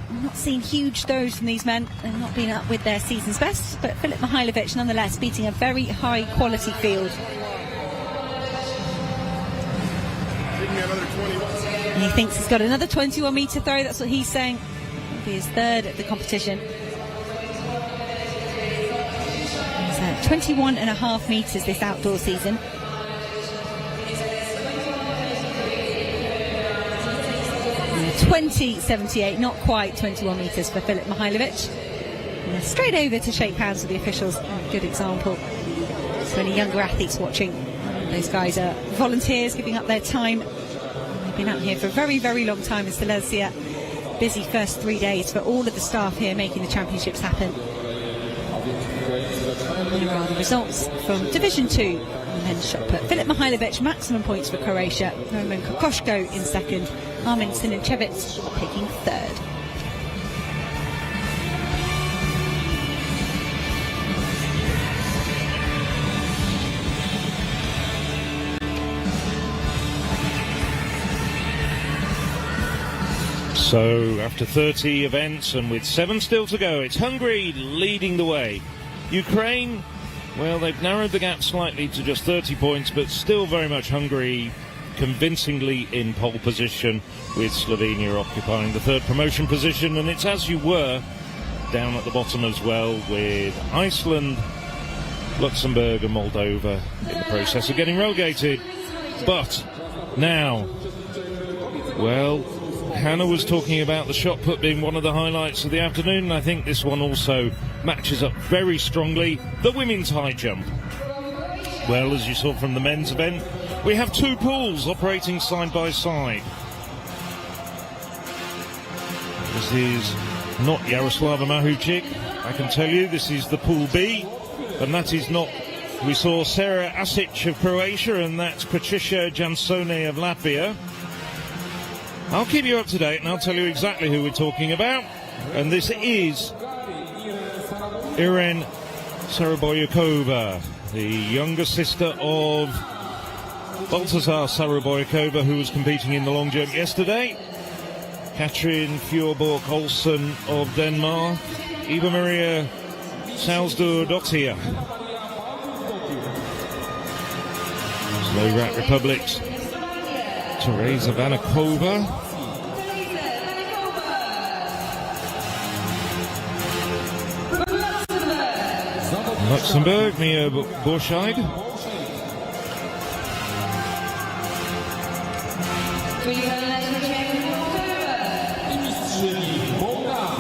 I've not seen huge throws from these men. They've not been up with their season's best, but Filip Mihailovic nonetheless beating a very high quality field. And he thinks he's got another 21 metre throw. That's what he's saying. It'll be his third at the competition. 21.5 metres this outdoor season. And 20.78, not quite 21 metres for Filip Mihailovic. And straight over to shake hands with the officials. A good example. So any younger athletes watching, those guys are volunteers giving up their time. They've been out here for a very, very long time in Silesia. Busy first 3 days for all of the staff here making the championships happen. Here are the results from Division 2 men's shot put. Filip Mihailovic, maximum points for Croatia. Roman Kokoschko in second. Armin Sinincevic taking third. So after 30 events and with 7 still to go, it's Hungary leading the way. Ukraine, well, they've narrowed the gap slightly to just 30 points, but still very much Hungary convincingly in pole position, with Slovenia occupying the third promotion position. And it's as you were down at the bottom as well, with Iceland, Luxembourg and Moldova in the process of getting relegated. But now, well, Hannah was talking about the shot put being one of the highlights of the afternoon, and I think this one also matches up very strongly. The women's high jump. Well, as you saw from the men's event, we have 2 pools operating side by side. This is not Jaroslava Mahuchik, I can tell you. This is the pool B, and that is not... We saw Sarah Asic of Croatia, and that's Patricia Jansone of Latvia. I'll keep you up to date and I'll tell you exactly who we're talking about. And this is Irene Saraboyakova, the younger sister of Baltazar Saraboyakova, who was competing in the long jump yesterday. Katrin Fjordborg Olsen of Denmark. Eva Maria Salsdor-Dottir. Slovak Republic's Teresa Vanakova. Luxembourg, Mia Borscheid.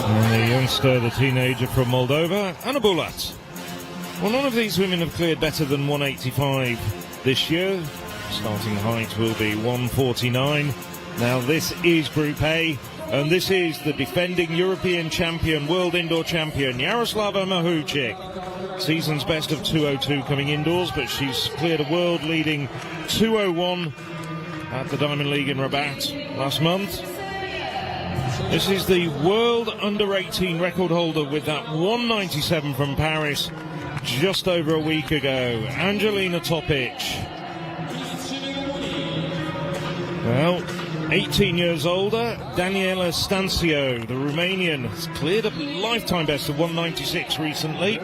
And the youngster, the teenager from Moldova, Anna Bulat. Well, none of these women have cleared better than 185 this year. Starting height will be 149. Now this is Group A, and this is the defending European champion, world indoor champion, Jaroslava Mahuchik. Season's best of 2:02 coming indoors, but she's cleared a world-leading 2:01 at the Diamond League in Rabat last month. This is the world under-18 record holder with that 197 from Paris just over a week ago, Angelina Topic. Well, 18 years older, Daniela Stancio, the Romanian, has cleared a lifetime best of 196 recently.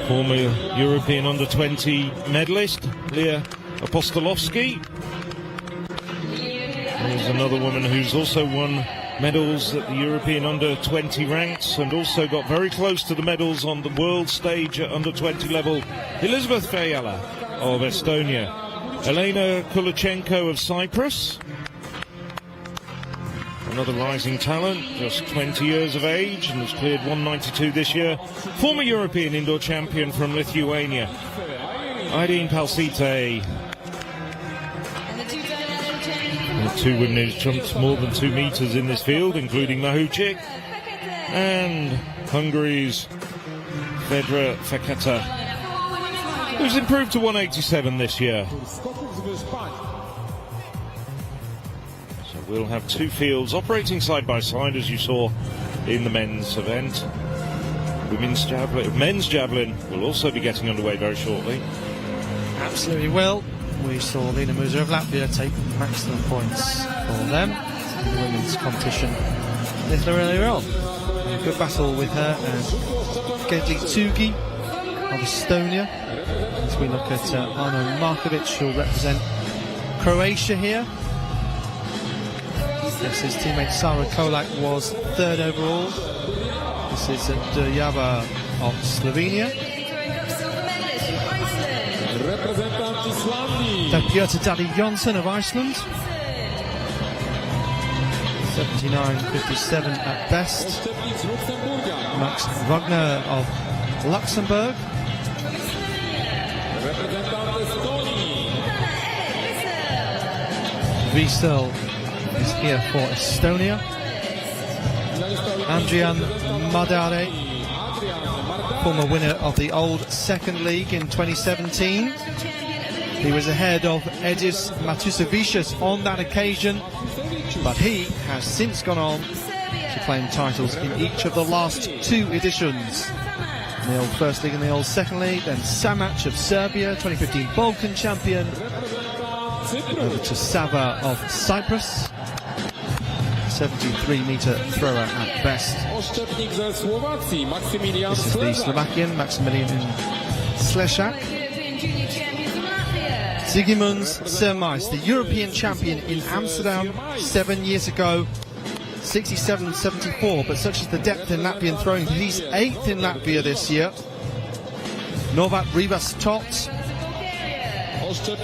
Former European under-20 medalist, Leah Apostolovsky. There's another woman who's also won medals at the European under-20 ranks and also got very close to the medals on the world stage at under-20 level. Elizabeth Fiala of Estonia. Elena Kulichenko of Cyprus. Another rising talent, just 20 years of age and has cleared 192 this year. Former European indoor champion from Lithuania, Aidin Palsite. Two women who's jumped more than 2 meters in this field, including Mahuchik, and Hungary's Fedra Feketa, who's improved to 187 this year. So we'll have two fields operating side by side, as you saw in the men's event. Men's javelin will also be getting underway very shortly. Absolutely will. We saw Lina Musa of Latvia take maximum points for them in the women's competition a little earlier on. A good battle with her and Gedli Tsugi of Estonia. As we look at Arno Markovic, who'll represent Croatia here. Yes, his teammate Sara Kolak was third overall. This is Dujava of Slovenia. Piotr Daddy Jonsson of Iceland. 79.57 at best. Max Wagner of Luxembourg. Wiesel is here for Estonia. Andrian Madare, former winner of the old second league in 2017. He was ahead of Edis Matusevicius on that occasion, but he has since gone on to claim titles in each of the last two editions. In the old first league and the old second league, then Samac of Serbia, 2015 Balkan champion. Over to Sava of Cyprus, 73-metre thrower at best. This is the Slovakian Maximilian Sleshak. Zigmunds Sermais, the European champion in Amsterdam 7 years ago, 67-74, but such is the depth in Latvian throwing, he's 8th in Latvia this year. Novak Rivas Tot,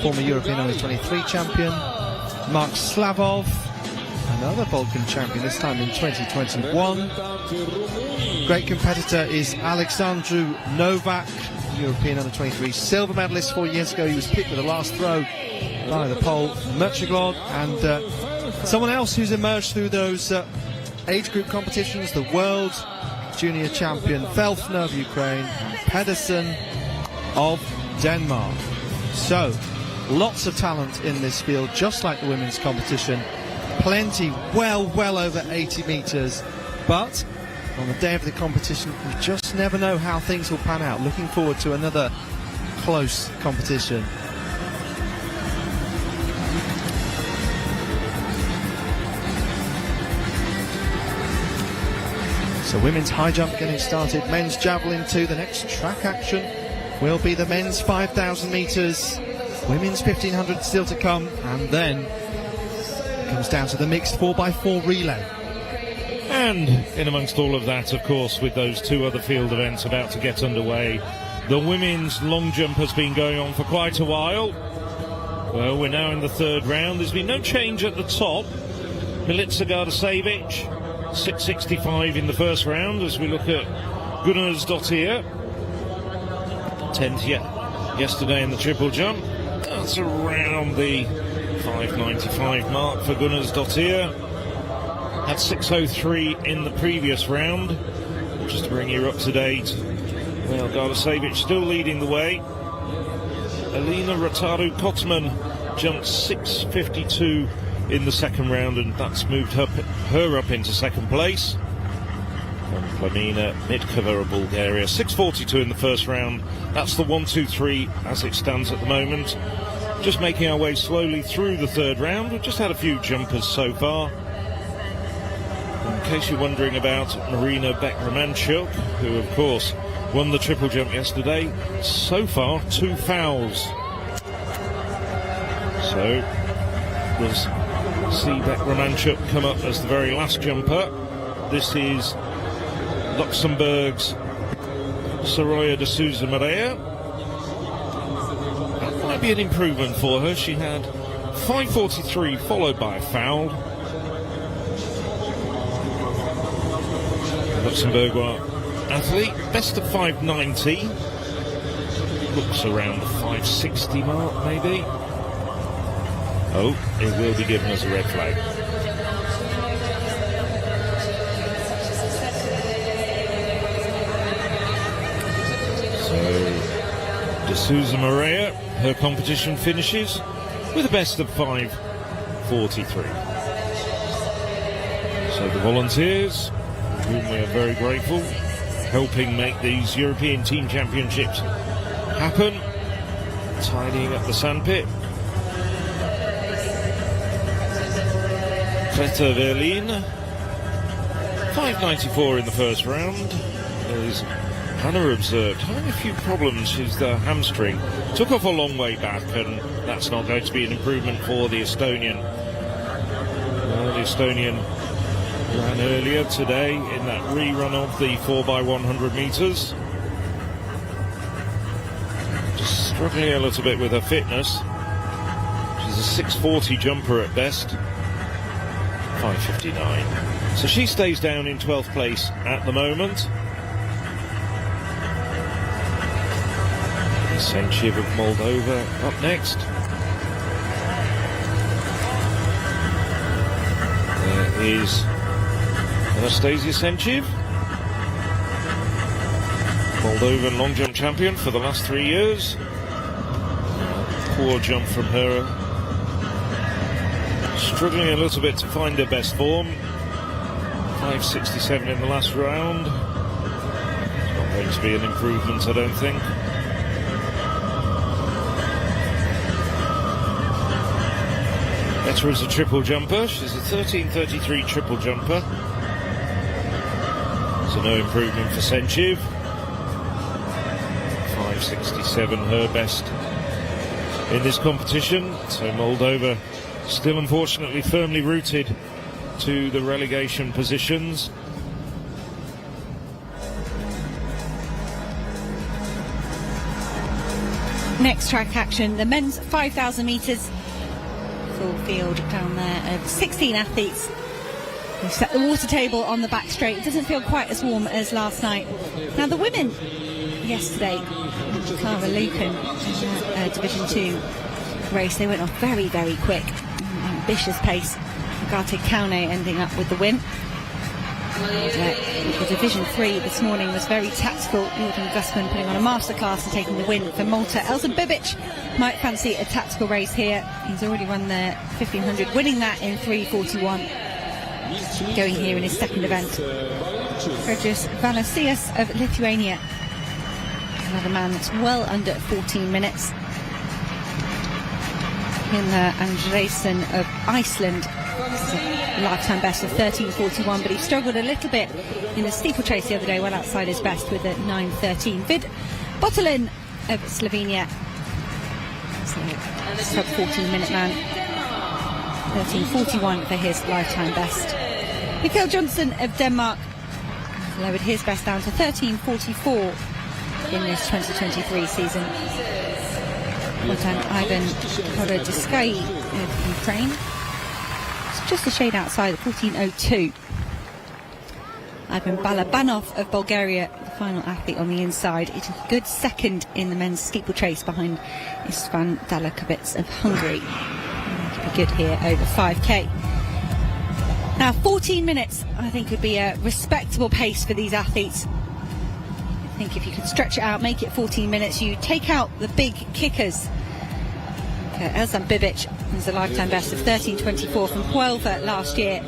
former European under-23 champion. Mark Slavov, another Balkan champion, this time in 2021. Great competitor is Alexandru Novak, European under-23 silver medalist 4 years ago. He was picked with the last throw by the Pole Merchiglod, and someone else who's emerged through those age group competitions, the world junior champion Felfner of Ukraine and Pedersen of Denmark. So, lots of talent in this field, just like the women's competition. Plenty, well over 80 metres, but on the day of the competition, you just never know how things will pan out. Looking forward to another close competition. So women's high jump getting started, men's javelin too. The next track action will be the men's 5,000 metres, women's 1,500 still to come, and then it comes down to the mixed 4x4 relay. And in amongst all of that, of course, with those two other field events about to get underway, the women's long jump has been going on for quite a while. Well, we're now in the third round. There's been no change at the top. Milica Gardasevic, 6.65 in the first round, as we look at Gunnarsdottir. 10th yesterday in the triple jump. That's around the 5.95 mark for Gunnarsdottir. Had 6.03 in the previous round. Just to bring you up to date. Well, Gardasevic still leading the way. Elina Rotaru Kotman jumped 6.52 in the second round, and that's moved her up into second place. And Plamina Mitkova of Bulgaria, 6:42 in the first round. That's the 1-2-3 as it stands at the moment. Just making our way slowly through the third round. We've just had a few jumpers so far. In case you're wondering about Marina Beck-Romanchuk, who of course won the triple jump yesterday, so far 2 fouls. So we'll see Beck-Romanchuk come up as the very last jumper. This is Luxembourg's Soraya de Souza Moreira. That might be an improvement for her. She had 5:43 followed by a foul. Luxembourg athlete, best of 5:90. Looks around the 5:60 mark maybe. Oh, it will be given as a red flag. De Souza Moreira, her competition finishes with a best of 5:43. So the volunteers, whom we are very grateful, helping make these European Team Championships happen, tidying up the sandpit. Greta Verlin, 5:94 in the first round. There's Hannah observed having a few problems. She's the hamstring. Took off a long way back, and that's not going to be an improvement for the Estonian. The Estonian ran earlier today in that rerun of the 4x100 metres. Just struggling a little bit with her fitness. She's a 6:40 jumper at best. 5:59. So she stays down in 12th place at the moment. Senchiv of Moldova up next. There is Anastasia Senchiv, Moldovan long jump champion for the last 3 years. Poor jump from her. Struggling a little bit to find her best form. 5:67 in the last round. It's not going to be an improvement, I don't think. Better as a triple jumper. She's a 13:33 triple jumper. So no improvement for Senchiv. 5:67 her best in this competition. So Moldova still unfortunately firmly rooted to the relegation positions. Next track action, the men's 5,000 metres. Full field down there of 16 athletes. We've set the water table on the back straight. It doesn't feel quite as warm as last night. Now the women yesterday, Clara Lucan, Division 2 race, they went off very, very quick. Ambitious pace. Agate Kaune ending up with the win. The Division 3 this morning was very tactical. Jordan Gusman putting on a masterclass and taking the win for Malta. Elton Bibic might fancy a tactical race here. He's already won the 1500, winning that in 3:41. Going here in his second event. Fredris Valasius of Lithuania. Another man that's well under 14 minutes. Hilmar Andresen of Iceland. Lifetime best of 13:41, but he struggled a little bit in the steeplechase the other day, well outside his best with a 9:13. Vid Botolin of Slovenia, so sub 14-minute man, 13:41 for his lifetime best. Mikael Johnson of Denmark lowered his best down to 13:44 in this 2023 season. Wotan Ivan Horodiskai of Ukraine, just a shade outside at 14:02. Ivan Balabanov of Bulgaria, the final athlete on the inside. It is a good second in the men's steeplechase behind Istvan Dalakovic of Hungary. It'll be good here over 5k. Now 14 minutes I think would be a respectable pace for these athletes. I think if you could stretch it out, make it 14 minutes, you take out the big kickers. Elzan Bibic There's a lifetime best of 13.24 from Huelva last year.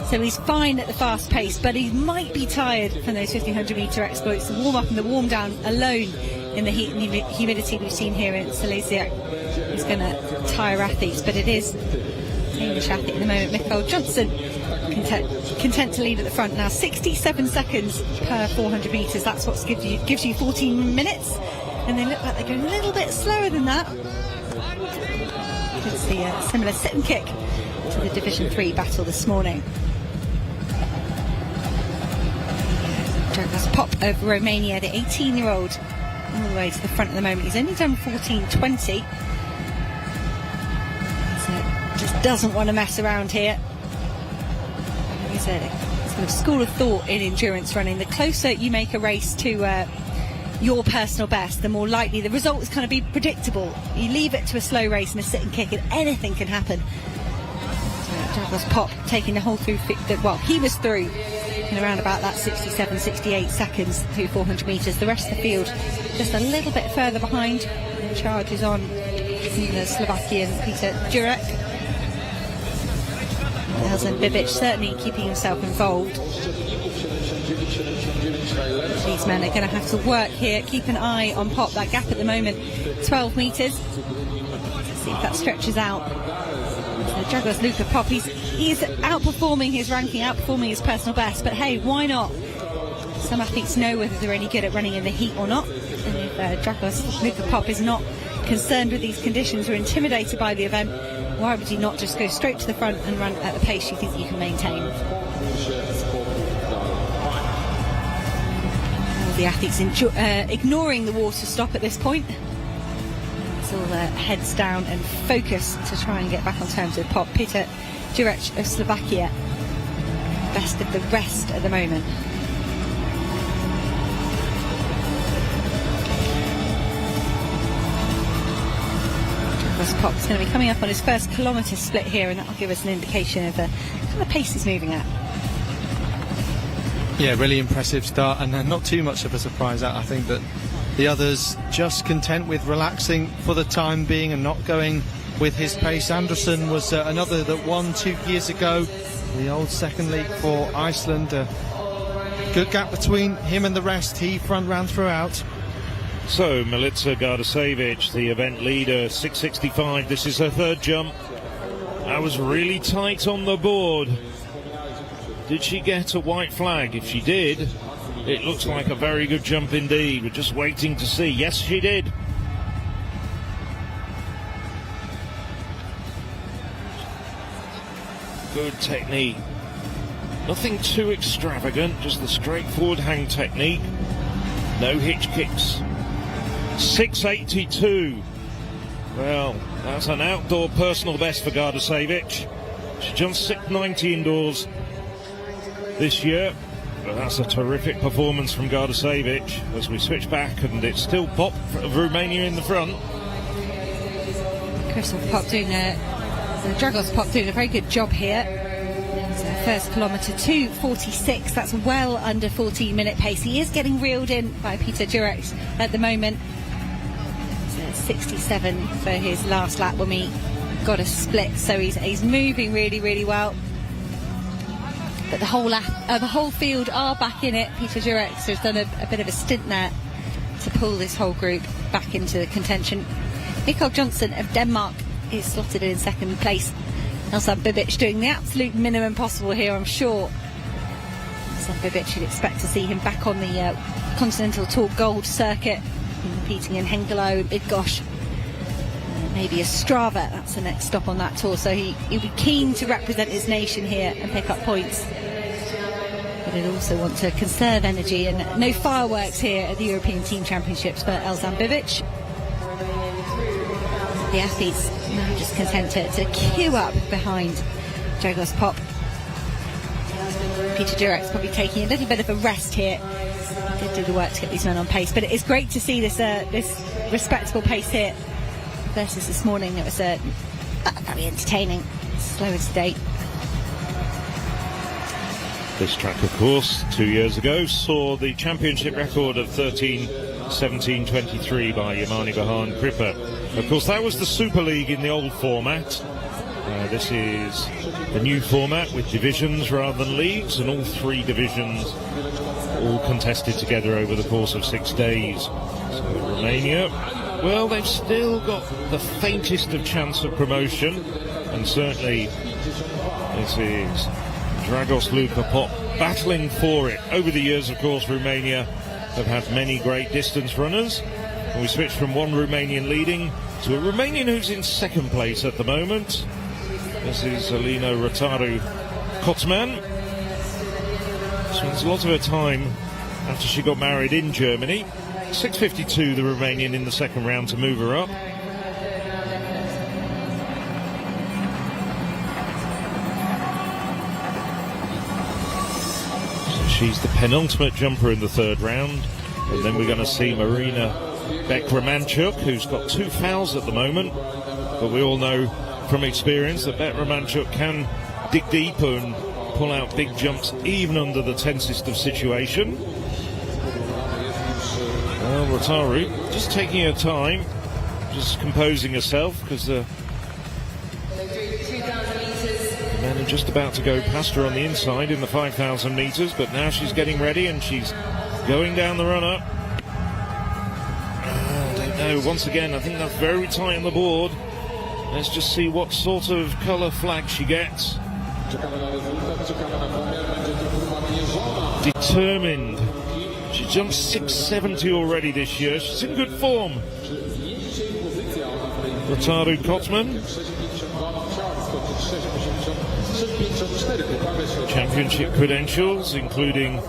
So he's fine at the fast pace, but he might be tired from those 1500 metre exploits. The warm up and the warm down alone in the heat and humidity we've seen here in Silesia is going to tire athletes, but it is English athlete at the moment, Michael Johnson, content to lead at the front now. 67 seconds per 400 metres. That's what gives you 14 minutes, and they look like they're going a little bit slower than that. You could see a similar sit and kick to the Division 3 battle this morning. Douglas Pop of Romania, the 18-year-old, all the way to the front at the moment. He's only done 14.20. So just doesn't want to mess around here. He's a sort of school of thought in endurance running. The closer you make a race to your personal best, the more likely the result is going to be predictable. You leave it to a slow race and a sit and kick and anything can happen. So Douglas Pop taking the whole through, well, he was through in around about that 67, 68 seconds through 400 metres. The rest of the field just a little bit further behind. The charge is on the Slovakian Peter Jurek. Elzhan Bibic certainly keeping himself involved. These men are going to have to work here. Keep an eye on Pop. That gap at the moment, 12 metres. See if that stretches out. So Dragos Luka Pop, he's outperforming his ranking, outperforming his personal best, but hey, why not? Some athletes know whether they're any good at running in the heat or not, and if Dragos Luka Pop is not concerned with these conditions or intimidated by the event, why would you not just go straight to the front and run at the pace you think you can maintain? All the athletes ignoring the water stop at this point. It's all heads down and focus to try and get back on terms with Pop. Peter Jurek of Slovakia, best of the rest at the moment. Pop's going to be coming up on his first kilometre split here, and that'll give us an indication of the kind of pace he's moving at. Yeah, really impressive start, and not too much of a surprise. I think that the others just content with relaxing for the time being and not going with his pace. Anderson was another that won 2 years ago, the old second league for Iceland. Good gap between him and the rest. He front ran throughout. So Milica Gardasevic, the event leader, 6.65. This is her third jump. That was really tight on the board. Did she get a white flag? If she did, it looks like a very good jump indeed. We're just waiting to see. Yes, she did. Good technique. Nothing too extravagant, just the straightforward hang technique. No hitch kicks. 6.82. Well, that's an outdoor personal best for Gardasevic. She jumped 6.90 indoors this year. But that's a terrific performance from Gardasevic. As we switch back, and it's still Pop of Romania in the front. Dragos Pop doing a very good job here. First kilometre 2:46. That's well under 14-minute pace. He is getting reeled in by Peter Jurek at the moment. 67 for his last lap when we got a split, so he's moving really well. But the whole field are back in it. Peter Jurek has done a bit of a stint there to pull this whole group back into contention. Mikael Johnson of Denmark is slotted in second place. Elzhan Bibic doing the absolute minimum possible here, I'm sure. Elzhan Bibic, you'd expect to see him back on the Continental Tour Gold circuit, competing in Hengelo, Bydgoszcz, maybe Ostrava. That's the next stop on that tour, so he'll be keen to represent his nation here and pick up points. But he'd also want to conserve energy, and no fireworks here at the European Team Championships for Elzhan Bibic. The athletes now just content to queue up behind Dragos Pop. Peter Jurek's probably taking a little bit of a rest here. He did do the work to get these men on pace, but it is great to see this respectable pace here versus this morning. It was very entertaining, slow and sedate. This track, of course, 2 years ago saw the championship record of 13.17.23 by Yamani Bahan Kripa. Of course, that was the Super League in the old format. This is the new format with divisions rather than leagues, and all 3 divisions all contested together over the course of 6 days. So Romania, well, they've still got the faintest of chance of promotion, and certainly this is Dragos Luka Pop battling for it. Over the years, of course, Romania have had many great distance runners, and we switched from one Romanian leading to a Romanian who's in 2nd place at the moment. This is Alina Rotaru-Kotman. Spends a lot of her time after she got married in Germany. 6.52 the Romanian in the 2nd round to move her up. So she's the penultimate jumper in the 3rd round. And then we're going to see Marina Beck-Romanchuk, who's got 2 fouls at the moment. But we all know from experience that Beck-Romanchuk can dig deep and pull out big jumps even under the tensest of situation. Well, Rotaru just taking her time, just composing herself, because the men are just about to go past her on the inside in the 5,000 metres, but now she's getting ready and she's going down the run-up. I don't know, once again, I think that's very tight on the board. Let's just see what sort of colour flag she gets. Determined. She jumped 670 already this year. She's in good form. Rotaru-Kotman. Championship credentials, including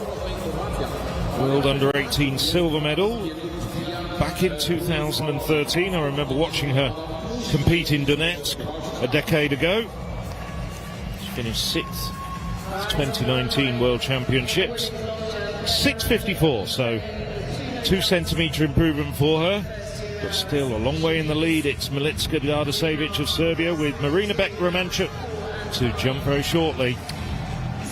World Under-18 silver medal. Back in 2013, I remember watching her compete in Donetsk a decade ago. She finished 6th at the 2019 World Championships. 6.54, so 2 centimetre improvement for her, but still a long way in the lead. It's Militska Dardasevic of Serbia with Marina Beck-Romanchuk to jump very shortly.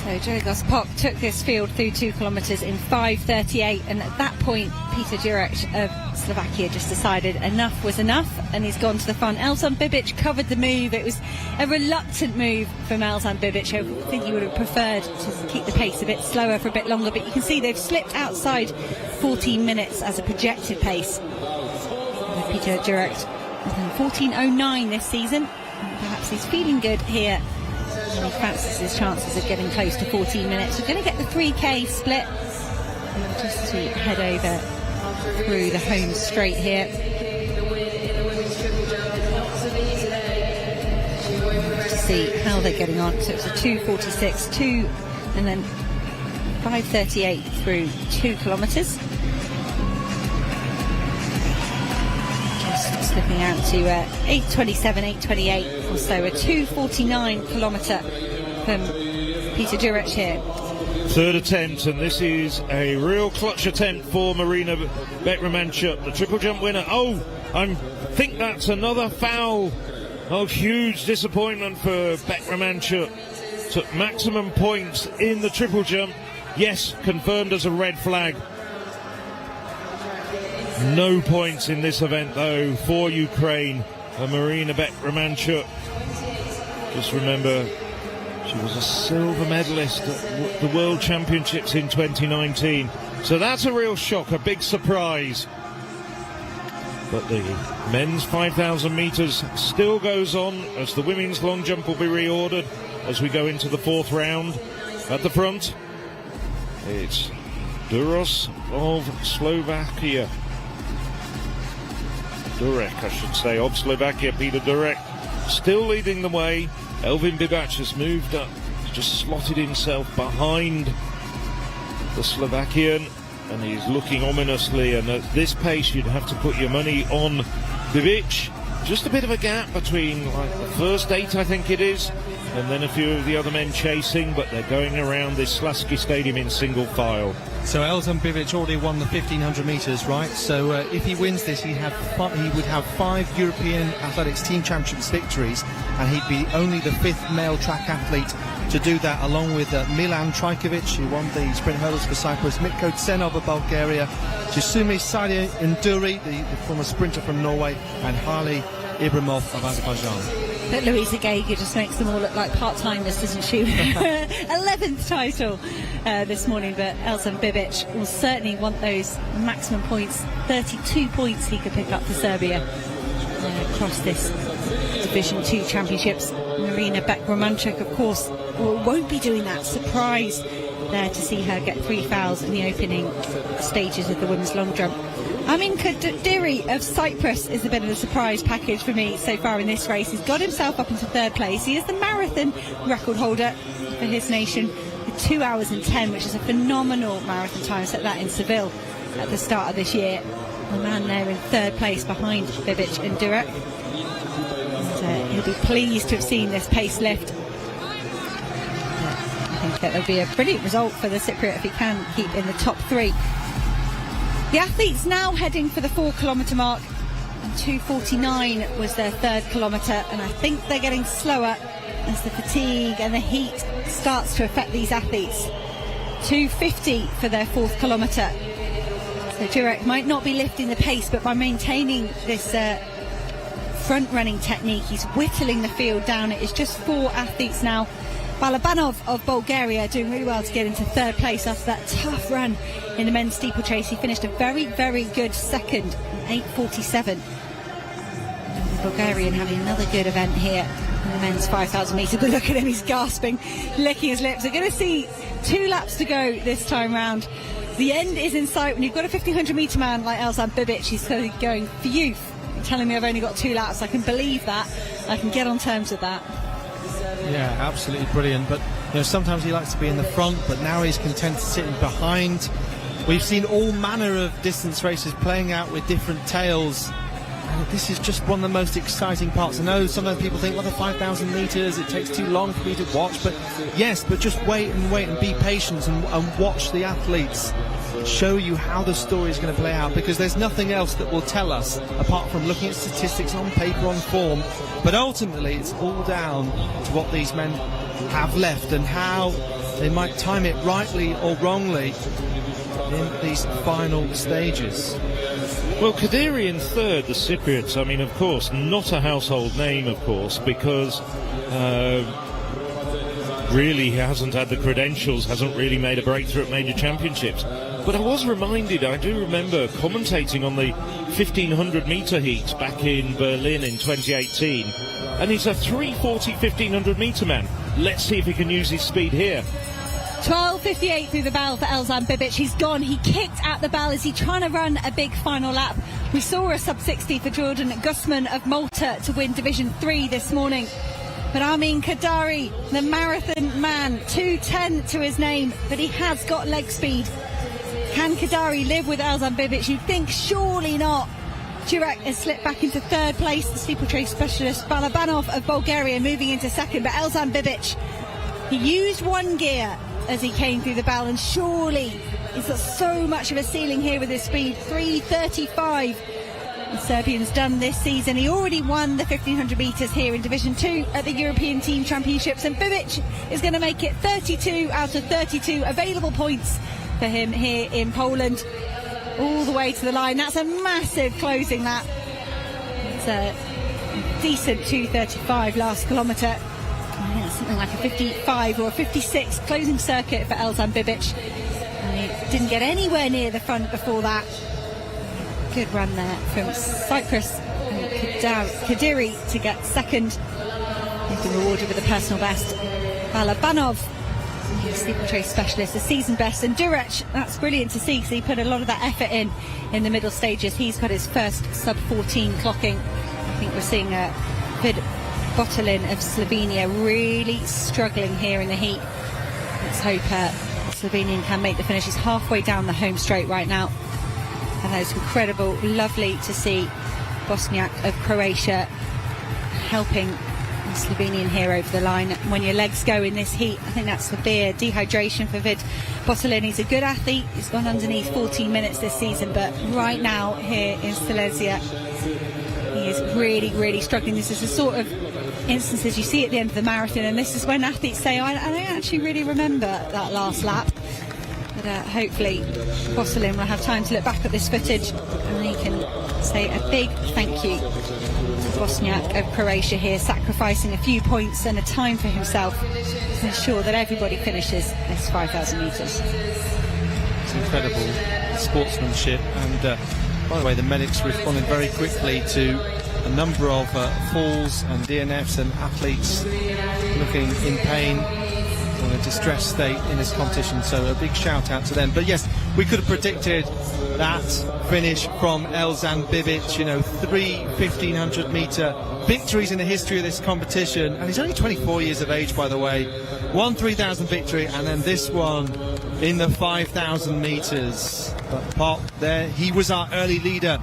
So Dragos Pop took this field through 2 kilometres in 5:38, and at that point Peter Jurek of Slovakia just decided enough was enough, and he's gone to the front. Elzhan Bibic covered the move. It was a reluctant move from Elzhan Bibic. I think he would have preferred to keep the pace a bit slower for a bit longer, but you can see they've slipped outside 14 minutes as a projected pace. Peter Jurek 14.09 this season, and perhaps he's feeling good here. He fancies his chances of getting close to 14 minutes. We're going to get the 3K split, and just to head over through the home straight here. To see how they're getting on. So it's a 2:46, 2, and then 5:38 through 2 kilometres. Just slipping out to 8:27, 8:28 or so. A 2:49 kilometre from Peter Jurek here. 3rd attempt, and this is a real clutch attempt for Marina Beck-Romanchuk, the triple jump winner. Oh, I think that's another foul. Oh, huge disappointment for Beck-Romanchuk. Took maximum points in the triple jump. Yes, confirmed as a red flag. No points in this event, though, for Ukraine and Marina Beck-Romanchuk. Just remember, she was a silver medalist at the World Championships in 2019. So that's a real shock, a big surprise. But the men's 5,000 metres still goes on, as the women's long jump will be reordered as we go into the 4th round. At the front, it's Duros of Slovakia. Durek, I should say, of Slovakia, Peter Durek, still leading the way. Elvin Bibac has moved up, just slotted himself behind the Slovakian, and he's looking ominously, and at this pace you'd have to put your money on Bibic. Just a bit of a gap between the first 8, I think it is, and then a few of the other men chasing, but they're going around this Slaski Stadium in single file. So Elzhan Bibic already won the 1,500 metres, right? So if he wins this, he would have 5 European Athletics Team Championships victories, and he'd be only the 5th male track athlete to do that, along with Milan Trajkovic, who won the sprint hurdles for Cyprus, Mitko Tsenov of Bulgaria, Jisumi Sadia-Nduri, the former sprinter from Norway, and Harley Ibramov of Azerbaijan. But Louisa Geiger just makes them all look like part-timers, doesn't she? 11th title this morning, but Elzhan Bibic will certainly want those maximum points. 32 points he could pick up for Serbia across this Division 2 Championships. Marina Beck-Romanchuk, of course, won't be doing that. Surprised there to see her get 3 fouls in the opening stages of the women's long jump. Amin Kadiri of Cyprus is a bit of a surprise package for me so far in this race. He's got himself up into 3rd place. He is the marathon record holder for his nation with 2 hours and 10, which is a phenomenal marathon time. Set that in Seville at the start of this year. The man there in 3rd place behind Bibic and Durek. And he'll be pleased to have seen this pace lift. I think that'll be a brilliant result for the Cypriot if he can keep in the top 3. The athletes now heading for the 4 kilometre mark, and 2:49 was their 3rd kilometre, and I think they're getting slower as the fatigue and the heat starts to affect these athletes. 2:50 for their 4th kilometre. So Durek might not be lifting the pace, but by maintaining this front running technique, he's whittling the field down. It is just 4 athletes now. Balabanov of Bulgaria doing really well to get into 3rd place after that tough run in the men's steeplechase. He finished a very, very good 2nd, 8:47. The Bulgarian having another good event here in the men's 5,000 metre. But look at him, he's gasping, licking his lips. We're going to see 2 laps to go this time round. The end is in sight. When you've got a 1,500 metre man like Elzhan Bibic, he's going for youth. You're telling me I've only got 2 laps. I can believe that. I can get on terms with that. Yeah, absolutely brilliant. But sometimes he likes to be in the front, but now he's content to sit behind. We've seen all manner of distance races playing out with different tails. And this is just one of the most exciting parts. I know sometimes people think, well, the 5,000 metres, it takes too long for me to watch. But yes, but just wait and be patient and watch the athletes show you how the story is going to play out, because there's nothing else that will tell us apart from looking at statistics on paper, on form. But ultimately it's all down to what these men have left and how they might time it rightly or wrongly in these final stages. Well, Kadiri in 3rd, the Cypriots, I mean, of course, not a household name, of course, because really he hasn't had the credentials, hasn't really made a breakthrough at major championships. But I was reminded, I do remember commentating on the 1,500 metre heats back in Berlin in 2018, and he's a 3:40 1,500 metre man. Let's see if he can use his speed here. 12:58 through the bell for Elzhan Bibic. He's gone. He kicked at the bell. Is he trying to run a big final lap? We saw a sub-60 for Jordan Gusman of Malta to win Division 3 this morning. But Amin Kadiri, the marathon man, 2:10 to his name, but he has got leg speed. Can Kadiri live with Elzhan Bibic? You'd think surely not. Durek has slipped back into 3rd place. The steeplechase specialist Balabanov of Bulgaria moving into 2nd, but Elzhan Bibic, he used 1 gear as he came through the bell, and surely he's got so much of a ceiling here with his speed. 3:35 the Serbian's done this season. He already won the 1,500 metres here in Division 2 at the European Team Championships, and Bibic is going to make it 32 out of 32 available points for him here in Poland, all the way to the line. That's a massive closing lap. It's a decent 2:35 last kilometre. I think that's something like a 55 or a 56 closing circuit for Elzhan Bibic. And he didn't get anywhere near the front before that. Good run there from Cyprus. Kadiri to get 2nd. He's been rewarded with a personal best. Balabanov, the steeplechase specialist, the season best. And Durek, that's brilliant to see, because he put a lot of that effort in the middle stages. He's got his first sub-14 clocking. I think we're seeing Vid Botolin of Slovenia really struggling here in the heat. Let's hope Slovenian can make the finish. He's halfway down the home straight right now. And that was incredible, lovely to see Bosniak of Croatia helping the Slovenian here over the line. When your legs go in this heat, I think that's severe dehydration for Vid Botolin. He's a good athlete. He's gone underneath 14 minutes this season, but right now here in Silesia, he is really, really struggling. This is the sort of instances you see at the end of the marathon, and this is when athletes say, I don't actually really remember that last lap. But hopefully Botolin will have time to look back at this footage and he can say a big thank you to Bosniak of Croatia here, sacrificing a few points and a time for himself to ensure that everybody finishes this 5,000 metres. It's incredible sportsmanship, and by the way, the medics responded very quickly to a number of falls and DNFs and athletes looking in pain, in a distressed state in this competition, so a big shout out to them. But yes, we could have predicted that finish from Elzhan Bibic, 3 1,500 metre victories in the history of this competition, and he's only 24 years of age, by the way. One 3,000 victory, and then this one in the 5,000 metres. But Pop there, he was our early leader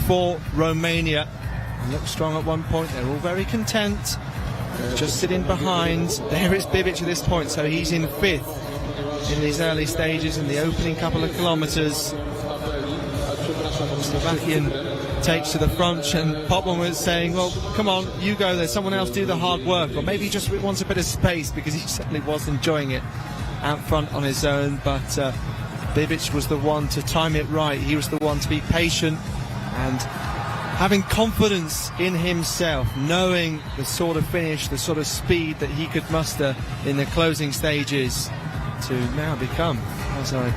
for Romania. Looked strong at one point. They're all very content, just sitting behind. There is Bibic at this point, so he's in 5th in these early stages in the opening couple of kilometres. Slovakian takes to the front, and Popman was saying, well, come on, you go there, someone else do the hard work, or maybe he just wants a bit of space, because he certainly was enjoying it out front on his own. But Bibic was the one to time it right. He was the one to be patient and having confidence in himself, knowing the sort of finish, the sort of speed that he could muster in the closing stages to now become, as I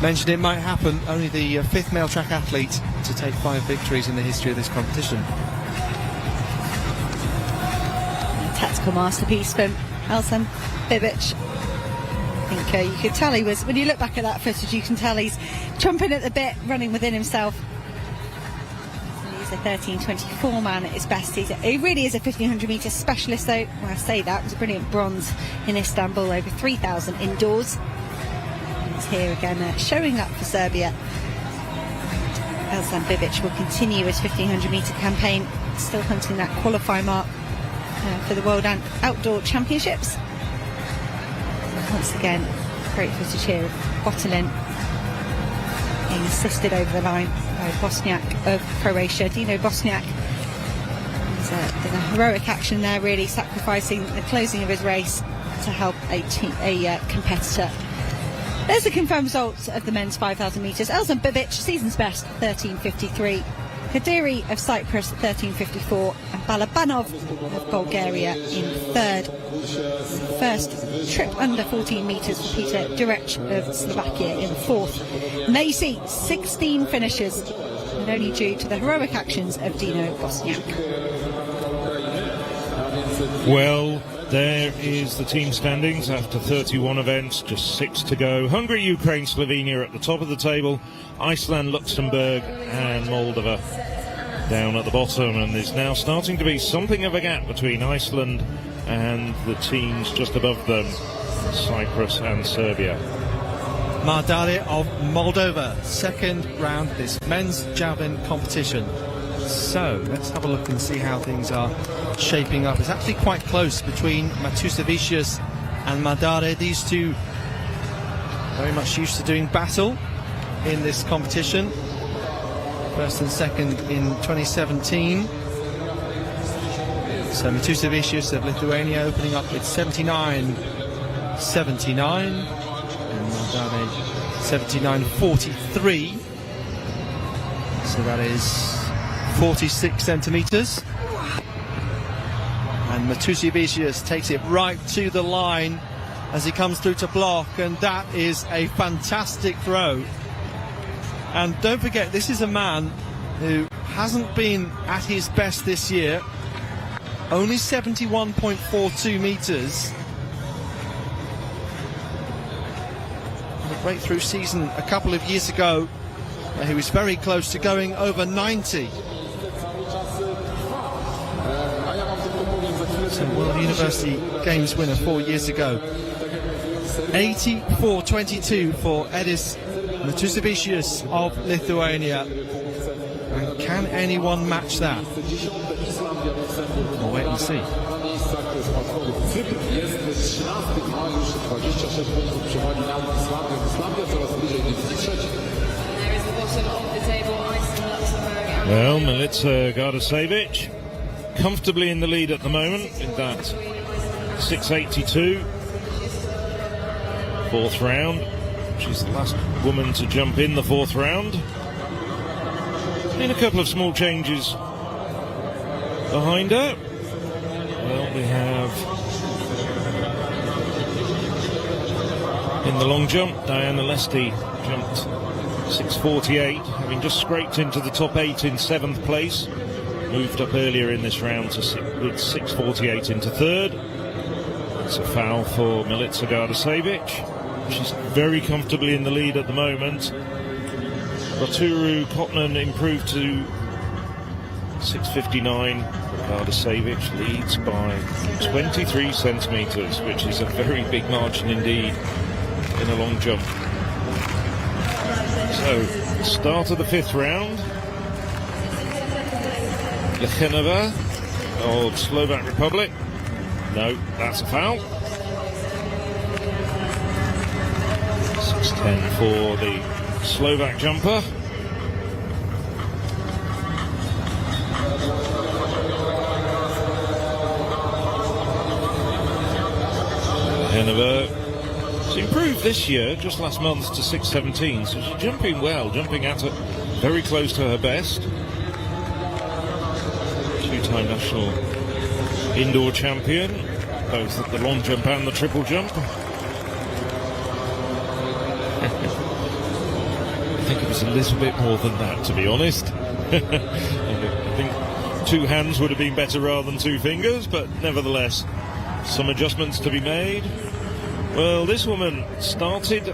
mentioned, it might happen, only the 5th male track athlete to take 5 victories in the history of this competition. A tactical masterpiece from Elzhan Bibic. I think you could tell he was, when you look back at that footage, you can tell he's chomping at the bit, running within himself. A 13:24 man at his best. He really is a 1,500 metre specialist, though. When I say that, it was a brilliant bronze in Istanbul, over 3,000 indoors. He's here again, showing up for Serbia. Elzhan Bibic will continue his 1,500 metre campaign, still hunting that qualify mark for the World Outdoor Championships. Once again, great footage here of Botelin being assisted over the line by Bosniak of Croatia. Dino Bosniak has done a heroic action there, really sacrificing the closing of his race to help a competitor. There's the confirmed results of the men's 5,000 metres. Elzhan Bibic, season's best, 13:53. Kadiri of Cyprus, 13:54. And Balabanov of Bulgaria in 3rd. First trip under 14 metres for Peter Durec of Slovakia in 4th. And there you see 16 finishes, and only due to the heroic actions of Dino Bosniak. Well, there is the team standings after 31 events, just 6 to go. Hungary, Ukraine, Slovenia at the top of the table. Iceland, Luxembourg and Moldova down at the bottom, and there's now starting to be something of a gap between Iceland and the teams just above them, Cyprus and Serbia. Mardare of Moldova, 2nd round of this men's javelin competition. So let's have a look and see how things are shaping up. It's actually quite close between Matusevicius and Mardare. These two very much used to doing battle in this competition. 1st and 2nd in 2017. So Matusevicius of Lithuania opening up with 79.79 and Mardare 79.43. So that is 46 centimetres. And Matusevicius takes it right to the line as he comes through to block, and that is a fantastic throw. And don't forget, this is a man who hasn't been at his best this year. Only 71.42 metres. A breakthrough season a couple of years ago. He was very close to going over 90. So World University Games winner 4 years ago. 84.22 for Edis Matusevicius of Lithuania. And can anyone match that? We'll wait and see. Well, Milica Gardasevic comfortably in the lead at the moment in that 6.82. 4th round. She's the last woman to jump in the 4th round. Been a couple of small changes behind her. Well, we have in the long jump, Diana Lesty jumped 6:48, having just scraped into the top 8 in 7th place. Moved up earlier in this round with 6:48 into 3rd. It's a foul for Milica Gardasevic. She's very comfortably in the lead at the moment. Roturu Kotnan improved to 6:59. Gardasevic leads by 23 centimetres, which is a very big margin indeed in a long jump. So, start of the 5th round. Lechenova of Slovak Republic. No, that's a foul. 6:10 for the Slovak jumper. Lechenova has improved this year, just last month, to 6:17, so she's jumping well, jumping at it very close to her best. Two-time national indoor champion, both at the long jump and the triple jump. I think it was a little bit more than that, to be honest. I think 2 hands would have been better rather than 2 fingers, but nevertheless, some adjustments to be made. Well, this woman started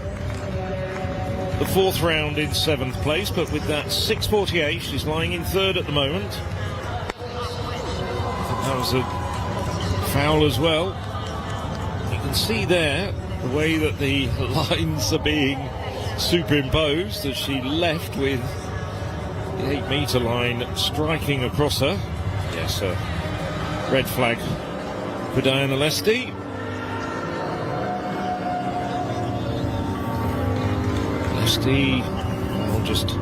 the 4th round in 7th place, but with that 6:48, she's lying in 3rd at the moment. That was a foul as well. You can see there the way that the lines are being superimposed as she left with the 8-metre line striking across her. Yes, a red flag for Diana Lesty. Lesty, well, just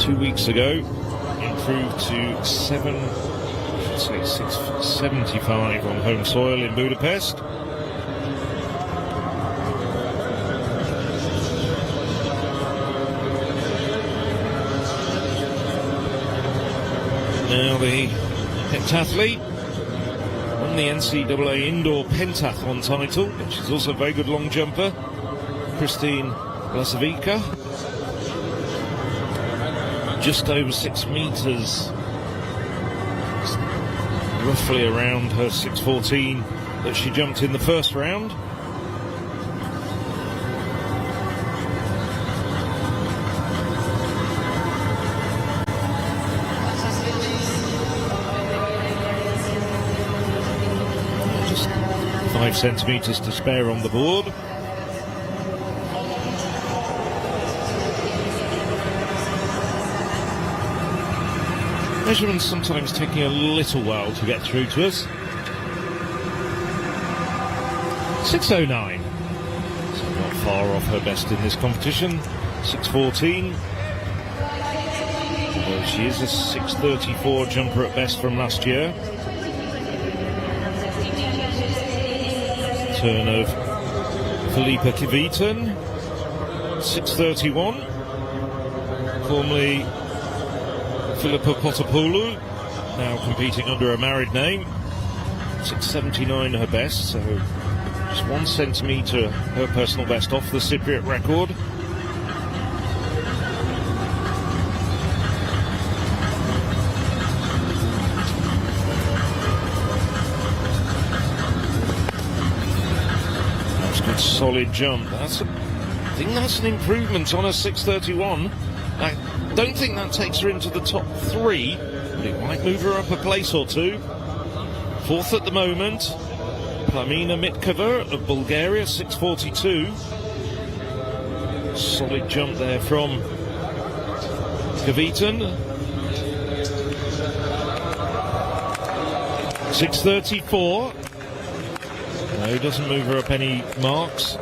2 weeks ago, improved to 675 on home soil in Budapest. Now the heptathlete won the NCAA Indoor Pentathlon title, which is also a very good long jumper, Christine Blasevica. Just over 6 metres, roughly around her 6:14 that she jumped in the 1st round. Just 5 centimetres to spare on the board. Measurements sometimes taking a little while to get through to us. 6:09. So not far off her best in this competition. 6:14. Although she is a 6:34 jumper at best from last year. Turn of Filipa Kvieten. 6:31. Formerly Philippa Potopoulou, now competing under a married name. 6:79 her best, so just 1 centimetre her personal best off the Cypriot record. That's a good solid jump. I think that's an improvement on a 6:31. I don't think that takes her into the top 3, but it might move her up a place or 2. 4th at the moment, Plamina Mitkova of Bulgaria, 6:42. Solid jump there from Kvieten. 6:34. No, doesn't move her up any marks.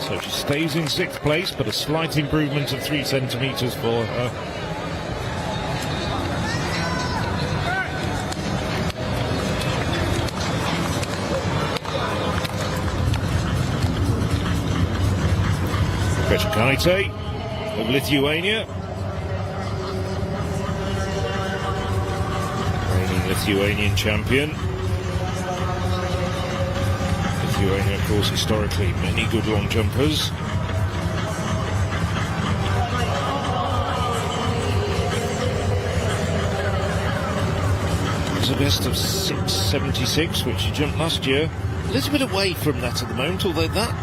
So she stays in 6th place, but a slight improvement of 3 centimetres for her. Grečkaite of Lithuania. Lithuanian champion. Lithuania, of course, historically many good long jumpers. It's a best of 6.76, which she jumped last year. A little bit away from that at the moment, although that,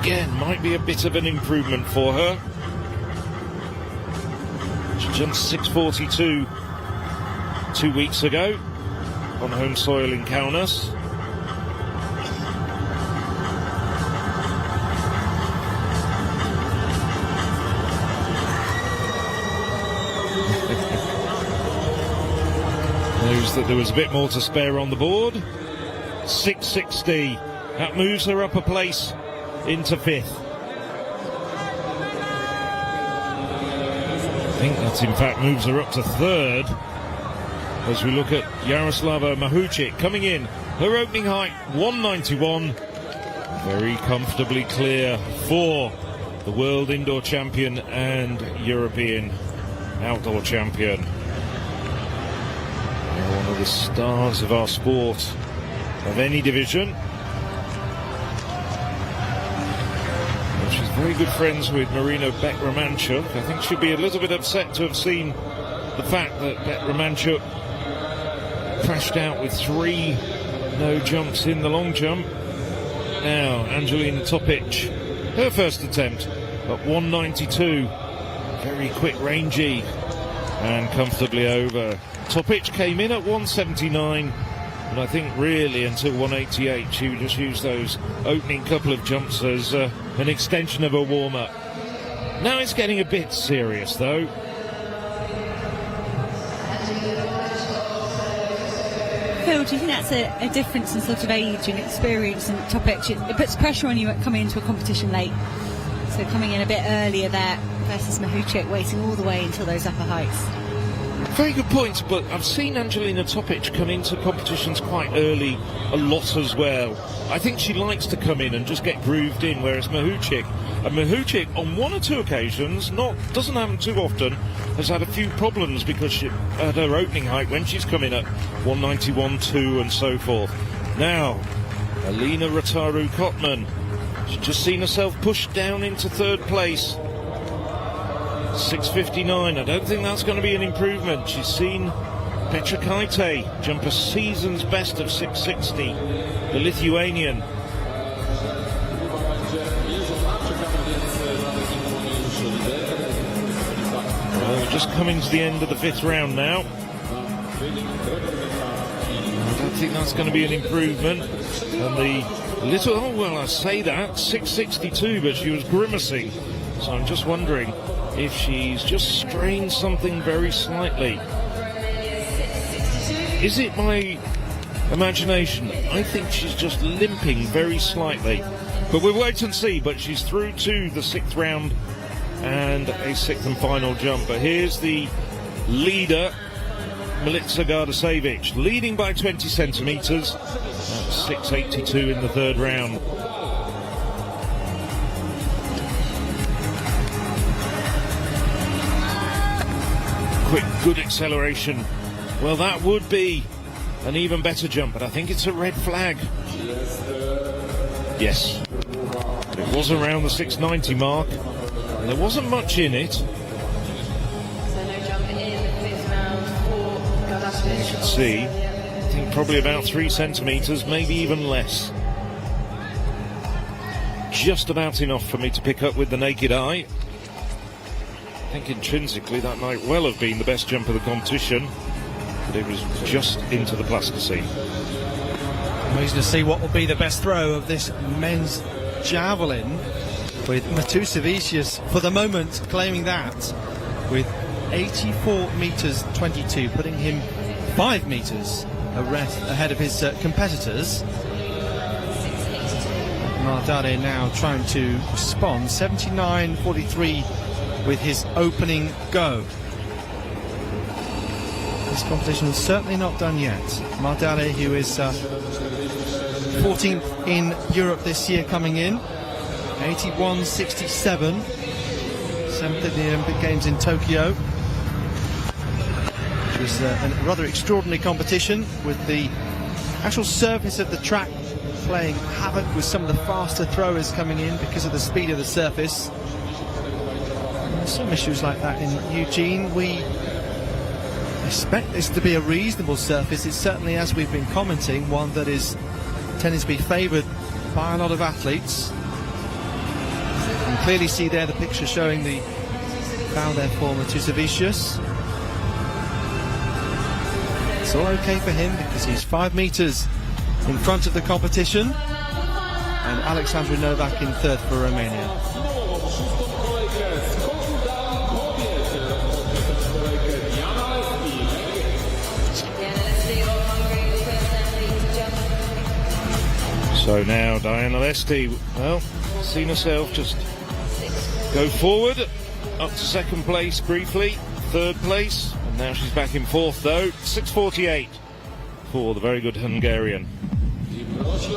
again, might be a bit of an improvement for her. She jumped 6.42 2 weeks ago on home soil in Kaunas. Knows that there was a bit more to spare on the board. 6.60. That moves her up a place into 5th. I think that in fact moves her up to 3rd as we look at Jaroslava Mahuchik coming in. Her opening height 191. Very comfortably clear for the world indoor champion and European outdoor champion. One of the stars of our sport, of any division. Well, she's very good friends with Marina Beck-Romanchuk. I think she'd be a little bit upset to have seen the fact that Beck-Romanchuk crashed out with 3 no jumps in the long jump. Now, Angelina Topic, her first attempt at 192. Very quick, rangy, and comfortably over. Topic came in at 179, and I think really until 188 she would just use those opening couple of jumps as an extension of her warm-up. Now it's getting a bit serious though. Phil, do you think that's a difference in sort of age and experience and Topic? It puts pressure on you at coming into a competition late, so coming in a bit earlier there versus Mahuchik waiting all the way until those upper heights. Very good points, but I've seen Angelina Topic come into competitions quite early a lot as well. I think she likes to come in and just get grooved in, whereas Mahuchik on 1 or 2 occasions, doesn't happen too often, has had a few problems because she at her opening height when she's come in at 191, 2 and so forth. Now, Alina Rotaru Kotman, she's just seen herself pushed down into 3rd place. 6.59, I don't think that's going to be an improvement. She's seen Petra Kaite jump a season's best of 6.60, the Lithuanian. Well, we're just coming to the end of the 5th round now. I don't think that's going to be an improvement. And the little, I say that, 6.62, but she was grimacing. So I'm just wondering if she's just strained something very slightly. Is it my imagination? I think she's just limping very slightly. But we'll wait and see. But she's through to the 6th round and a 6th and final jump. But here's the leader, Milica Gardasevic, leading by 20 centimetres. That's 6.82 in the 3rd round. Quick, good acceleration. Well, that would be an even better jump, but I think it's a red flag. Yes. It was around the 690 mark, and there wasn't much in it. So no jump in the 5th round for Gardasevic. You can see, I think probably about 3 centimetres, maybe even less. Just about enough for me to pick up with the naked eye. I think intrinsically that might well have been the best jump of the competition, but it was just into the plasticine. Amazing to see what will be the best throw of this men's javelin, with Matusevicius for the moment claiming that with 84 metres 22, putting him 5 metres ahead of his competitors. Mardare now trying to respond, 79.43 with his opening go. This competition is certainly not done yet. Mardare, who is 14th in Europe this year, coming in 81.67, 7th at the Olympic Games in Tokyo. was a rather extraordinary competition, with the actual surface of the track playing havoc with some of the faster throwers coming in because of the speed of the surface. Some issues like that in Eugene. We expect this to be a reasonable surface. It's certainly, as we've been commenting, one that is tending to be favoured by a lot of athletes. You can clearly see there the picture showing the foul there for Matusavicius. It's all okay for him because he's 5 metres in front of the competition, and Alexandru Novak in third for Romania. So now Diana Lesti, well, seen herself just go forward, up to second place briefly, third place, and now she's back in fourth though. 6:48 for the very good Hungarian. So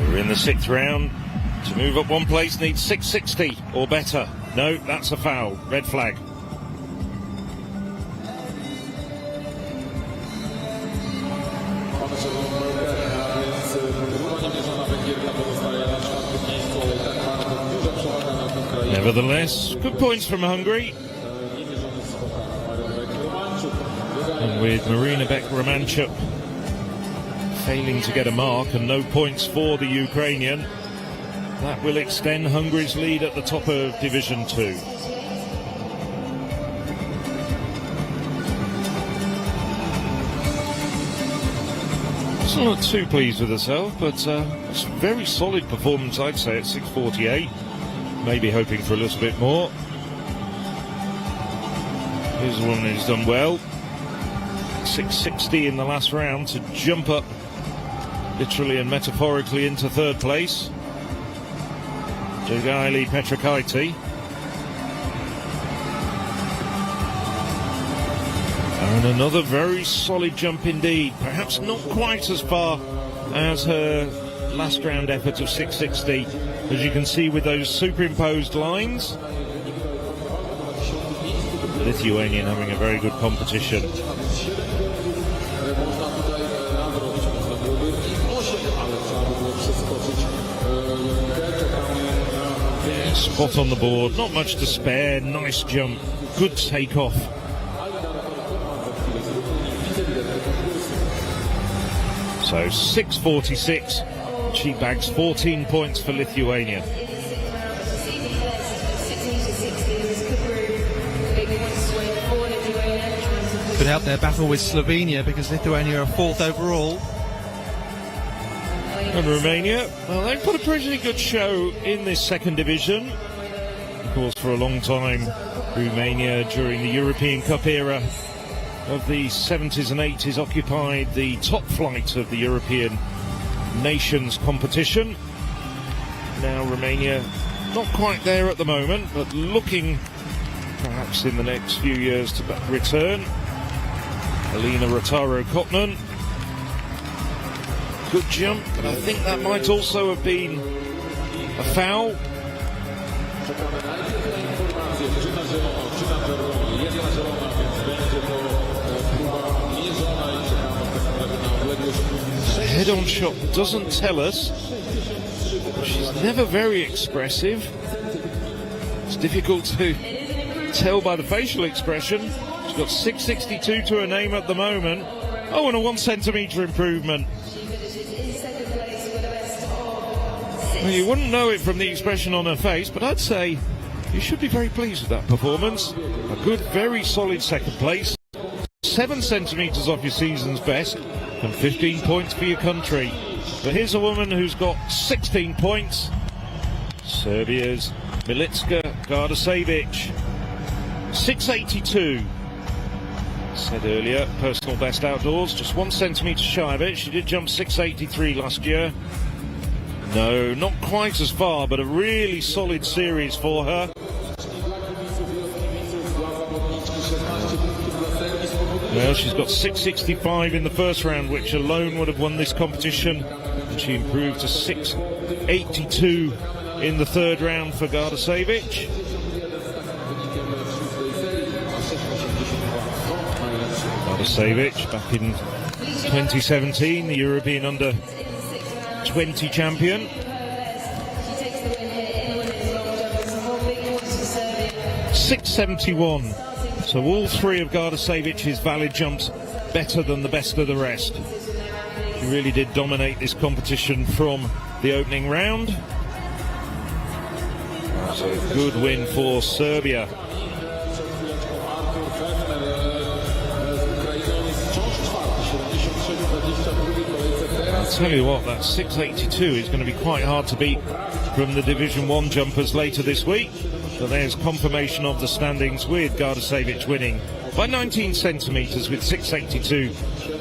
we're in the 6th round. To move up one place needs 660 or better. No, that's a foul. Red flag. Nevertheless, good points from Hungary. And with Marina Beck-Romanchuk failing to get a mark and no points for the Ukrainian, that will extend Hungary's lead at the top of Division 2. She's not too pleased with herself, but it's a very solid performance, I'd say, at 6:48. Maybe hoping for a little bit more. Here's a woman who's done well. 6:60 in the last round to jump up, literally and metaphorically, into third place. Jogaili Petrakaiti. And another very solid jump indeed. Perhaps not quite as far as her last round effort of 6:60, as you can see with those superimposed lines. Lithuanian having a very good competition. Spot on the board, not much to spare, nice jump, good takeoff. So 6:46, she bags 14 points for Lithuania. Could help their battle with Slovenia, because Lithuania are 4th overall. And Romania, well, they put a pretty good show in this second division. Of course, for a long time, Romania, during the European Cup era of the 70s and 80s, occupied the top flight of the European nations competition. Now Romania, not quite there at the moment, but looking perhaps in the next few years to return. Alina Rotaro-Kopnan. Good jump, but I think that might also have been a foul. The head-on shot doesn't tell us. She's never very expressive. It's difficult to tell by the facial expression. She's got 662 to her name at the moment. Oh, and a 1 centimetre improvement. Well, you wouldn't know it from the expression on her face, but I'd say you should be very pleased with that performance. A good, very solid second place. 7 centimetres off your season's best, and 15 points for your country. But here's a woman who's got 16 points. Serbia's Milica Gardasevic. 682. Said earlier, personal best outdoors, just 1 centimetre shy of it. She did jump 683 last year. No, not quite as far, but a really solid series for her. Well, she's got 665 in the first round, which alone would have won this competition. And she improved to 6 6.82 in the third round for Gardasevic. Gardasevic back in 2017, the European under-20 champion. 6.71. So all three of Gardasevic's valid jumps better than the best of the rest. She really did dominate this competition from the opening round. That's a good win for Serbia. I'll tell you what, that 6.82 is going to be quite hard to beat from the Division 1 jumpers later this week. But there's confirmation of the standings with Gardasevic winning by 19 centimetres with 6.82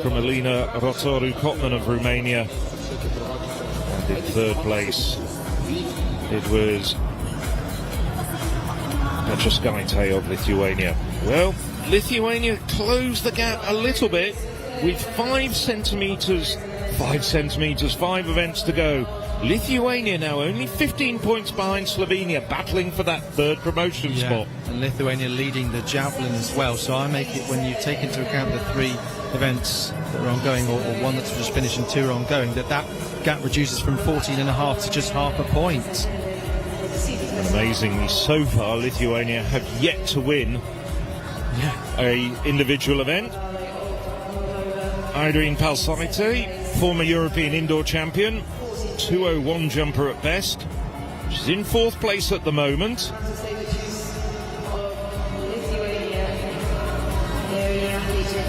from Alina Rotoru-Kotman of Romania. And in third place, it was Petroskaite of Lithuania. Well, Lithuania closed the gap a little bit with 5 centimetres, 5 events to go. Lithuania now only 15 points behind Slovenia, battling for that third promotion spot. And Lithuania leading the javelin as well. So I make it, when you take into account the 3 events that are ongoing, or one that's just finished and 2 are ongoing, that gap reduces from 14.5 to just half a point. And amazingly, so far, Lithuania have yet to win a individual event. Irene Palsaite, former European indoor champion, 2:01 jumper at best. She's in 4th place at the moment.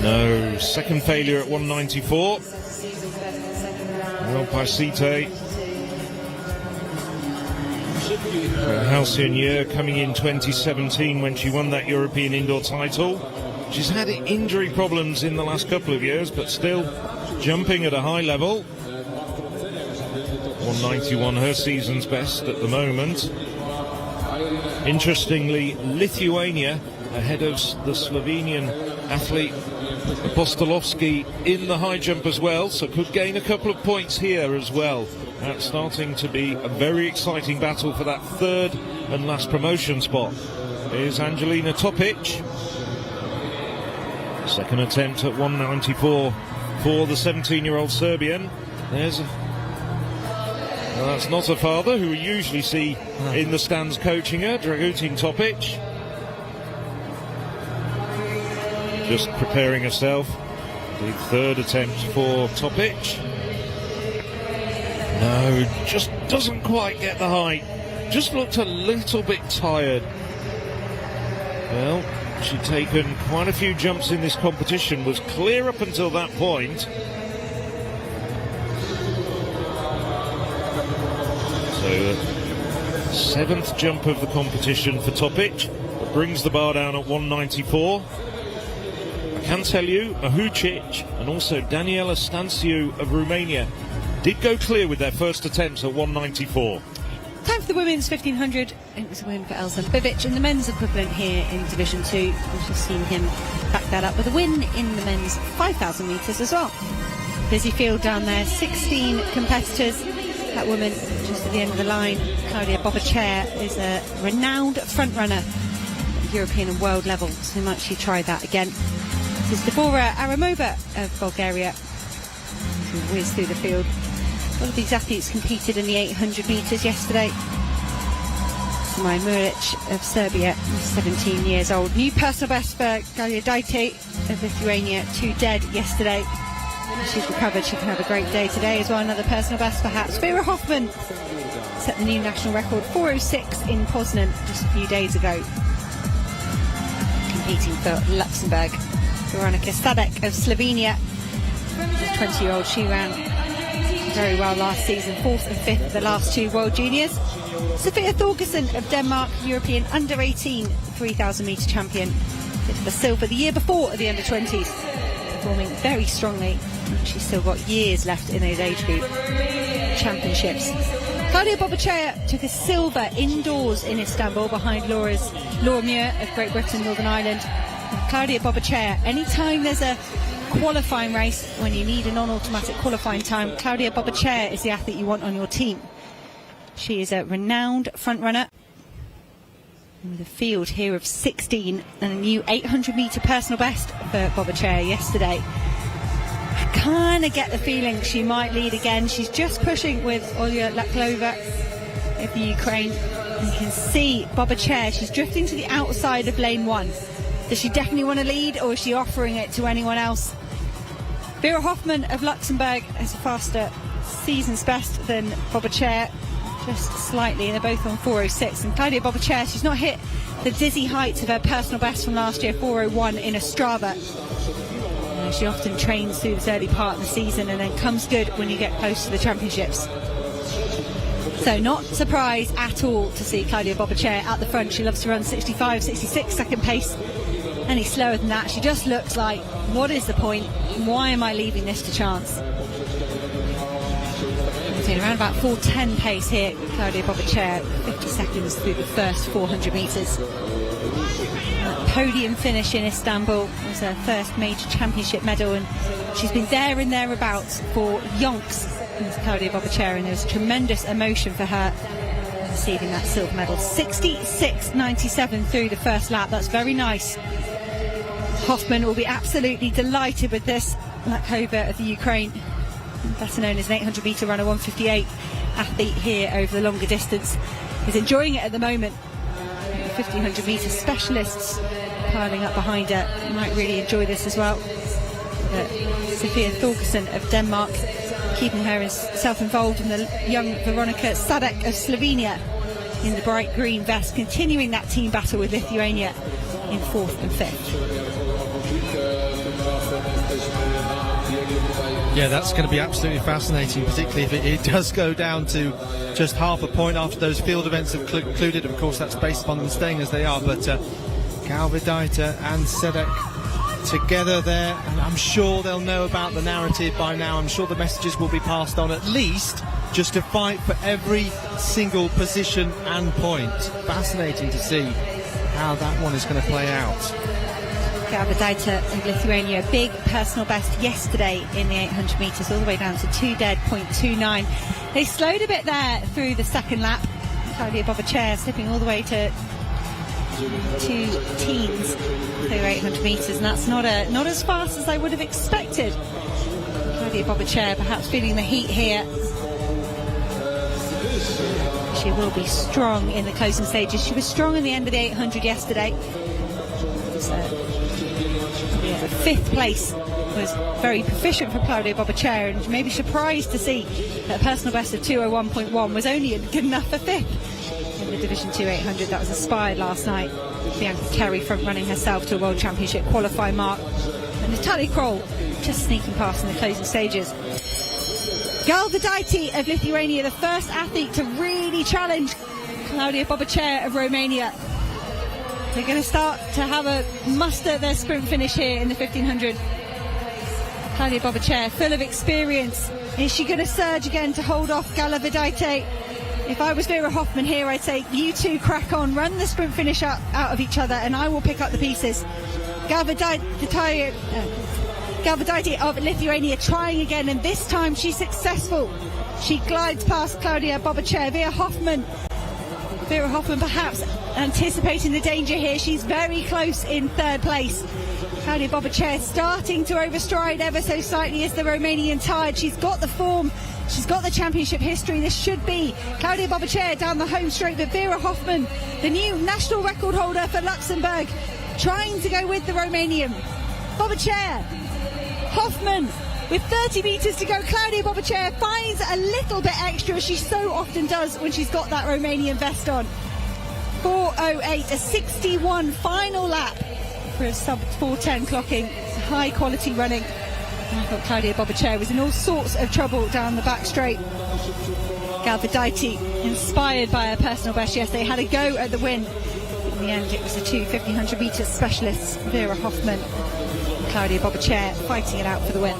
No, second failure at 194. Well, Palsaite, a halcyon year, coming in 2017 when she won that European indoor title. She's had injury problems in the last couple of years, but still jumping at a high level. 191, her season's best at the moment. Interestingly, Lithuania ahead of the Slovenian athlete Apostolovsky in the high jump as well, so could gain a couple of points here as well. That's starting to be a very exciting battle for that third and last promotion spot. Here's Angelina Topic. Second attempt at 194 for the 17-year-old Serbian. That's not her father, who we usually see in the stands coaching her, Dragutin Topic. Just preparing herself. The third attempt for Topic. No, just doesn't quite get the height. Just looked a little bit tired. Well, she'd taken quite a few jumps in this competition, was clear up until that point. So the 7th jump of the competition for Topic, that brings the bar down at 194. I can tell you, Mahucic and also Daniela Stanciu of Romania did go clear with their first attempts at 194. Time for the women's 1500. It was a win for Elsa Bivic, and the men's equivalent here in Division 2. We've just seen him back that up with a win in the men's 5,000 metres as well. Busy field down there, 16 competitors. That woman just at the end of the line, Claudia Bobachair, is a renowned front runner at European and world level, so might she try that again. This is Debora Aramova of Bulgaria, who whizzed through the field. All of these athletes competed in the 800 metres yesterday. Samaj Muric of Serbia, 17 years old. New personal best for Galia Daite of Lithuania, 2 dead yesterday. She's recovered, she can have a great day today as well. Another personal best perhaps. Vera Hoffman set the new national record, 4:06 in Poznan just a few days ago. Competing for Luxembourg. Veronika Sadek of Slovenia, 20-year-old, she ran very well last season, 4th and 5th of the last 2 World Juniors. Sofia Thorgerson of Denmark, European under-18 3,000 metre champion. Did the silver the year before at the under-20s, performing very strongly. She's still got years left in those age group championships. Claudia Bobachair took a silver indoors in Istanbul behind Laura Muir of Great Britain, Northern Ireland. And Claudia Bobachair, anytime there's a qualifying race when you need a non-automatic qualifying time, Claudia Bobachair is the athlete you want on your team. She is a renowned front runner. With a field here of 16 and a new 800-metre personal best for Bobachair yesterday. I kind of get the feeling she might lead again. She's just pushing with Olya Laklova of the Ukraine. And you can see Bobachair, she's drifting to the outside of lane 1. Does she definitely want to lead, or is she offering it to anyone else? Vera Hoffmann of Luxembourg has a faster season's best than Bobachair, just slightly, and they're both on 4:06. And Claudia Bobachair, she's not hit the dizzy heights of her personal best from last year, 4:01 in Ostrava. She often trains through this early part of the season and then comes good when you get close to the championships. So not surprised at all to see Claudia Bobachair at the front. She loves to run 65, 66 second pace. Any slower than that, she just looks like, what is the point? Why am I leaving this to chance? Around about 4:10 pace here, Claudia Bobachair, 50 seconds through the first 400 metres. Podium finish in Istanbul was her first major championship medal, and she's been there and thereabouts for yonks, Claudia Bobachair, and there was tremendous emotion for her receiving that silver medal. 66.97 through the first lap, that's very nice. Hoffmann will be absolutely delighted with this. Laklova of the Ukraine, better known as an 800-metre runner, 1:58 athlete here over the longer distance, is enjoying it at the moment. The 1500-metre specialists piling up behind her might really enjoy this as well. But Sofia Thorgerson of Denmark keeping herself involved, in the young Veronika Sadek of Slovenia in the bright green vest, continuing that team battle with Lithuania in 4th and 5th. Yeah, that's going to be absolutely fascinating, particularly if it does go down to just half a point after those field events have concluded. Of course, that's based upon them staying as they are, but Galvidaita and Sedek together there, and I'm sure they'll know about the narrative by now. I'm sure the messages will be passed on, at least just to fight for every single position and point. Fascinating to see how that one is going to play out. Galvidaita of Lithuania, big personal best yesterday in the 800 metres, all the way down to 2:29. They slowed a bit there through the second lap. Claudia Bobachair slipping all the way to 2 teens through 800 metres, and that's not as fast as I would have expected. Claudia Bobachair perhaps feeling the heat here. She will be strong in the closing stages. She was strong in the end of the 800 yesterday. The 5th place was very proficient for Claudia Bobachair, and maybe surprised to see that a personal best of 2:01.1 was only good enough for 5th in the Division 2 800. That was inspired last night. Bianca Kerry front running herself to a World Championship qualifying mark, and Natalie Kroll just sneaking past in the closing stages. Galvidaita of Lithuania, the first athlete to really challenge Claudia Bobachair of Romania. They're going to start to have a muster their sprint finish here in the 1500. Claudia Bobachair, full of experience. Is she going to surge again to hold off Galvidaita? If I was Vera Hoffmann here, I'd say, you two crack on, run the sprint finish out of each other, and I will pick up the pieces. Galvidaita of Lithuania trying again, and this time she's successful. She glides past Claudia Bobachair. Vera Hoffmann perhaps anticipating the danger here. She's very close in 3rd place. Claudia Bobachair starting to overstride ever so slightly as the Romanian tired. She's got the form, she's got the championship history. This should be Claudia Bobachair down the home straight, but Vera Hoffmann, the new national record holder for Luxembourg, trying to go with the Romanian. Bobachair, Hoffmann, with 30 metres to go. Claudia Bobachair finds a little bit extra, as she so often does when she's got that Romanian vest on. 4:08, a 61 final lap for a sub 4:10 clocking. High quality running. I thought Claudia Bobachair was in all sorts of trouble down the back straight. Galvidaita, inspired by her personal best yesterday, had a go at the win. In the end, it was the 2 1500 metre specialists, Vera Hoffmann and Claudia Bobachair, fighting it out for the win.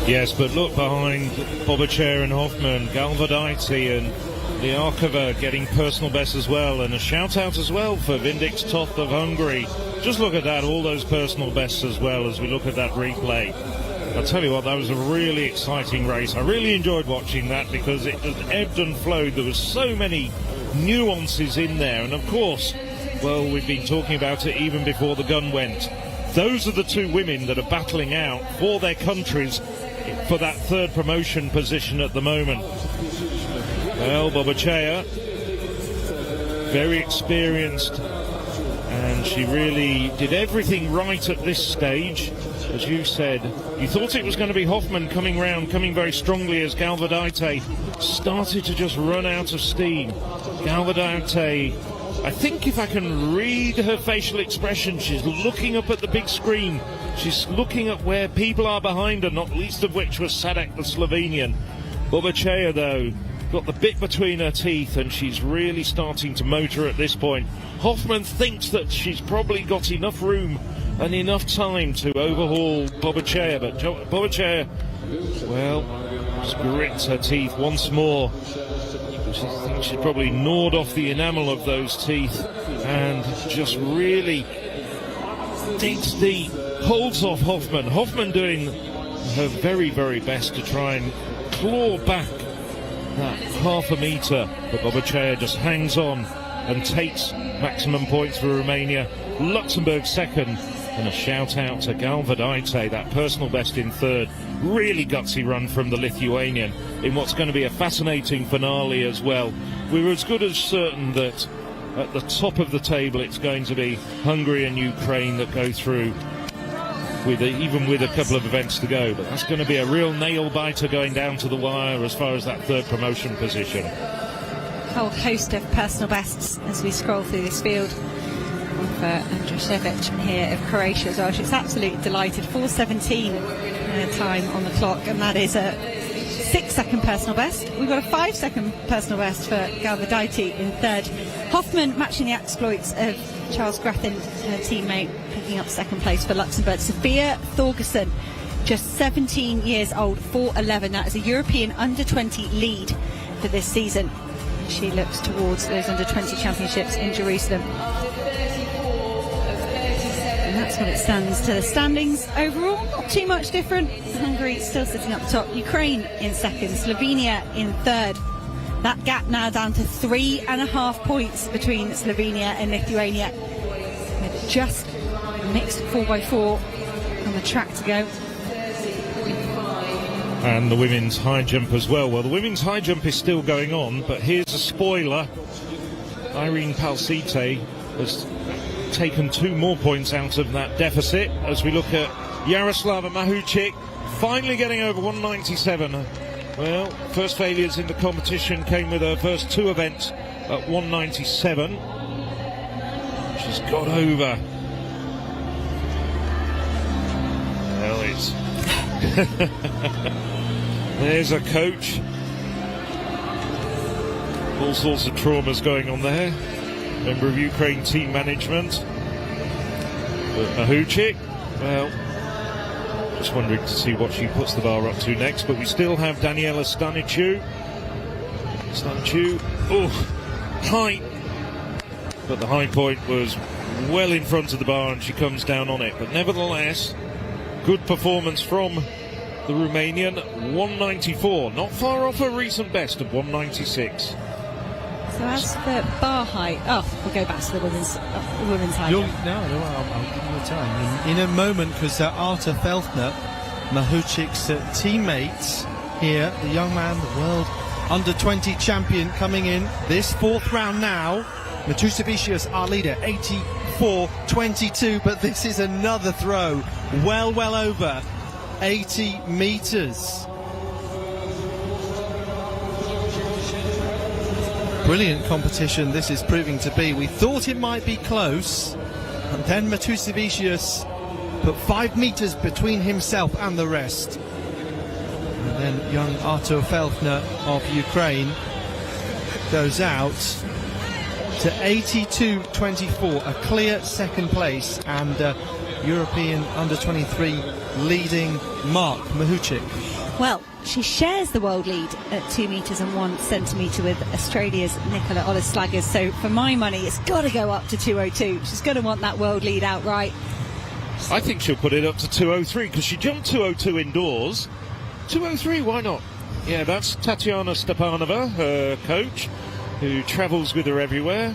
Yes, but look behind Bobachair and Hoffmann, Galvidaita and Liakova getting personal best as well, and a shout out as well for Vindix Toth of Hungary. Just look at that, all those personal bests as well as we look at that replay. I'll tell you what, that was a really exciting race. I really enjoyed watching that because it just ebbed and flowed. There was so many nuances in there, and of course, well, we've been talking about it even before the gun went. Those are the two women that are battling out for their countries for that third promotion position at the moment. Well, Bobachea, very experienced, and she really did everything right at this stage. As you said, you thought it was going to be Hoffman coming round, coming very strongly as Galvadite started to just run out of steam. Galvadite, I think if I can read her facial expression, she's looking up at the big screen. She's looking at where people are behind her, not least of which was Sadek, the Slovenian. Bobachea, though, got the bit between her teeth, and she's really starting to motor at this point. Hoffman thinks that she's probably got enough room and enough time to overhaul Bobachea, but Bobachea, well, just grits her teeth once more. She thinks she's probably gnawed off the enamel of those teeth and just really digs deep, holds off Hoffman. Hoffman doing her very, very best to try and claw back that half a metre, but Bobachea just hangs on and takes maximum points for Romania. Luxembourg second, and a shout out to Galvadite, that personal best in third. Really gutsy run from the Lithuanian in what's going to be a fascinating finale as well. We were as good as certain that at the top of the table it's going to be Hungary and Ukraine that go through, even with a couple of events to go, but that's going to be a real nail biter going down to the wire as far as that third promotion position. A whole host of personal bests as we scroll through this field. Of Andrushevich here of Croatia as well. She's absolutely delighted. 4:17 time on the clock, and that is a 6-second personal best. We've got a 5-second personal best for Galvadite in third. Hoffman matching the exploits of Charles Grafton, her teammate, picking up second place for Luxembourg. Sophia Thorgerson, just 17 years old, 4:11. That is a European under-20 lead for this season. She looks towards those under-20 championships in Jerusalem. And that's what it stands to the standings overall. Not too much different. Hungary still sitting up the top. Ukraine in second. Slovenia in third. That gap now down to 3.5 points between Slovenia and Lithuania, with just mixed 4x4 on the track to go. And the women's high jump as well. Well, the women's high jump is still going on, but here's a spoiler. Irene Palsite has taken 2 more points out of that deficit as we look at Jaroslava Mahuchik finally getting over 197. Well, first failures in the competition came with her first 2 events at 197. She's got over. Well, it's... There's a coach. All sorts of traumas going on there. Member of Ukraine team management. But Mahuchik, well, just wondering to see what she puts the bar up to next. But we still have Daniela Stanichu. Oh, high. But the high point was well in front of the bar and she comes down on it. But nevertheless, good performance from the Romanian. 194, not far off her recent best of 196. So as for bar height, we'll go back to the women's height. No, I'll give you a time. In a moment, because Arta Feltner, Mahuchik's teammate here, the young man, the world under-20 champion coming in this 4th round now. Matusevicius, our leader, 84.22, but this is another throw, well over 80 metres. Brilliant competition this is proving to be. We thought it might be close, and then Matusevicius put 5 metres between himself and the rest. And then young Artur Feltner of Ukraine goes out to 82.24, a clear second place, and European under-23 leading Mark Mahuchik. Well, she shares the world lead at 2 metres and 1 centimetre with Australia's Nicola Olaslagers. So for my money, it's got to go up to 2:02. She's going to want that world lead outright. I think she'll put it up to 2:03 because she jumped 2:02 indoors. 2:03, why not? Yeah, that's Tatiana Stepanova, her coach, who travels with her everywhere.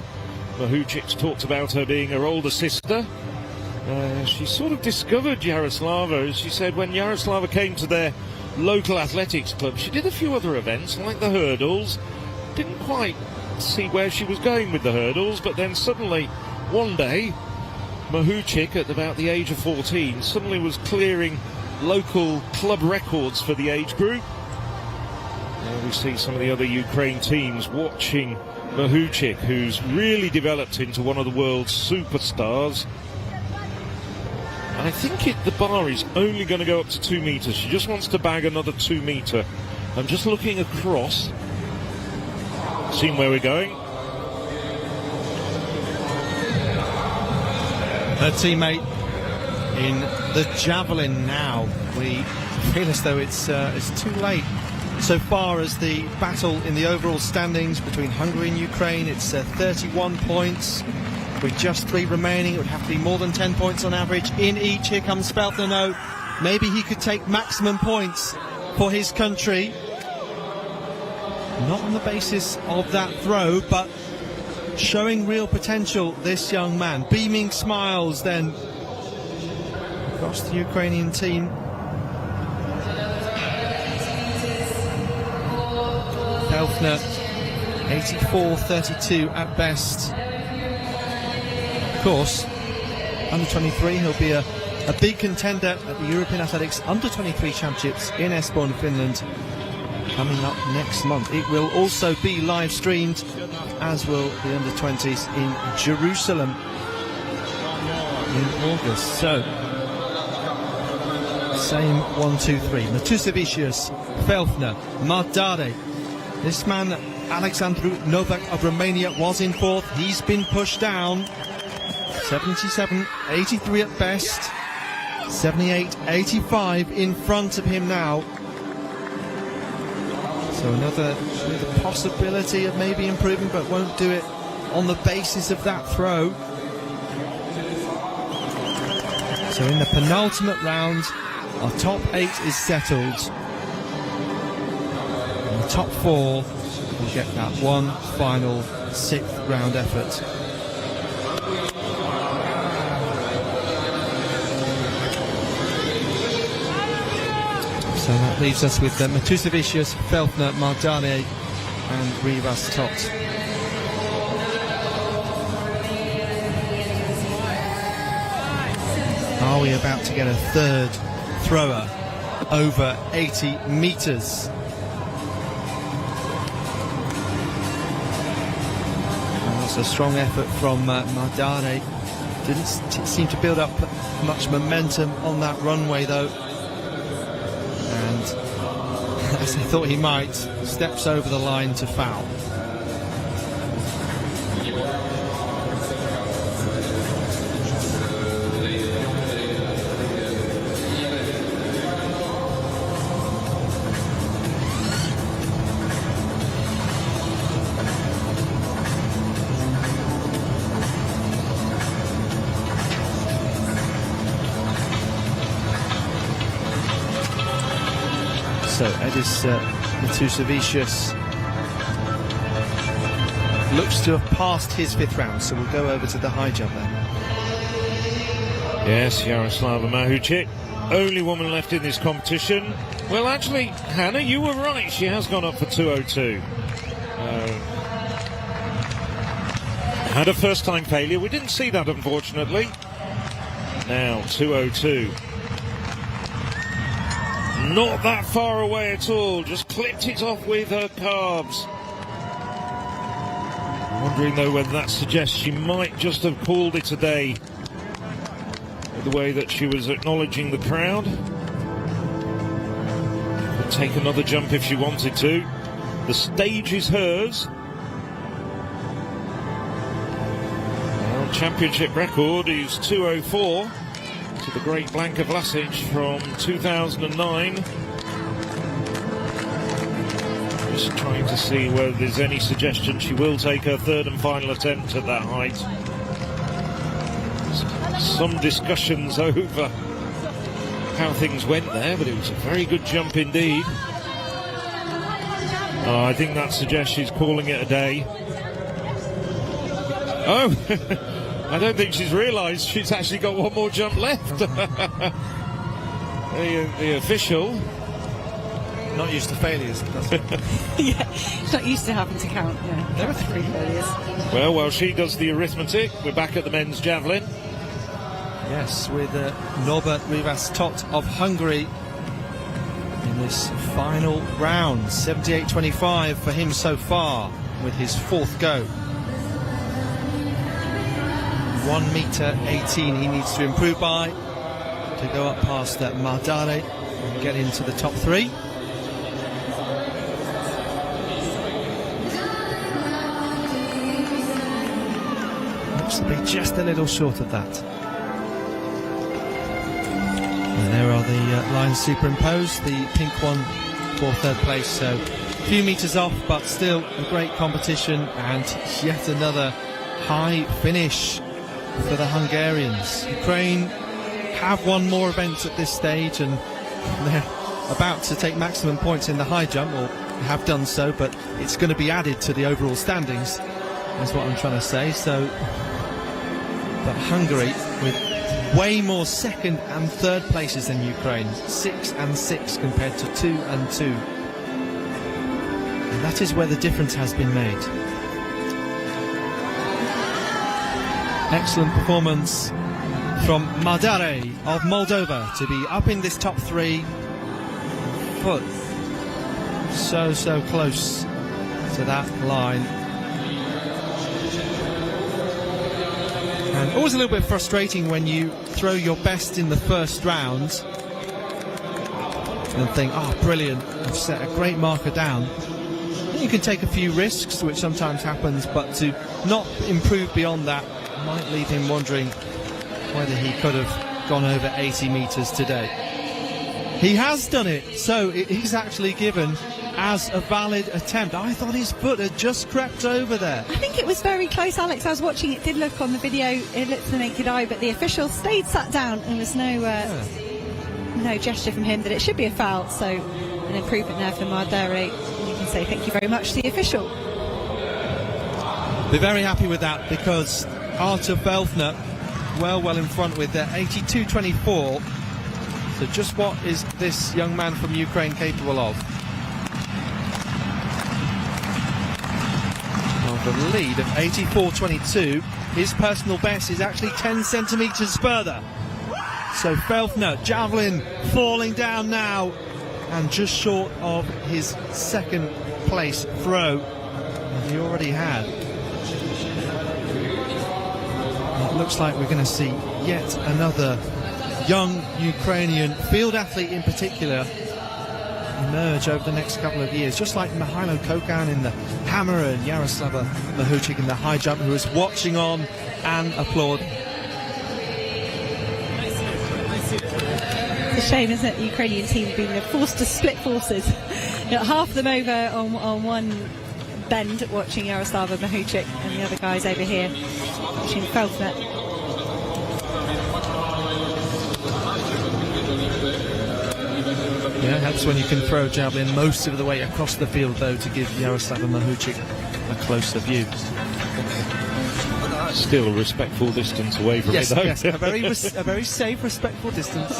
Mahuchik's talked about her being her older sister. She sort of discovered Yaroslava, as she said, when Yaroslava came to their local athletics club. She did a few other events, like the hurdles. Didn't quite see where she was going with the hurdles, but then suddenly, one day, Mahuchik, at about the age of 14, suddenly was clearing local club records for the age group. Now we see some of the other Ukraine teams watching Mahuchik, who's really developed into one of the world's superstars. And I think the bar is only going to go up to 2 meters. She just wants to bag another 2 meter. I'm just looking across, seeing where we're going. Her teammate in the Javelin now. We feel as though it's too late. So far as the battle in the overall standings between Hungary and Ukraine, it's 31 points. With just 3 remaining, it would have to be more than 10 points on average in each. Here comes Felthner. No, maybe he could take maximum points for his country. Not on the basis of that throw, but showing real potential, this young man. Beaming smiles then across the Ukrainian team. Felthner, 84-32 at best. Of course, under 23, he'll be a big contender at the European Athletics Under 23 Championships in Espoo, Finland, coming up next month. It will also be live streamed, as will the Under 20s in Jerusalem in August. So, same 1, 2, 3. Matusevicius, Felthner, Mardare. This man, Alexandru Novak of Romania, was in 4th. He's been pushed down. 77-83 at best. 78-85 in front of him now. So another possibility of maybe improving, but won't do it on the basis of that throw. So in the penultimate round, our top 8 is settled. And the top 4 will get that one final 6th round effort. So that leaves us with Matusevicius, Felthner, Mardane and Rivas Tot. Are we about to get a third thrower over 80 metres? That's a strong effort from Mardane. Didn't seem to build up much momentum on that runway though. And as they thought he might, steps over the line to foul. So Edis Matusevicius looks to have passed his 5th round, so we'll go over to the high jump then. Yes, Yaroslava Mahuchik, only woman left in this competition. Well, actually, Hannah, you were right. She has gone up for 2:02. Had a first-time failure. We didn't see that, unfortunately. Now, 2:02. Not that far away at all, just clipped it off with her calves. Wondering though whether that suggests she might just have called it a day with the way that she was acknowledging the crowd. Could take another jump if she wanted to. The stage is hers. Well, championship record is 2:04. To the great Blanka Vlasic from 2009. Just trying to see whether there's any suggestion she will take her 3rd and final attempt at that height. some discussions over how things went there, but it was a very good jump indeed. I think that suggests she's calling it a day. Oh, I don't think she's realised she's actually got one more jump left. The official. Not used to failures. Yeah, she's not used to having to count. Yeah, there were 3 failures. Well, while she does the arithmetic, we're back at the men's javelin. Yes, with Norbert Rivas Tot of Hungary in this final round. 78.25 for him so far with his 4th go. 1 metre 18 he needs to improve by to go up past Mardare and get into the top 3. Looks to be just a little short of that. And there are the lines superimposed, the pink one for 3rd place, so a few metres off, but still a great competition, and yet another high finish for the Hungarians. Ukraine have won more events at this stage, and they're about to take maximum points in the high jump, or have done so, but it's going to be added to the overall standings, is what I'm trying to say. So, but Hungary with way more 2nd and 3rd places than Ukraine, 6 and 6 compared to 2 and 2, and that is where the difference has been made. Excellent performance from Mardare of Moldova to be up in this top 3. But so close to that line. And always a little bit frustrating when you throw your best in the first round and think, oh brilliant, I've set a great marker down. You can take a few risks, which sometimes happens, but to not improve beyond that might leave him wondering whether he could have gone over 80 metres today. He has done it, so it is actually given as a valid attempt. I thought his foot had just crept over there. I think it was very close, Alex. I was watching, it did look on the video, it looked to the naked eye, but the official stayed sat down and there was no gesture from him that it should be a foul, so an improvement there for Mardare. You can say thank you very much to the official. Be very happy with that, because Artur Felfner well in front with 82.24. So just what is this young man from Ukraine capable of? The lead of 84.22. His personal best is actually 10 centimetres further. So Felfner, javelin falling down now, and just short of his 2nd place throw he already had. It looks like we're going to see yet another young Ukrainian field athlete in particular emerge over the next couple of years, just like Mihailo Kokan in the hammer and Yaroslava Mahuchik in the high jump, who is watching on and applauding. It's a shame, isn't it? The Ukrainian team have been forced to split forces. You know, half of them over on one bend watching Yaroslava Mahuchik, and the other guys over here watching Felfner. Yeah, helps when you can throw javelin most of the way across the field, though, to give Yaroslava Mahuchik a closer view. Still a respectful distance away from it, though. Yes, a very safe, respectful distance.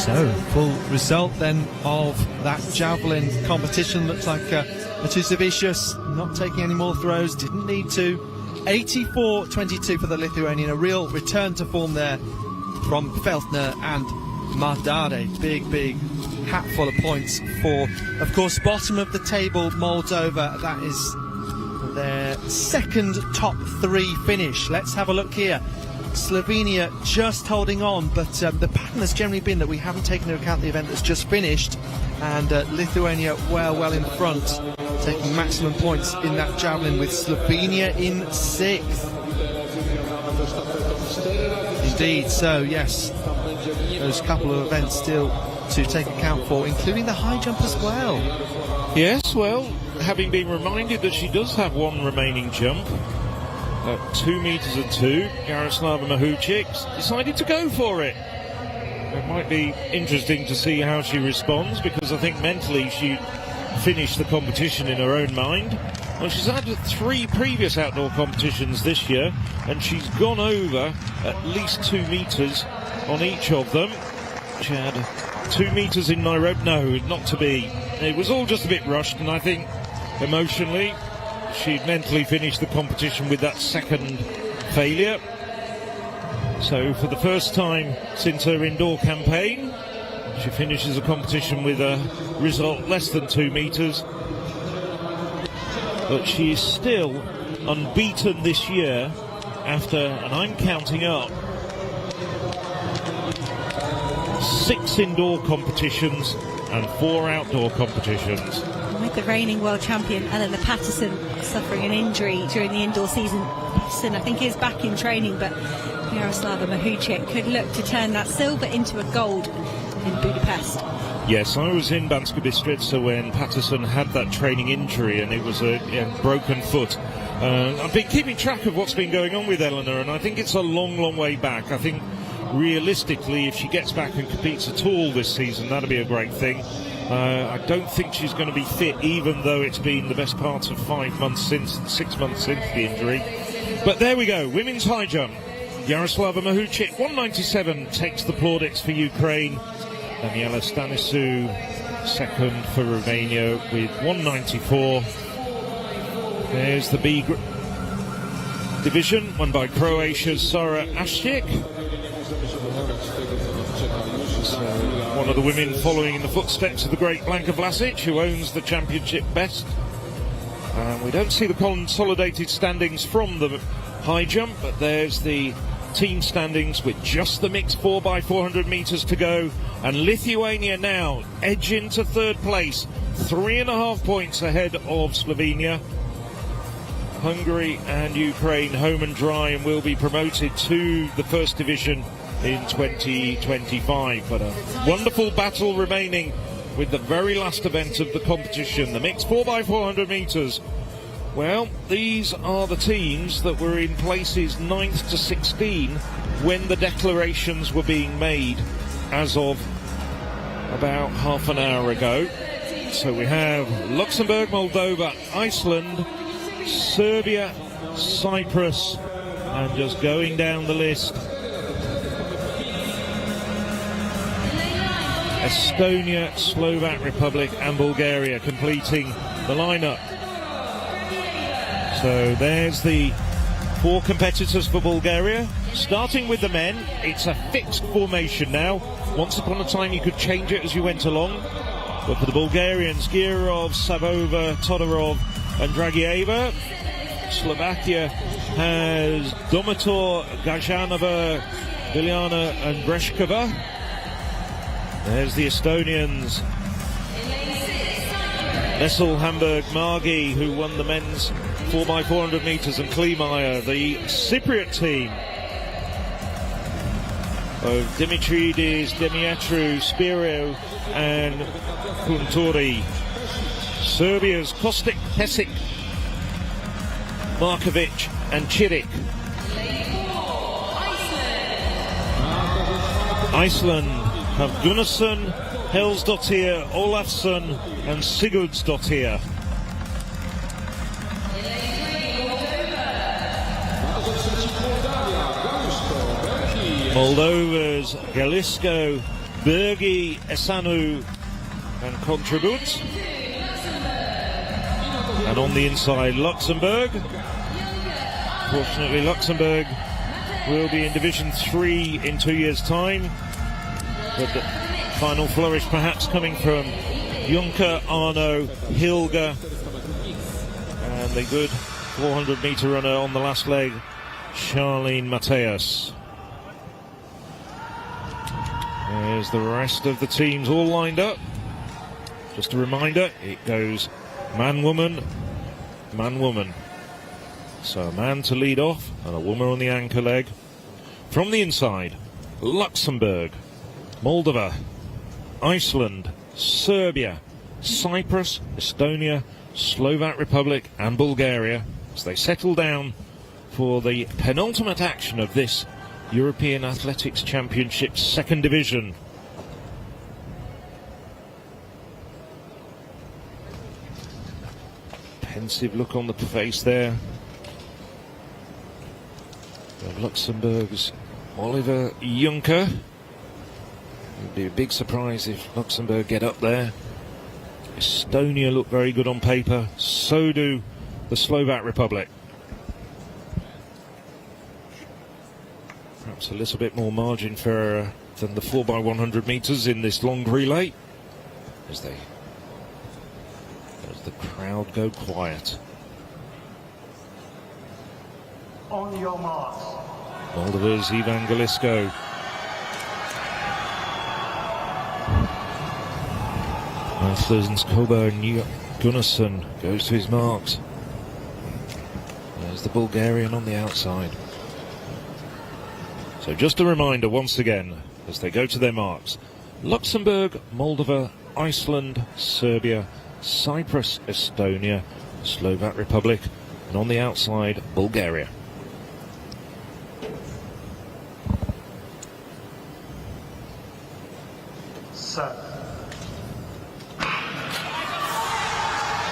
So, full result then of that javelin competition. Looks like Matusavicius not taking any more throws, didn't need to. 84.22 for the Lithuanian, a real return to form there from Felfner and Mardare. Big hatful of points for, of course, bottom of the table Moldova. That is their 2nd top 3 finish. Let's have a look here. Slovenia just holding on, but the pattern has generally been that we haven't taken into account the event that's just finished, and Lithuania well in front, taking maximum points in that javelin, with Slovenia in 6th. indeed. So yes, there's a couple of events still to take account for, including the high jump as well. Yes, well, having been reminded that she does have one remaining jump at 2 meters and 2, Jaroslava Mahuchik decided to go for it. It might be interesting to see how she responds, because I think mentally she finished the competition in her own mind. Well, she's had 3 previous outdoor competitions this year, and she's gone over at least 2 meters on each of them. She had 2 meters in Nairobi. No, not to be. It was all just a bit rushed, and I think emotionally she'd mentally finished the competition with that second failure. So for the first time since her indoor campaign, she finishes a competition with a result less than 2 meters. But she is still unbeaten this year after, and I'm counting up, 6 indoor competitions and 4 outdoor competitions. With the reigning world champion Eleanor Patterson suffering an injury during the indoor season, Patterson I think is back in training, but Jaroslava Mahuchik could look to turn that silver into a gold in Budapest. Yes, I was in Banska Bystrica when Patterson had that training injury, and it was a broken foot. I've been keeping track of what's been going on with Eleanor, and I think it's a long, long way back. I think realistically, if she gets back and competes at all this season, that'll be a great thing. I don't think she's going to be fit, even though it's been the best part of 6 months since the injury. But there we go, women's high jump. Jaroslava Mahuchik, 197, takes the plaudits for Ukraine. Daniela Stanisu, second for Romania with 194. There's the B division, won by Croatia's Sara Ashik. So one of the women following in the footsteps of the great Blanka Vlasic, who owns the championship best. We don't see the consolidated standings from the high jump, but there's the team standings with just the mixed 4x400 metres to go, and Lithuania now edge into third place, 3.5 points ahead of Slovenia. Hungary and Ukraine home and dry and will be promoted to the first division in 2025. But a wonderful battle remaining with the very last event of the competition, the mixed 4x400 metres. Well, these are the teams that were in places 9th to 16 when the declarations were being made as of about half an hour ago. So we have Luxembourg, Moldova, Iceland, Serbia, Cyprus, and just going down the list, Estonia, Slovak Republic and Bulgaria completing the lineup. So there's the 4 competitors for Bulgaria. Starting with the men, it's a fixed formation now. Once upon a time you could change it as you went along. But for the Bulgarians, Girov, Savova, Todorov and Dragieva. Slovakia has Domator, Gajanova, Biljana and Breshkova. There's the Estonians. Nessel, Hamburg, Margi, who won the men's 4x400 metres, and Kleemeyer. The Cypriot team of Dimitridis, Demiatru, Spiro and Kunturi. Serbia's Kostic, Pesic, Markovic and Chirik. Iceland have Gunnarsson, Helsdottir, Olafsson and Sigurdsdottir. Moldova's Galisko, Bergi, Esanu and Contribut. And on the inside, Luxembourg. Fortunately, Luxembourg will be in Division 3 in 2 years' time. But the final flourish perhaps coming from Juncker, Arno, Hilger, and the good 400-metre runner on the last leg, Charlene Mateus. There's the rest of the teams all lined up. Just a reminder, it goes man-woman, man-woman. So a man to lead off and a woman on the anchor leg. From the inside, Luxembourg, Moldova, Iceland, Serbia, Cyprus, Estonia, Slovak Republic and Bulgaria as they settle down for the penultimate action of this European Athletics Championship second division. Pensive look on the face there of Luxembourg's Oliver Juncker. It would be a big surprise if Luxembourg get up there. Estonia look very good on paper, so do the Slovak Republic. Perhaps a little bit more margin for error than the 4x100 metres in this long relay as the crowd go quiet. On your marks. Moldova's Ivan Galisko. Iceland's Koba Gunnarsson goes to his marks. There's the Bulgarian on the outside. So just a reminder once again as they go to their marks: Luxembourg, Moldova, Iceland, Serbia, Cyprus, Estonia, Slovak Republic, and on the outside, Bulgaria.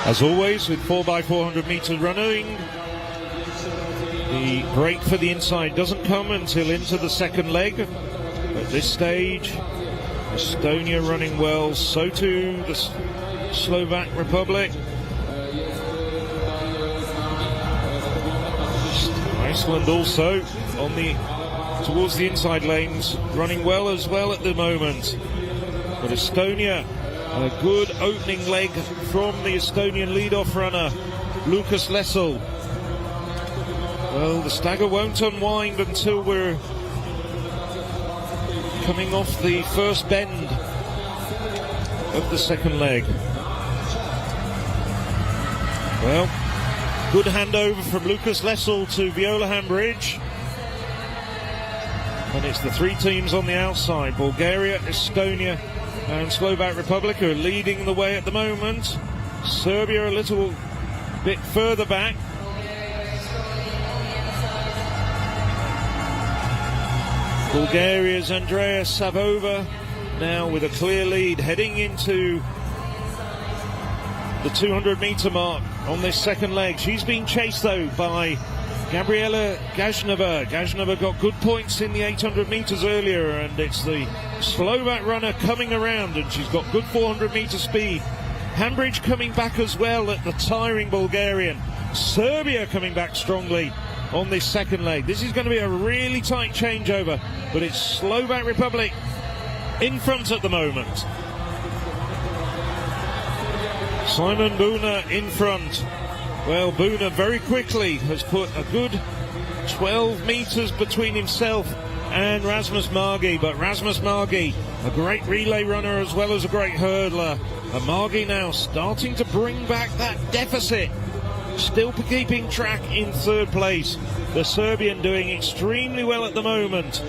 As always, with 4x400 metre running, the break for the inside doesn't come until into the second leg. At this stage, Estonia running well, so too the Slovak Republic. Iceland also on towards the inside lanes, running well as well at the moment. But Estonia, a good opening leg from the Estonian lead-off runner, Lukas Lessel. Well, the stagger won't unwind until we're coming off the first bend of the second leg. Well, good handover from Lukas Lessel to Viola Hambridge. And it's the three teams on the outside: Bulgaria, Estonia and Slovak Republic, who are leading the way at the moment. Serbia a little bit further back. Bulgaria's Andrea Savova now with a clear lead heading into the 200 metre mark on this second leg. She's been chased though by Gabriela Gazneva. Gazneva got good points in the 800 metres earlier, and it's the Slovak runner coming around, and she's got good 400 metre speed. Hambridge coming back as well at the tiring Bulgarian. Serbia coming back strongly on this second leg. This is going to be a really tight changeover, but it's Slovak Republic in front at the moment. Simon Buna in front. Well, Buna very quickly has put a good 12 metres between himself and Rasmus Margi, but Rasmus Margi, a great relay runner as well as a great hurdler, and Margi now starting to bring back that deficit, still keeping track in third place. The Serbian doing extremely well at the moment.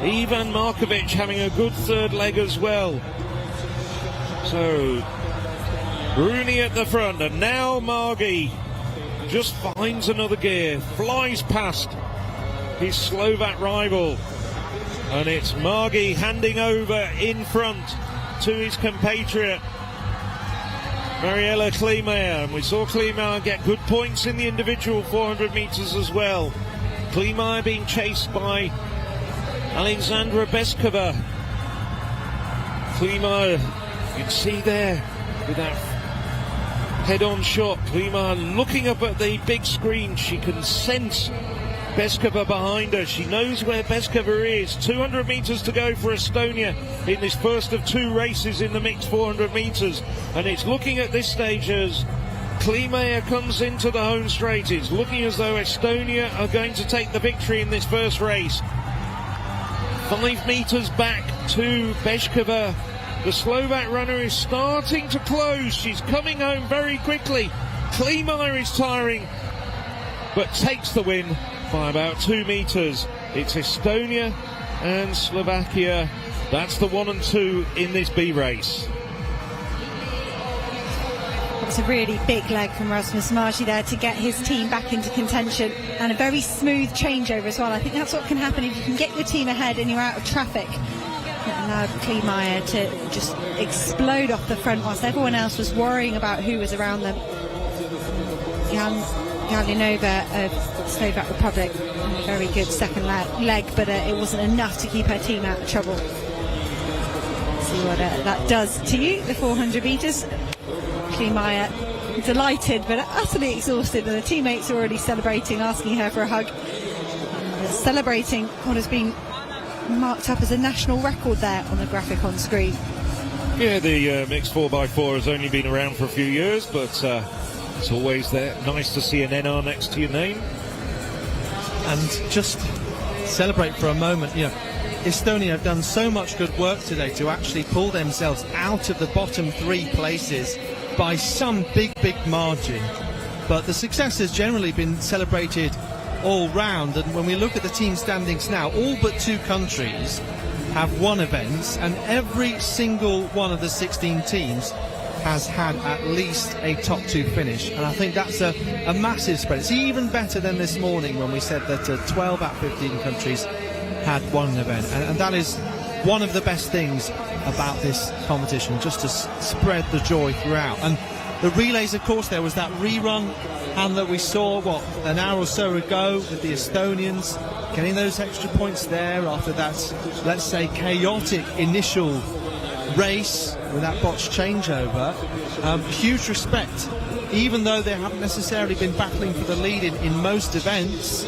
Ivan Markovic having a good third leg as well. So Bruni at the front, and now Margi just finds another gear, flies past his Slovak rival, and it's Margi handing over in front to his compatriot Mariella Klimayer, and we saw Klimayer get good points in the individual 400 metres as well. Klimayer being chased by Alexandra Beskova. Klimayer, you can see there with that head-on shot, Klimayer looking up at the big screen. She can sense Beskova behind her. She knows where Beskova is. 200 metres to go for Estonia in this first of two races in the mixed 400 metres. And it's looking at this stage as Klimayer comes into the home straight. It's looking as though Estonia are going to take the victory in this first race. 5 metres back to Beskova. The Slovak runner is starting to close. She's coming home very quickly. Klimayer is tiring, but takes the win by about 2 metres. It's Estonia and Slovakia. That's the 1 and 2 in this B race. It's a really big leg from Rasmus Marji there to get his team back into contention, and a very smooth changeover as well. I think that's what can happen if you can get your team ahead and you're out of traffic. It allowed Klimayer to just explode off the front whilst everyone else was worrying about who was around them. Galinova of Slovak Republic, a very good second leg, but it wasn't enough to keep her team out of trouble. See what that does to you, the 400 metres. Klimayer delighted but utterly exhausted, and the teammates are already celebrating, asking her for a hug, celebrating what has been marked up as a national record there on the graphic on screen. Yeah, the mixed 4x4 has only been around for a few years, but it's always there. Nice to see an NR next to your name. And just celebrate for a moment. Estonia have done so much good work today to actually pull themselves out of the bottom 3 places by some big margin, but the success has generally been celebrated all round. And when we look at the team standings now, all but 2 countries have won events, and every single one of the 16 teams has had at least a top 2 finish, and I think that's a massive spread. It's even better than this morning when we said that 12 out of 15 countries had won an event, and that is one of the best things about this competition, just to spread the joy throughout. And the relays, of course, there was that rerun and that we saw an hour or so ago with the Estonians getting those extra points there after that, let's say, chaotic initial race with that botched changeover. Huge respect, even though they haven't necessarily been battling for the lead in most events.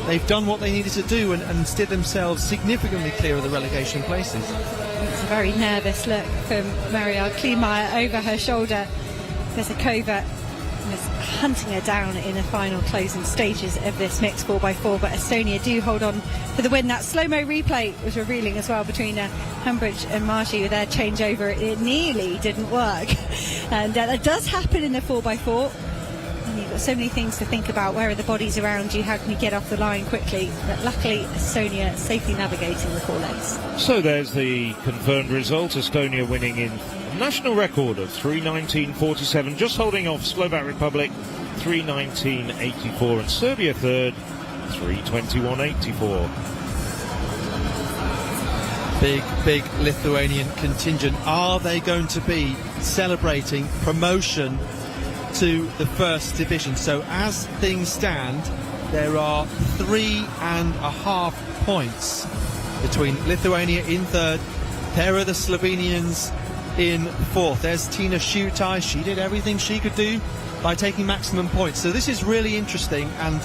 They've done what they needed to do and steered themselves significantly clear of the relegation places. It's a very nervous look from Marielle Klimayer over her shoulder. Vezakova was hunting her down in the final closing stages of this mixed 4x4, but Estonia do hold on for the win. That slow-mo replay was revealing as well between Humbridge and Marji with their changeover. It nearly didn't work, and that does happen in the 4x4. And you've got so many things to think about. Where are the bodies around you? How can you get off the line quickly? But luckily, Estonia safely navigating the 4 legs. So there's the confirmed result. Estonia winning in national record of 3:19.47, just holding off Slovak Republic 3:19.84, and Serbia third 3:21.84. Big Lithuanian contingent. Are they going to be celebrating promotion to the first division? So as things stand, there are 3.5 points between Lithuania in third. There are the Slovenians in fourth. There's Tina Shutai. She did everything she could do by taking maximum points. So this is really interesting. And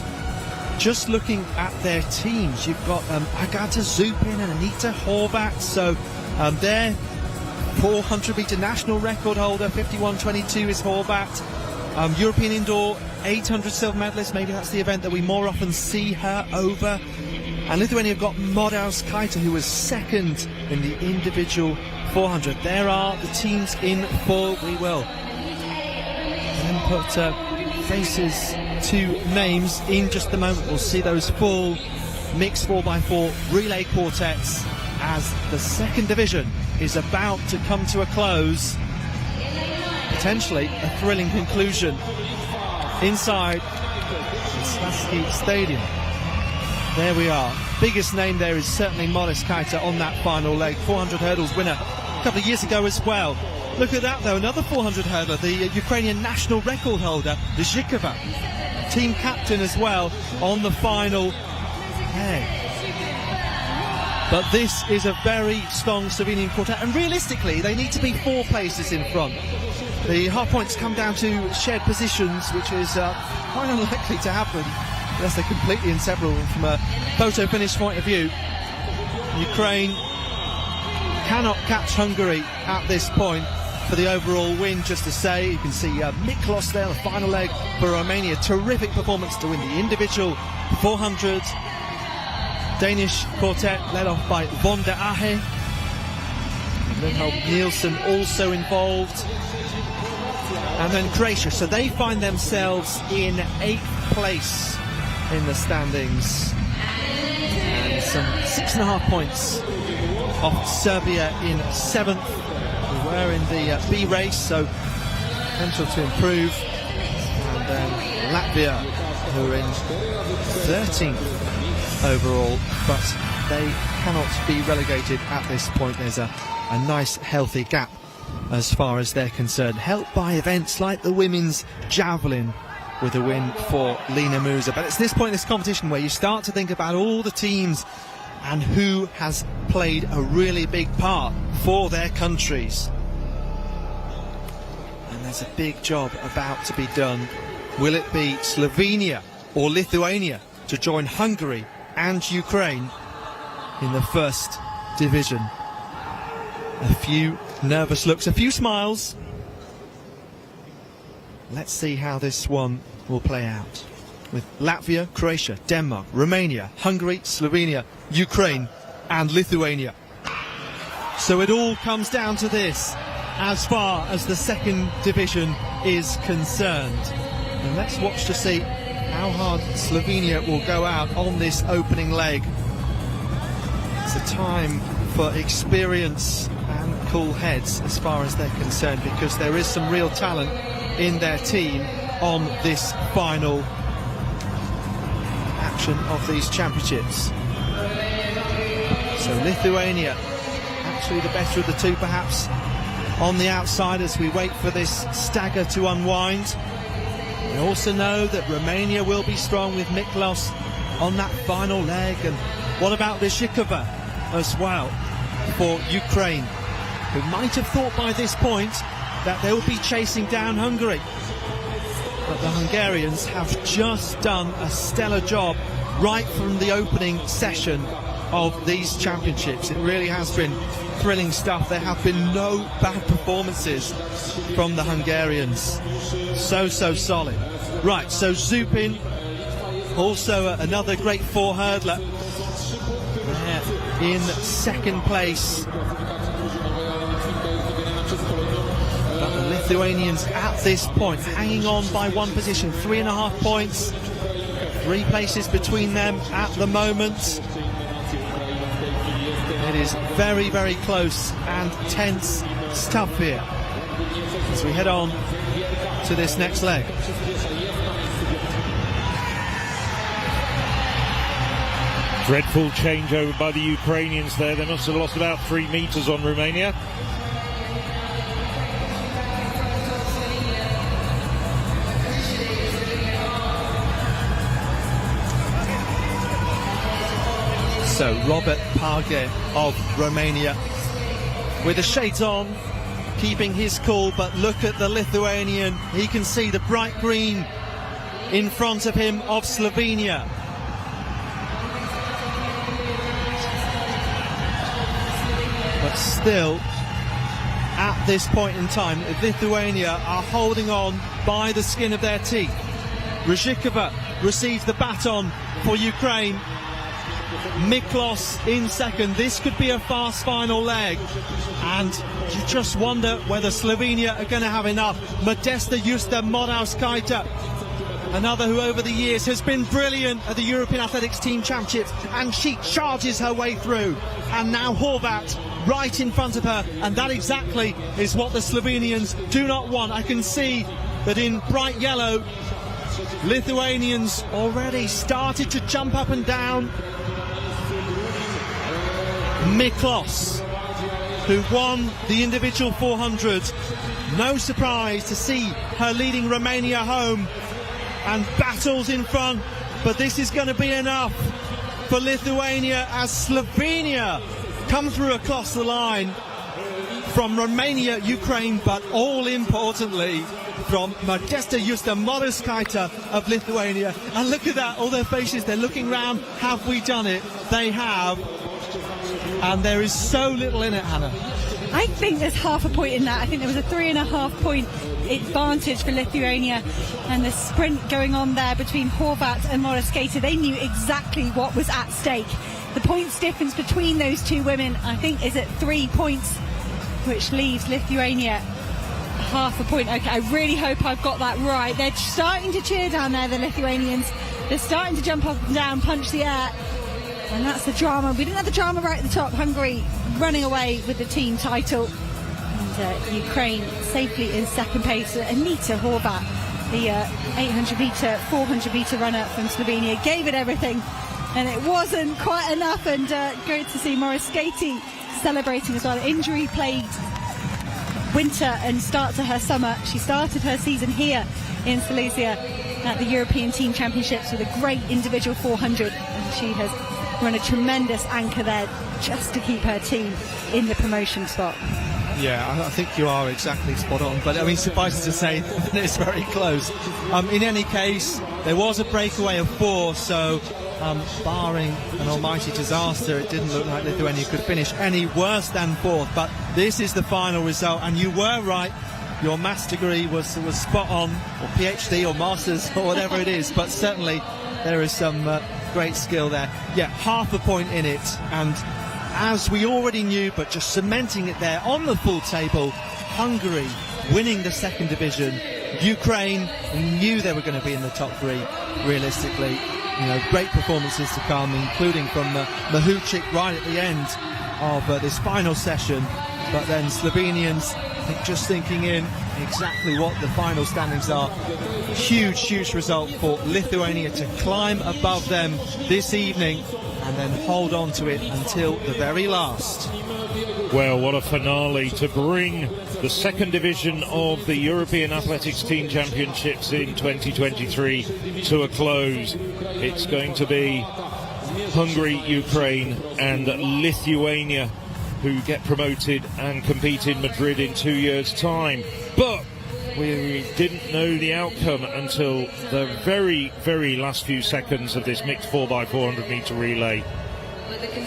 just looking at their teams, you've got Agata Zupin and Anita Horvat. So their 400 metre national record holder, 51.22 is Horvat. European Indoor 800 silver medalist, maybe that's the event that we more often see her over. And Lithuania have got Modauskaite, who was second in the individual 400. There are the teams in full. We will then put faces to names in just a moment. We'll see those full mixed 4x4 relay quartets as the second division is about to come to a close. Potentially a thrilling conclusion inside the Slavsky Stadium. There we are. Biggest name there is certainly Modauskaite on that final leg. 400 hurdles winner a couple of years ago as well. Look at that though, another 400 hurdler, the Ukrainian national record holder, Zhikova, team captain as well on the final leg. But this is a very strong Slovenian quartet, and realistically they need to be 4 places in front. The half points come down to shared positions, which is quite unlikely to happen unless they're completely inseparable from a photo finish point of view. Ukraine cannot catch Hungary at this point for the overall win, just to say. You can see Miklos there, the final leg for Romania. Terrific performance to win the individual 400. Danish quartet led off by Von der Ahe. Wilhelm Nielsen also involved. And then Croatia, so they find themselves in 8th place in the standings. some 6.5 points off Serbia in 7th, who were in the B race, so potential to improve. And then Latvia, who are in 13th overall, but they cannot be relegated at this point. There's a nice healthy gap as far as they're concerned, helped by events like the women's javelin with a win for Lina Musa. But it's this point in this competition where you start to think about all the teams and who has played a really big part for their countries. And there's a big job about to be done. Will it be Slovenia or Lithuania to join Hungary and Ukraine in the first division? A few nervous looks, a few smiles. Let's see how this one will play out, with Latvia, Croatia, Denmark, Romania, Hungary, Slovenia, Ukraine and Lithuania. So it all comes down to this as far as the second division is concerned. And let's watch to see how hard Slovenia will go out on this opening leg. It's a time for experience and cool heads as far as they're concerned, because there is some real talent in their team on this final action of these championships. So Lithuania, actually the better of the two perhaps, on the outside as we wait for this stagger to unwind. We also know that Romania will be strong with Miklos on that final leg. And what about Ryzhikova as well for Ukraine, who might have thought by this point that they will be chasing down Hungary. But the Hungarians have just done a stellar job right from the opening session of these championships. It really has been thrilling stuff. There have been no bad performances from the Hungarians. So solid. Right, so Zupin, also another great four hurdler, in second place. But the Lithuanians at this point hanging on by one position, 3.5 points, 3 places between them at the moment. It is very close and tense stuff here as we head on to this next leg. Dreadful changeover by the Ukrainians there. They must have lost about 3 metres on Romania. So Robert Page of Romania with the shades on, keeping his cool, but look at the Lithuanian. He can see the bright green in front of him of Slovenia. But still, at this point in time, Lithuania are holding on by the skin of their teeth. Ryzhikova receives the baton for Ukraine. Miklos in second. This could be a fast final leg, and you just wonder whether Slovenia are going to have enough. Modesta Justa Moravskaita, another who over the years has been brilliant at the European Athletics Team Championships, and she charges her way through. And now Horvat right in front of her, and that exactly is what the Slovenians do not want. I can see that in bright yellow, Lithuanians already started to jump up and down. Miklos, who won the individual 400, no surprise to see her leading Romania home, and battles in front, but this is going to be enough for Lithuania as Slovenia come through across the line from Romania, Ukraine, but all importantly from Modesta Justa Moravskaita of Lithuania. And look at that, all their faces, they're looking round. Have we done it? They have. And there is so little in it, Hannah. I think there's half a point in that. I think there was a 3.5 point advantage for Lithuania, and the sprint going on there between Horvat and Moravskaita, they knew exactly what was at stake. The points difference between those two women, I think, is at 3 points, which leaves Lithuania half a point. Okay, I really hope I've got that right. They're starting to cheer down there, the Lithuanians. They're starting to jump up and down, punch the air. And that's the drama. We didn't have the drama right at the top. Hungary running away with the team title. And Ukraine safely in second place. Anita Horvat, the 800 metre, 400 metre runner from Slovenia, gave it everything. And it wasn't quite enough. And great to see Moraskati celebrating as well. Injury-plagued winter and start to her summer. She started her season here in Silesia at the European Team Championships with a great individual 400. And she has run a tremendous anchor there just to keep her team in the promotion spot. Yeah, I think you are exactly spot on. But I mean, suffice to say that it's very close. In any case, there was a breakaway of 4, so barring an almighty disaster, it didn't look like Lithuania could finish any worse than 4th. But this is the final result, and you were right. Your maths degree was spot on, or PhD, or masters, or whatever it is. But certainly there is some great skill there. Yeah, half a point in it, and as we already knew, but just cementing it there on the full table, Hungary winning the second division. Ukraine, we knew they were going to be in the top 3, realistically. You know, great performances to come, including from Mahuchik right at the end of this final session. But then Slovenians, I think, just thinking in exactly what the final standings are. Huge result for Lithuania to climb above them this evening and then hold on to it until the very last. Well, what a finale to bring the second division of the European Athletics Team Championships in 2023 to a close. It's going to be Hungary, Ukraine and Lithuania who get promoted and compete in Madrid in 2 years' time. But we didn't know the outcome until the very last few seconds of this mixed 4x400 metre relay.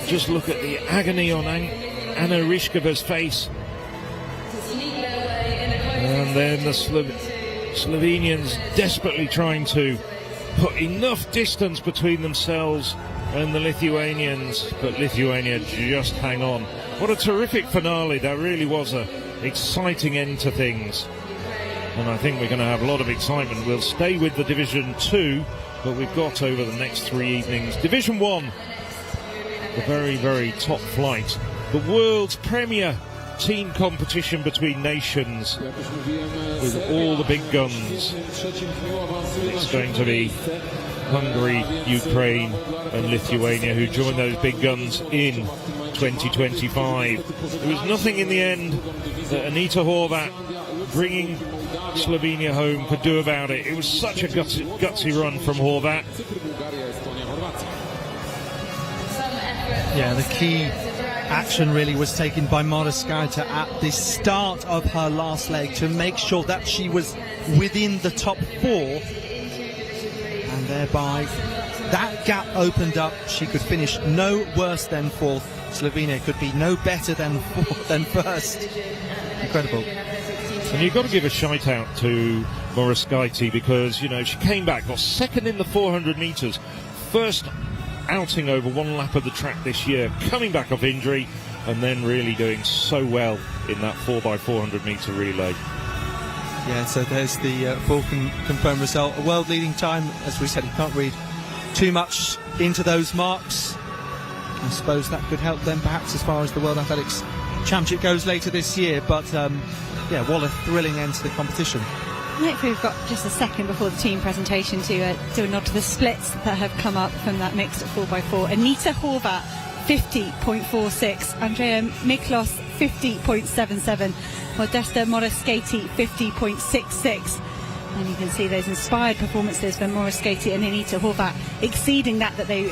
Just look at the agony on Anna Ryškova's face. And then the Slovenians desperately trying to put enough distance between themselves and the Lithuanians, but Lithuania just hang on. What a terrific finale. That really was an exciting end to things. And I think we're going to have a lot of excitement. We'll stay with the Division 2, but we've got over the next 3 evenings Division 1, the very top flight, the world's premier team competition between nations with all the big guns. It's going to be Hungary, Ukraine and Lithuania who join those big guns in 2025. There was nothing in the end that Anita Horvat bringing Slovenia home could do about it. It was such a gutsy run from Horvat. Yeah, the key action really was taken by Moraskita at the start of her last leg to make sure that she was within the top 4, and thereby that gap opened up. She could finish no worse than 4th. Slovenia could be no better than 1st. Incredible. And you've got to give a shout out to Moraskite because, you know, she came back, got second in the 400 metres, first outing over 1 lap of the track this year, coming back off injury and then really doing so well in that 4x400 metre relay. Yeah, so there's the full confirmed result. A world leading time, as we said, you can't read too much into those marks. I suppose that could help them perhaps as far as the World Athletics Championship goes later this year, but yeah, what a thrilling end to the competition. Hopefully we've got just a second before the team presentation to do a nod to the splits that have come up from that mixed 4x4. Anita Horvat 50.46, Andrea Miklos 50.77, Modesta Moraskati 50.66. And you can see those inspired performances from Moraskati and Anita Horvat exceeding that they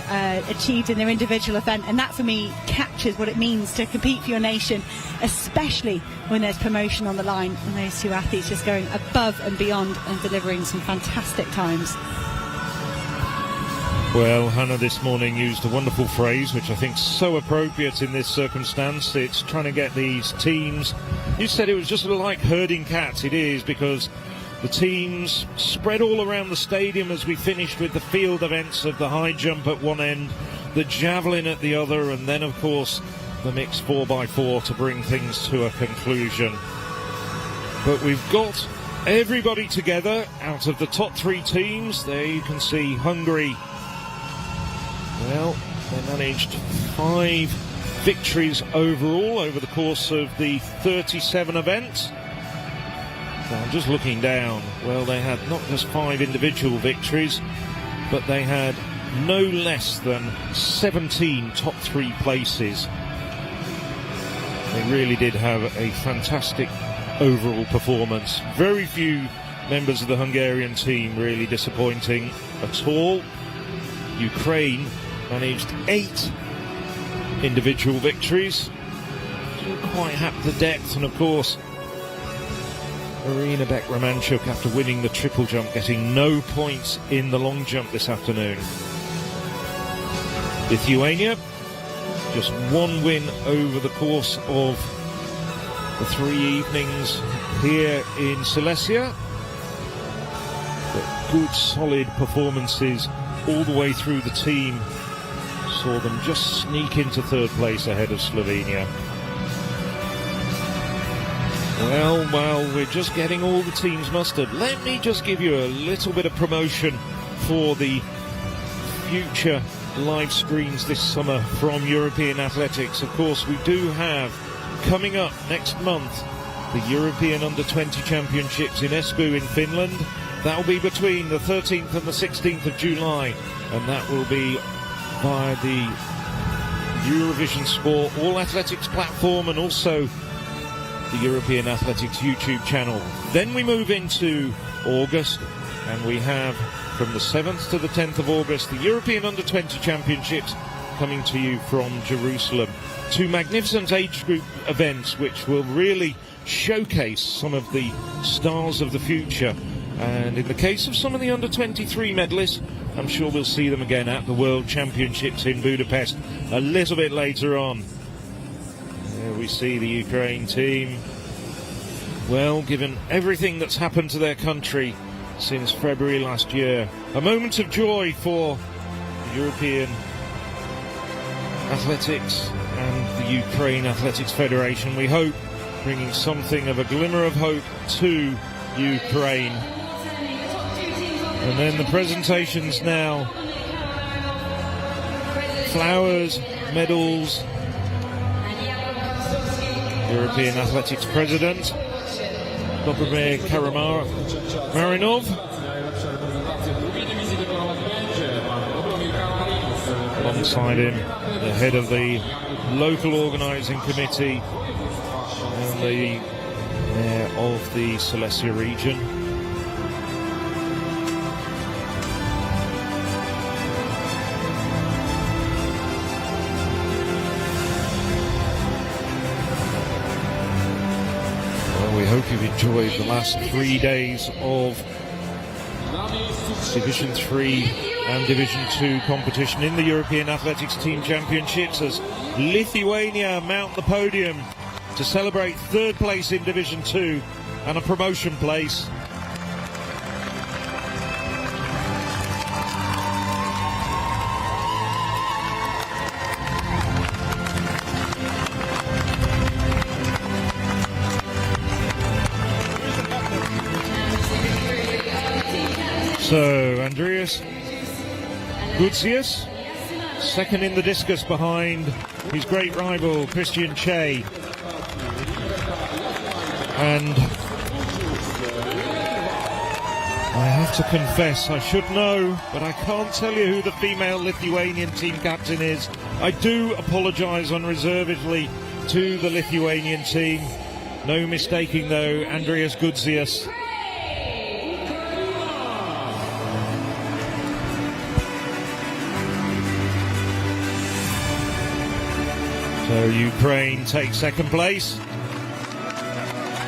achieved in their individual event. And that, for me, captures what it means to compete for your nation, especially when there's promotion on the line. And those two athletes just going above and beyond and delivering some fantastic times. Well, Hannah this morning used a wonderful phrase, which I think is so appropriate in this circumstance. It's trying to get these teams. You said it was just like herding cats. It is, because the teams spread all around the stadium as we finished with the field events of the high jump at one end, the javelin at the other, and then, of course, the mixed 4x4 to bring things to a conclusion. But we've got everybody together out of the top 3 teams. There you can see Hungary. Well, They managed 5 victories overall over the course of the 37 events. So I'm just looking down. Well, they had not just 5 individual victories, but they had no less than 17 top 3 places. They really did have a fantastic overall performance. Very few members of the Hungarian team really disappointing at all. Ukraine managed 8 individual victories. Didn't quite have the depth, and of course Marina Beck-Romanchuk, after winning the triple jump, getting no points in the long jump this afternoon. Lithuania, just 1 win over the course of the 3 evenings here in Silesia. But good, solid performances all the way through the team saw them just sneak into 3rd place ahead of Slovenia. Well, we're just getting all the teams mustered. Let me just give you a little bit of promotion for the future live screens this summer from European Athletics. Of course, we do have coming up next month the European Under-20 Championships in Espoo in Finland. That will be between the 13th and the 16th of July, and that will be via the Eurovision Sport All Athletics platform and also the European Athletics YouTube channel. Then we move into August, and we have from the 7th to the 10th of August the European Under-20 Championships coming to you from Jerusalem. 2 magnificent age group events which will really showcase some of the stars of the future. And in the case of some of the Under-23 medalists, I'm sure we'll see them again at the World Championships in Budapest a little bit later on. There we see the Ukraine team. Well, given everything that's happened to their country since February last year, a moment of joy for the European Athletics and the Ukraine Athletics Federation. We hope bringing something of a glimmer of hope to Ukraine. And then the presentations now. Flowers, medals. European Athletics President Dobromir Karamarinov. Alongside him, the head of the local organising committee and the mayor of the Silesia region. We hope you've enjoyed the last 3 days of Division 3 and Division 2 competition in the European Athletics Team Championships as Lithuania mount the podium to celebrate 3rd place in Division 2 and a promotion place. So, Andreas Gutsius, 2nd in the discus behind his great rival, Christian Che. And I have to confess, I should know, but I can't tell you who the female Lithuanian team captain is. I do apologise unreservedly to the Lithuanian team. No mistaking, though, Andreas Gutsius. So Ukraine takes 2nd place.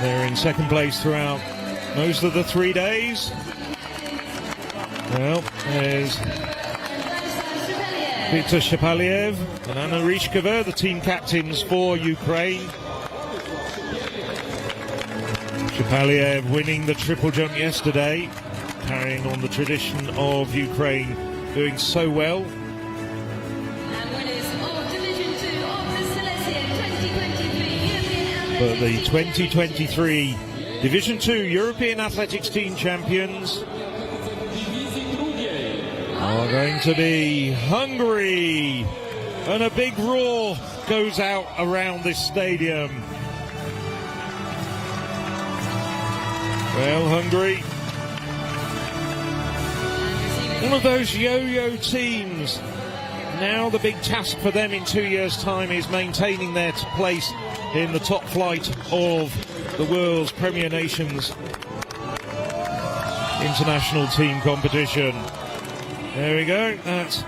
They're in 2nd place throughout most of the 3 days. Well, there's Viktor Shepaliev and Anna Ryshkova, the team captains for Ukraine. Shepaliev winning the triple jump yesterday, carrying on the tradition of Ukraine doing so well. But the 2023 Division 2 European Athletics Team Champions are going to be Hungary. and a big roar goes out around this stadium. Well, Hungary, one of those yo-yo teams. Now the big task for them in 2 years' time is maintaining their place in the top flight of the world's Premier Nations international team competition. There we go. That's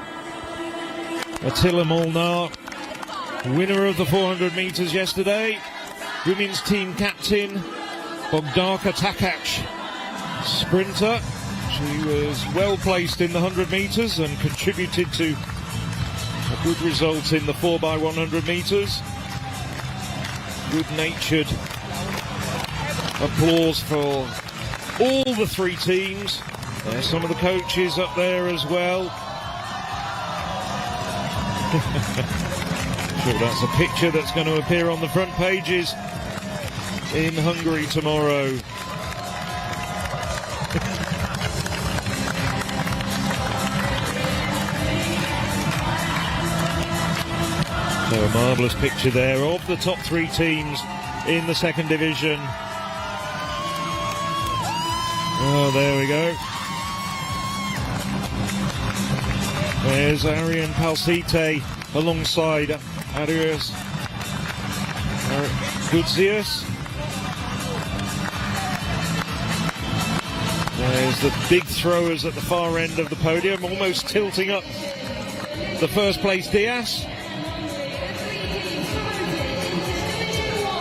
Attila Molnar, winner of the 400 metres yesterday. Women's team captain Bogdarka Takac, sprinter. She was well placed in the 100 metres and contributed to a good result in the 4x100 metres. Good-natured applause for all the three teams. There's some of the coaches up there as well. Sure, that's a picture that's going to appear on the front pages in Hungary tomorrow. So a marvellous picture there of the top three teams in the second division. Oh, there we go. There's Arian Palsite alongside Arius Gudzius. There's the big throwers at the far end of the podium, almost tilting up the first place Diaz.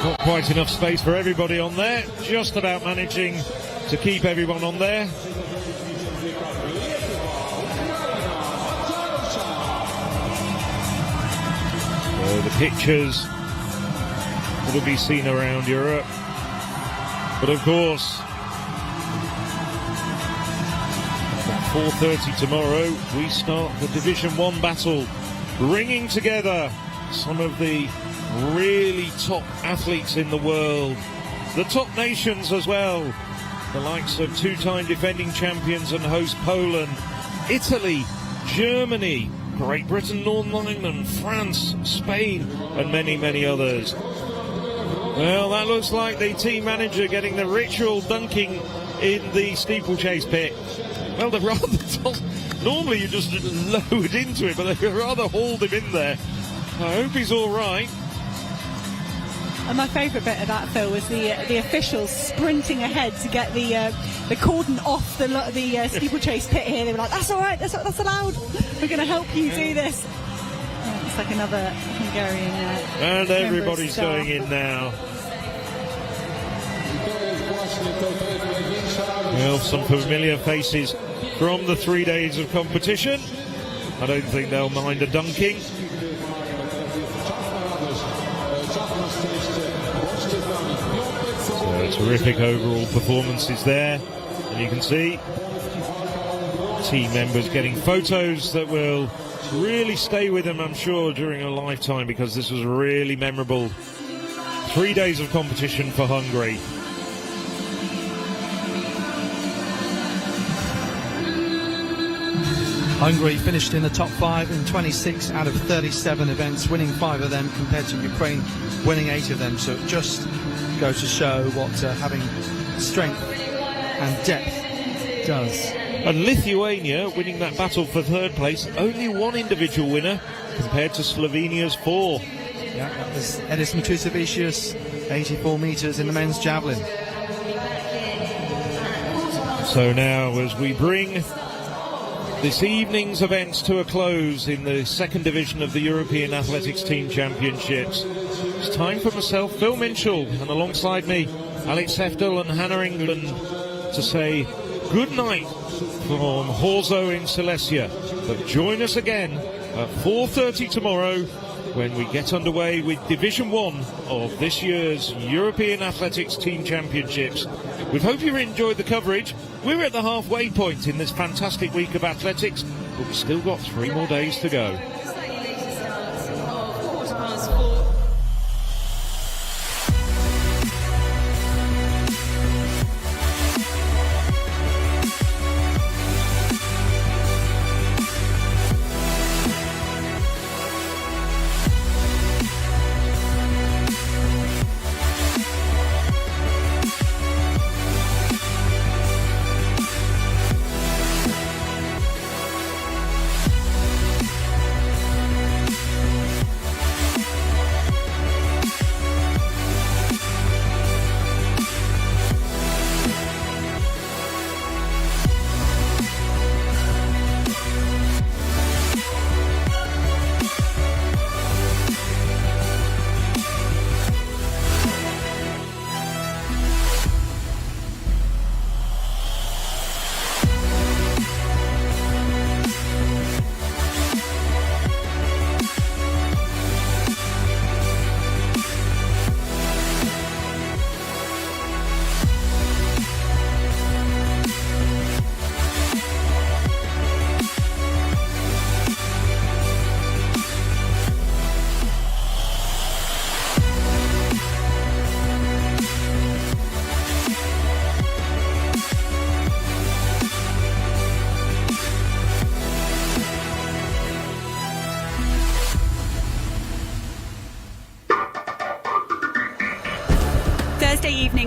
Not quite enough space for everybody on there, just about managing to keep everyone on there. So the pictures will be seen around Europe. But of course, at 4:30 tomorrow, we start the Division 1 battle, bringing together some of the really top athletes in the world, the top nations as well, the likes of two-time defending champions and host Poland, Italy, Germany, Great Britain, Northern Ireland, France, Spain, and many, many others. Well, that looks like the team manager getting the ritual dunking in the steeplechase pit. Well, they're rather normally you just load into it, but they've rather hauled him in there. I hope he's all right. And my favourite bit of that, Phil, was the officials sprinting ahead to get the cordon off the steeplechase pit here. They were like, "That's all right, that's allowed. We're going to help you do this." Oh, it's like another Hungarian. And everybody's going in now. Well, some familiar faces from the 3 days of competition. I don't think they'll mind a dunking. So terrific overall performances there, and you can see team members getting photos that will really stay with them, I'm sure, during a lifetime, because this was really memorable. 3 days of competition for Hungary. Hungary finished in the top 5 in 26 out of 37 events, winning 5 of them, compared to Ukraine winning 8 of them. So it just goes to show what having strength and depth does. And Lithuania winning that battle for third place, only one individual winner compared to Slovenia's 4. Yeah, that was Edison Tusevicius, 84 metres in the men's javelin. So now, as we bring this evening's events to a close in the second division of the European Athletics Team Championships, it's time for myself, Phil Minchell, and alongside me, Alex Heftel and Hannah England, to say good night from Horzo in Silesia. But join us again at 4:30 tomorrow when we get underway with Division 1 of this year's European Athletics Team Championships. We hope you enjoyed the coverage. We're at the halfway point in this fantastic week of athletics, but we've still got 3 more days to go.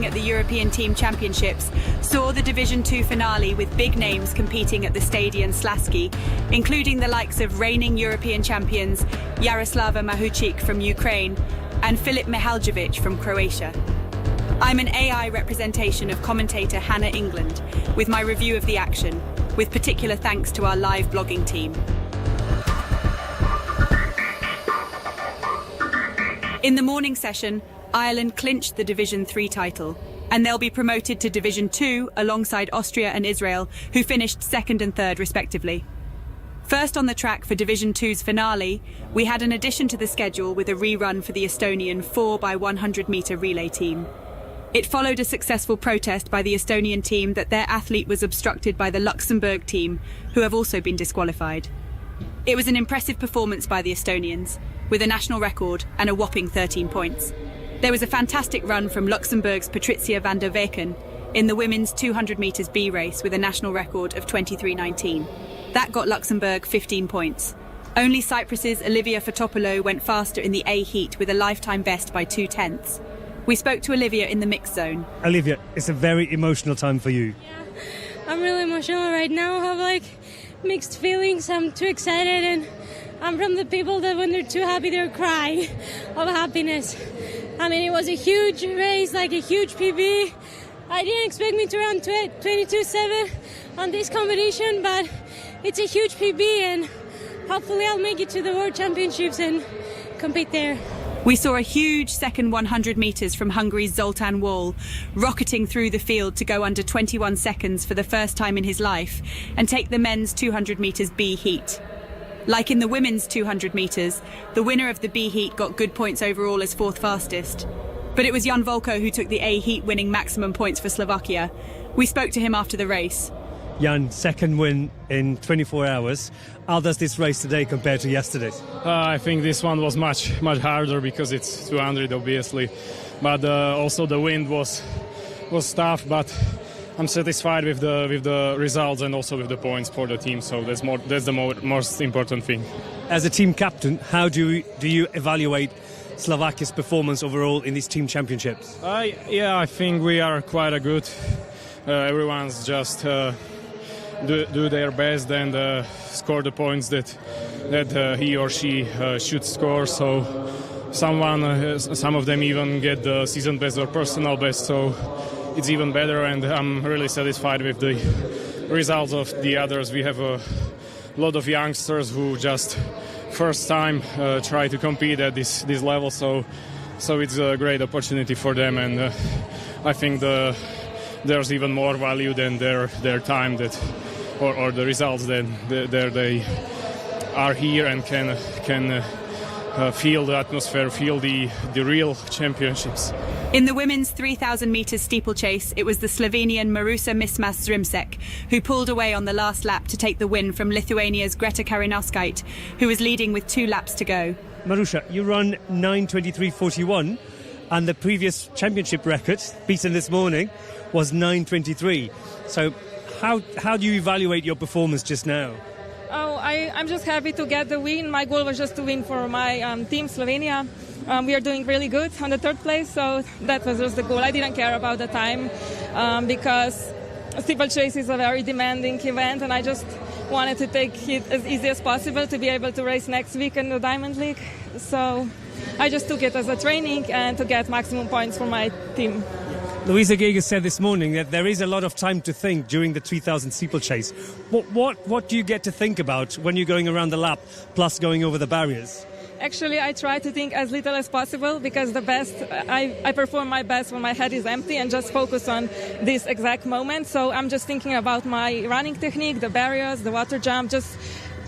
competing at the European Team Championships saw the Division 2 finale with big names competing at the Stadion Slaski, including the likes of reigning European champions Yaroslava Mahuchik from Ukraine and Filip Mihaljevic from Croatia. I'm an AI representation of commentator Hannah England with my review of the action, with particular thanks to our live blogging team. In the morning session, Ireland clinched the Division 3 title, and they'll be promoted to Division 2 alongside Austria and Israel, who finished second and third respectively. First on the track for Division 2's finale, we had an addition to the schedule with a rerun for the Estonian 4x100 metre relay team. It followed a successful protest by the Estonian team that their athlete was obstructed by the Luxembourg team, who have also been disqualified. It was an impressive performance by the Estonians, with a national record and a whopping 13 points. There was a fantastic run from Luxembourg's Patricia van der Weken in the women's 200 metres B race with a national record of 23:19. That got Luxembourg 15 points. Only Cyprus's Olivia Fotopoulou went faster in the A heat with a lifetime best by 2/10. We spoke to Olivia in the mixed zone. Olivia, it's a very emotional time for you. Yeah, I'm really emotional right now. I have mixed feelings. I'm too excited, and I'm from the people that when they're too happy, they're crying of happiness. I mean, it was a huge race, a huge PB. I didn't expect me to run 22.7 on this competition, but it's a huge PB, and hopefully I'll make it to the World Championships and compete there. We saw a huge second 100 metres from Hungary's Zoltán Wall, rocketing through the field to go under 21 seconds for the first time in his life and take the men's 200 metres B heat. Like in the women's 200 metres, the winner of the B heat got good points overall as fourth fastest. But it was Jan Volko who took the A heat, winning maximum points for Slovakia. We spoke to him after the race. Jan, second win in 24 hours. How does this race today compare to yesterday's? I think this one was much harder because it's 200 obviously, but also the wind was tough. But I'm satisfied with the results and also with the points for the team. So that's the most important thing. As a team captain, how do you evaluate Slovakia's performance overall in these team championships? I think we are quite good. Everyone's just do their best and score the points that he or she should score. So some of them even get the season best or personal best. So it's even better, and I'm really satisfied with the results of the others. We have a lot of youngsters who just first time try to compete at this level. So it's a great opportunity for them, and I think there's even more value than their time or the results that they are here and can feel the atmosphere, feel the real championships. In the women's 3,000 metres steeplechase, it was the Slovenian Maruša Mismas-Zrimsek who pulled away on the last lap to take the win from Lithuania's Greta Karinauskaite, who was leading with 2 laps to go. Maruša, you run 9:23.41, and the previous championship record, beaten this morning, was 9:23. So how do you evaluate your performance just now? I'm just happy to get the win. My goal was just to win for my team, Slovenia. We are doing really good on the third place, so that was just the goal. I didn't care about the time because steeplechase is a very demanding event, and I just wanted to take it as easy as possible to be able to race next week in the Diamond League. So I just took it as a training and to get maximum points for my team. Louisa Geiger said this morning that there is a lot of time to think during the 3,000 steeplechase. What do you get to think about when you're going around the lap, plus going over the barriers? Actually, I try to think as little as possible because I perform my best when my head is empty and just focus on this exact moment. So I'm just thinking about my running technique, the barriers, the water jump.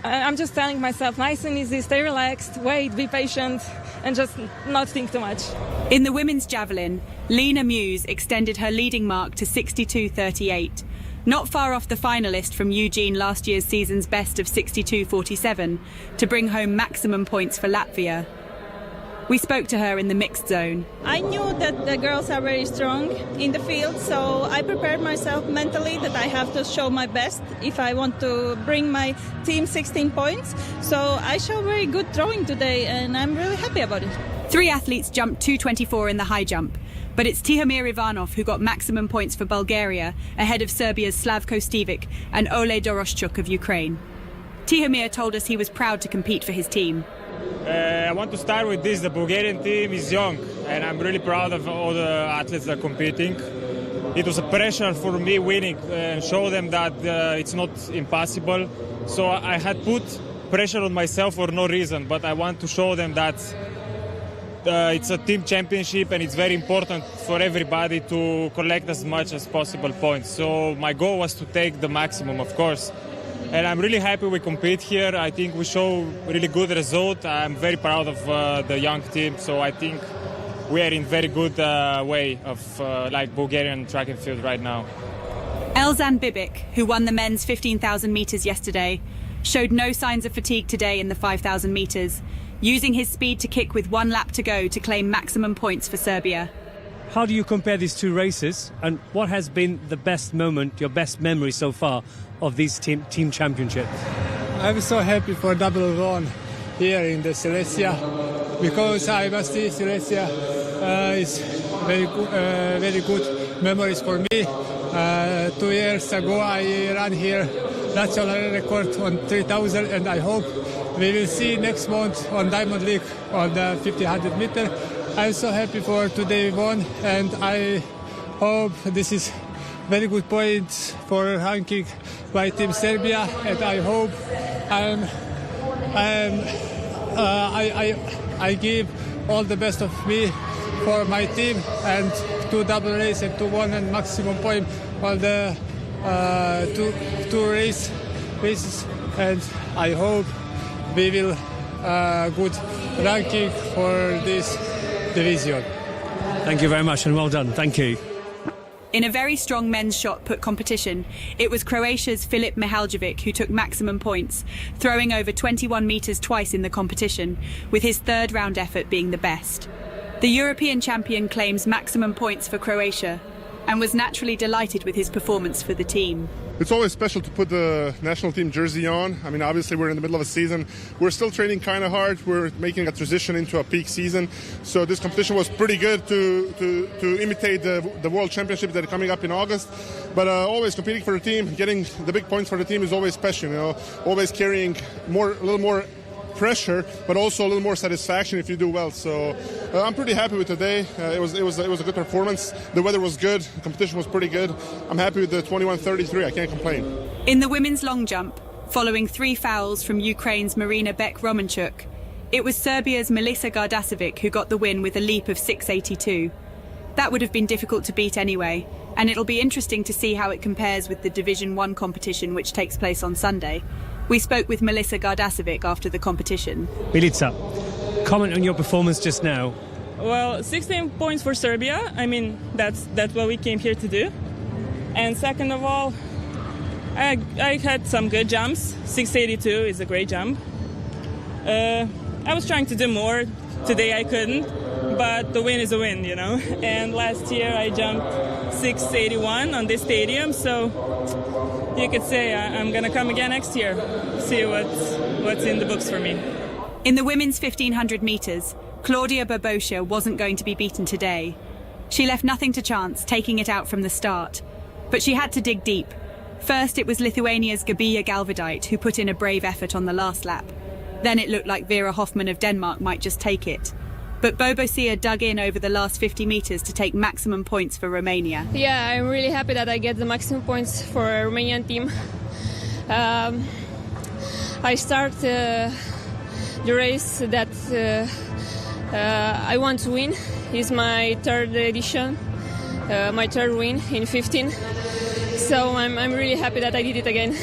I'm just telling myself, nice and easy, stay relaxed, wait, be patient, and just not think too much. In the women's javelin, Lena Muse extended her leading mark to 62.38. Not far off the finalist from Eugene last year's season's best of 62.47, to bring home maximum points for Latvia. We spoke to her in the mixed zone. I knew that the girls are very strong in the field, so I prepared myself mentally that I have to show my best if I want to bring my team 16 points. So I show very good throwing today, and I'm really happy about it. 3 athletes jumped 2:24 in the high jump. But it's Tihomir Ivanov who got maximum points for Bulgaria, ahead of Serbia's Slavko Stivic and Ole Doroschuk of Ukraine. Tihomir told us he was proud to compete for his team. I want to start with this. The Bulgarian team is young, and I'm really proud of all the athletes that are competing. It was a pressure for me winning and show them that it's not impossible. So I had put pressure on myself for no reason, but I want to show them that it's a team championship and it's very important for everybody to collect as much as possible points. So my goal was to take the maximum, of course. And I'm really happy we compete here. I think we show really good result. I'm very proud of the young team. So I think we are in very good way of like Bulgarian track and field right now. Elzan Bibic, who won the men's 15,000 metres yesterday, showed no signs of fatigue today in the 5,000 metres, using his speed to kick with 1 lap to go to claim maximum points for Serbia. How do you compare these two races, and what has been the best moment, your best memory so far of this team championship? I'm so happy for double run here in the Silesia, because I must say Silesia is very good memories for me. 2 years ago I ran here national record on 3,000, and I hope we will see next month on Diamond League on the 1500 meter. I'm so happy for today won, and I hope this is very good points for ranking by Team Serbia, and I hope I give all the best of me for my team, and 2 double race and 2-1 and maximum point on the two races, and I hope we will good ranking for this division. Thank you very much and well done. Thank you. In a very strong men's shot put competition, it was Croatia's Filip Mihaljevic who took maximum points, throwing over 21 metres twice in the competition, with his third round effort being the best. The European champion claims maximum points for Croatia and was naturally delighted with his performance for the team. It's always special to put the national team jersey on. I mean, obviously we're in the middle of a season. We're still training kind of hard. We're making a transition into a peak season. So this competition was pretty good to imitate the World Championships that are coming up in August. But always competing for the team, getting the big points for the team is always special. You know, always carrying a little more pressure, but also a little more satisfaction if you do well. So I'm pretty happy with today. It was a good performance. The weather was good. The competition was pretty good. I'm happy with the 21:33. I can't complain. In the women's long jump, following 3 fouls from Ukraine's Marina Beck-Romanchuk, it was Serbia's Melissa Gardasevic who got the win with a leap of 6.82. That would have been difficult to beat anyway, and it'll be interesting to see how it compares with the Division 1 competition which takes place on Sunday. We spoke with Melissa Gardasevic after the competition. Milica, comment on your performance just now. Well, 16 points for Serbia. I mean, that's what we came here to do. And second of all, I had some good jumps. 682 is a great jump. I was trying to do more. Today I couldn't, but the win is a win, you know. And last year I jumped 681 on this stadium, so you could say I'm going to come again next year, see what's in the books for me. In the women's 1500 metres, Claudia Bobosha wasn't going to be beaten today. She left nothing to chance, taking it out from the start. But she had to dig deep. First, it was Lithuania's Gabija Galvadite who put in a brave effort on the last lap. Then it looked like Vera Hoffman of Denmark might just take it. But Bobosia dug in over the last 50 metres to take maximum points for Romania. Yeah, I'm really happy that I get the maximum points for a Romanian team. I start the race that I want to win. It's my third edition, my third win in 15. So I'm really happy that I did it again.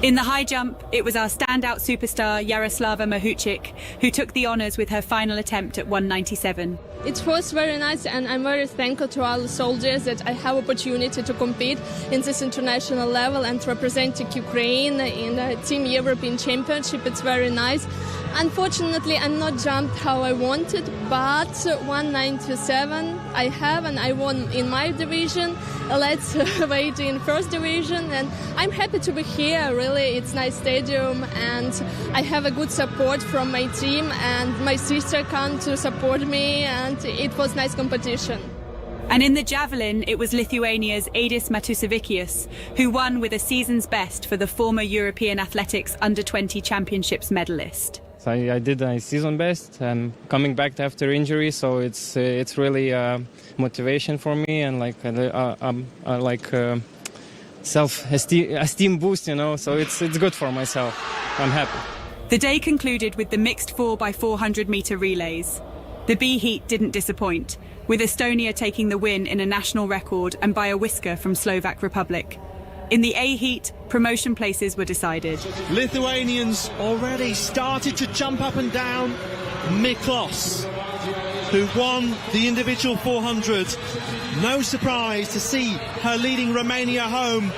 In the high jump, it was our standout superstar Jaroslava Mahuchik who took the honours with her final attempt at 197. It was very nice, and I'm very thankful to all the soldiers that I have opportunity to compete in this international level and representing Ukraine in the Team European Championship. It's very nice. Unfortunately, I'm not jumped how I wanted, but 197 I have, and I won in my division. Let's wait in first division, and I'm happy to be here. Really, it's nice stadium, and I have a good support from my team, and my sister came to support me, and it was nice competition. And in the javelin, it was Lithuania's Aidis Matusevičius who won with a season's best for the former European Athletics Under-20 Championships medalist. So I did a season best and coming back after injury, so it's really motivation for me and self-esteem boost, so it's good for myself. I'm happy. The day concluded with the mixed 4x400 metre relays. The B heat didn't disappoint, with Estonia taking the win in a national record and by a whisker from Slovak Republic. In the A heat, promotion places were decided. Lithuanians already started to jump up and down. Miklos, who won the individual 400. No surprise to see her leading Romania home,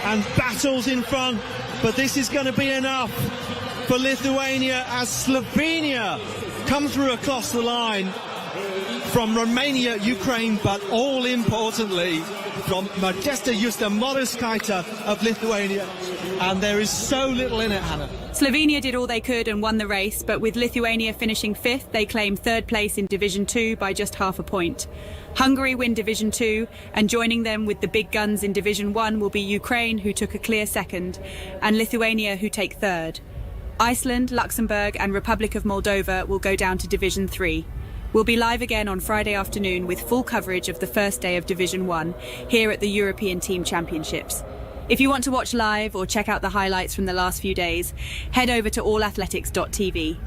and battles in front, but this is going to be enough for Lithuania as Slovenia come through across the line from Romania, Ukraine, but all importantly from Modesta Justamorskaita of Lithuania. And there is so little in it, Hannah. Slovenia did all they could and won the race, but with Lithuania finishing 5th, they claim 3rd place in Division 2 by just half a point. Hungary win Division 2, and joining them with the big guns in Division 1 will be Ukraine, who took a clear 2nd, and Lithuania, who take 3rd. Iceland, Luxembourg and Republic of Moldova will go down to Division 3. We'll be live again on Friday afternoon with full coverage of the first day of Division 1 here at the European Team Championships. If you want to watch live or check out the highlights from the last few days, head over to allathletics.tv.